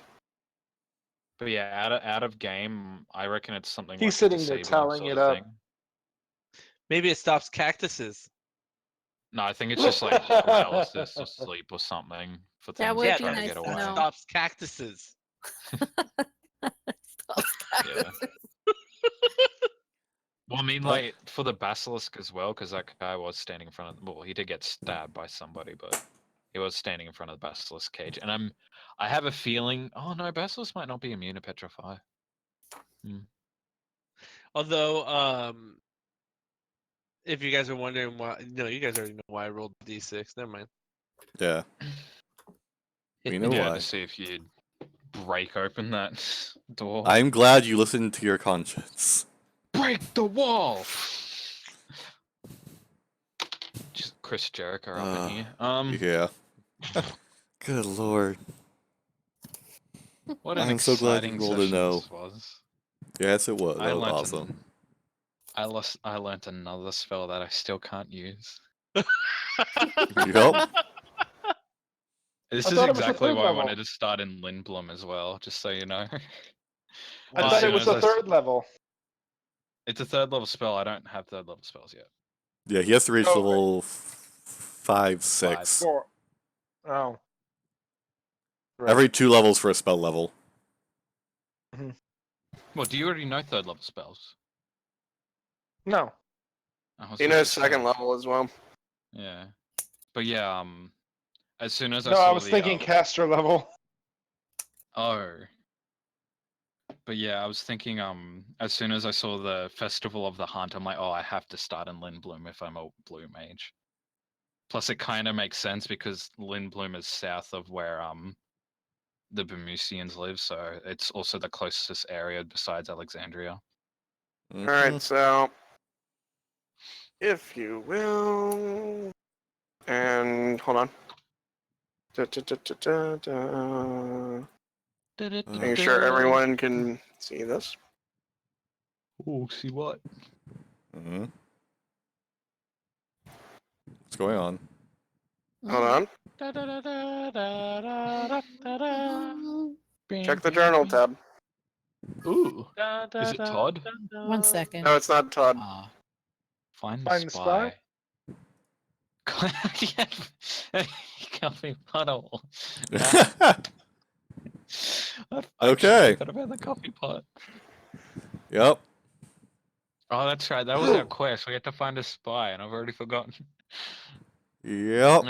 But yeah, out of game, I reckon it's something He's like a sitting there disabling tallying sort it of up. thing. Maybe it stops cactuses. No, I think it's just like paralysis or sleep or something for That things would that be try nice to get to away. know. Stops cactuses. Yeah. Well, I mean, like for the basilisk as well, because that guy was standing in front of. Well, he did get stabbed by somebody, but he was standing in front of the basilisk cage, and I have a feeling. Oh no, basilisk might not be immune to petrify. Although, if you guys are wondering why, no, you guys already know why I rolled the d6. Never mind. Yeah. Hit We me. know Yeah, why. to see if you'd break open that door. I'm glad you listened to your conscience. Break the wall. Just Chris Jericho up in here. Yeah. Good lord. What an I'm so glad you exciting rolled a session no. this was. Yes, it was. I That was learnt awesome. I learnt another spell that I still can't use. Yep. This I is thought it was the exactly third why I level. wanted to start in Lindblom as well, just so you know. I As thought it soon was as the I s- third level. It's a third level spell. I don't have third level spells yet. Yeah, he has to reach Oh, level 5, 6. 4. Oh. Right. Every 2 levels for a spell level. Well, do you already know third level spells? No. I was He about knows to second say. level as well. Yeah. But yeah, as soon as I No, I saw was the thinking caster level. oh, but yeah, I was thinking as soon as I saw the Festival of the Hunt, I'm like, oh, I have to start in Lindblom if I'm a blue mage. Plus, it kind of makes sense because Lindblom is south of where the Bermusians live, so it's also the closest area besides Alexandria. Mhm. Alright, so if you will, and hold on. Making sure everyone can see this. Oh, see what? Mhm. What's going on? Hold on. Check the journal tab. Ooh, is it Todd? 1 second. No, it's not Todd. Find Find the the spy? spy. Coffee puddle. Okay. I forgot about the coffee pot. Yep. Oh, that's right. That was our quest. We had to find a spy, and I've already forgotten. Yep.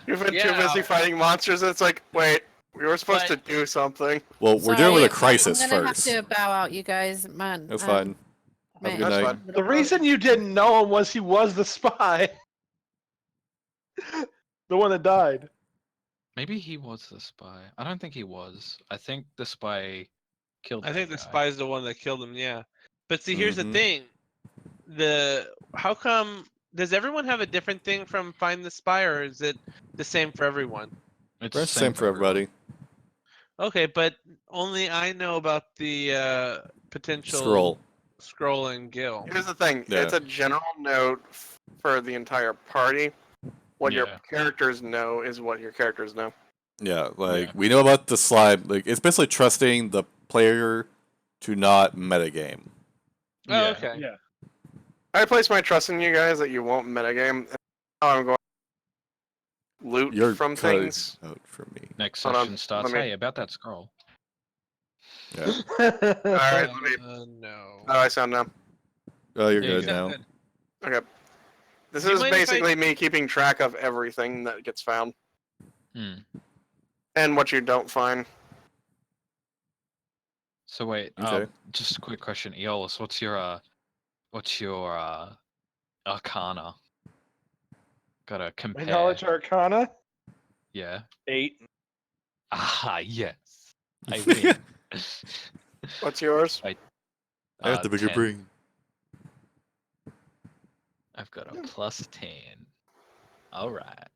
You've been too Yeah. busy fighting monsters. It's like, wait, we were supposed to But- do something. Well, we're dealing with a crisis I'm gonna first. have to bow out, you guys. Man, That's fine. Have a good That's night. fine. The reason you didn't know him was he was the spy. The one that died. Maybe he was the spy. I don't think he was. I think the spy killed. I think the guy. spy's the one that killed him. Yeah, but see, here's the Mhm. thing: how come does everyone have a different thing from find the spy, or is it the same for everyone? It's That's the same for everybody. Okay, but only I know about the potential Scroll. scroll and gill. Here's the thing. Yeah. It's a general note for the entire party. What your Yeah. characters know is what your characters know. Yeah, like Yeah. we know about the slime. Like it's basically trusting the player to not metagame. Oh, Yeah. okay. Yeah. I place my trust in you guys that you won't metagame. I'm going to loot You're from cutting things. out for me. Next Hold on, session starts. let me- Hey, about that scroll. Yeah. Alright, let me. No. How do I sound now? Oh, you're There you good go. now. Okay. This Do you is mind if I- basically me keeping track of everything that gets found Hmm. and what you don't find. So wait, Okay. just a quick question, Eolus. What's your arcana? Gotta My compare. knowledge arcana, Yeah. 8. Ah, yes. I win. What's yours? I have the bigger 10. brain. I've got a +10. All right.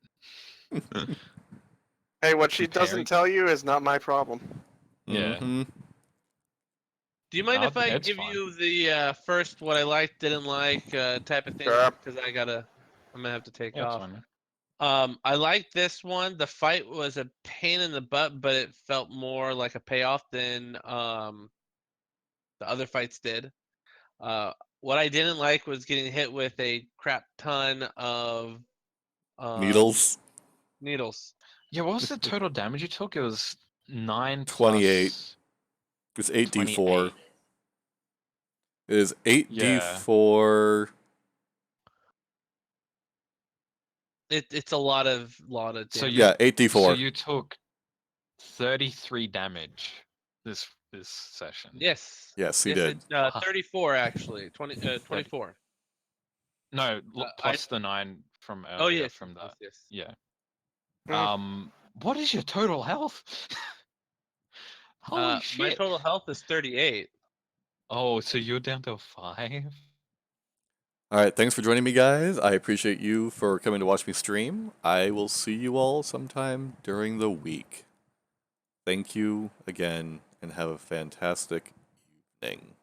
Hey, what she Comparing- doesn't tell you is not my problem. Yeah. Mm-hmm. Do you mind if I It's give fine. you the first what I liked, didn't like type of thing? Sure. Because I'm gonna have to take Yeah, it's off. fine. I liked this one. The fight was a pain in the butt, but it felt more like a payoff than the other fights did. What I didn't like was getting hit with a crap ton of Needles. Needles. Yeah, what was the total damage you took? It was 9 28. plus It's 8d4. 28. It is 8d4. It's a lot of damage. So Yeah, So 8d4. you took 33 damage this session. Yes. Yes, he Yes, did. it's 34 actually. 24. No, I- plus the 9 from earlier. Oh yes, From that. yes. Yeah. Hmm. What is your total health? Holy My shit! total health is 38. Oh, so you're down to 5? All right, thanks for joining me, guys. I appreciate you for coming to watch me stream. I will see you all sometime during the week. Thank you again, and have a fantastic evening.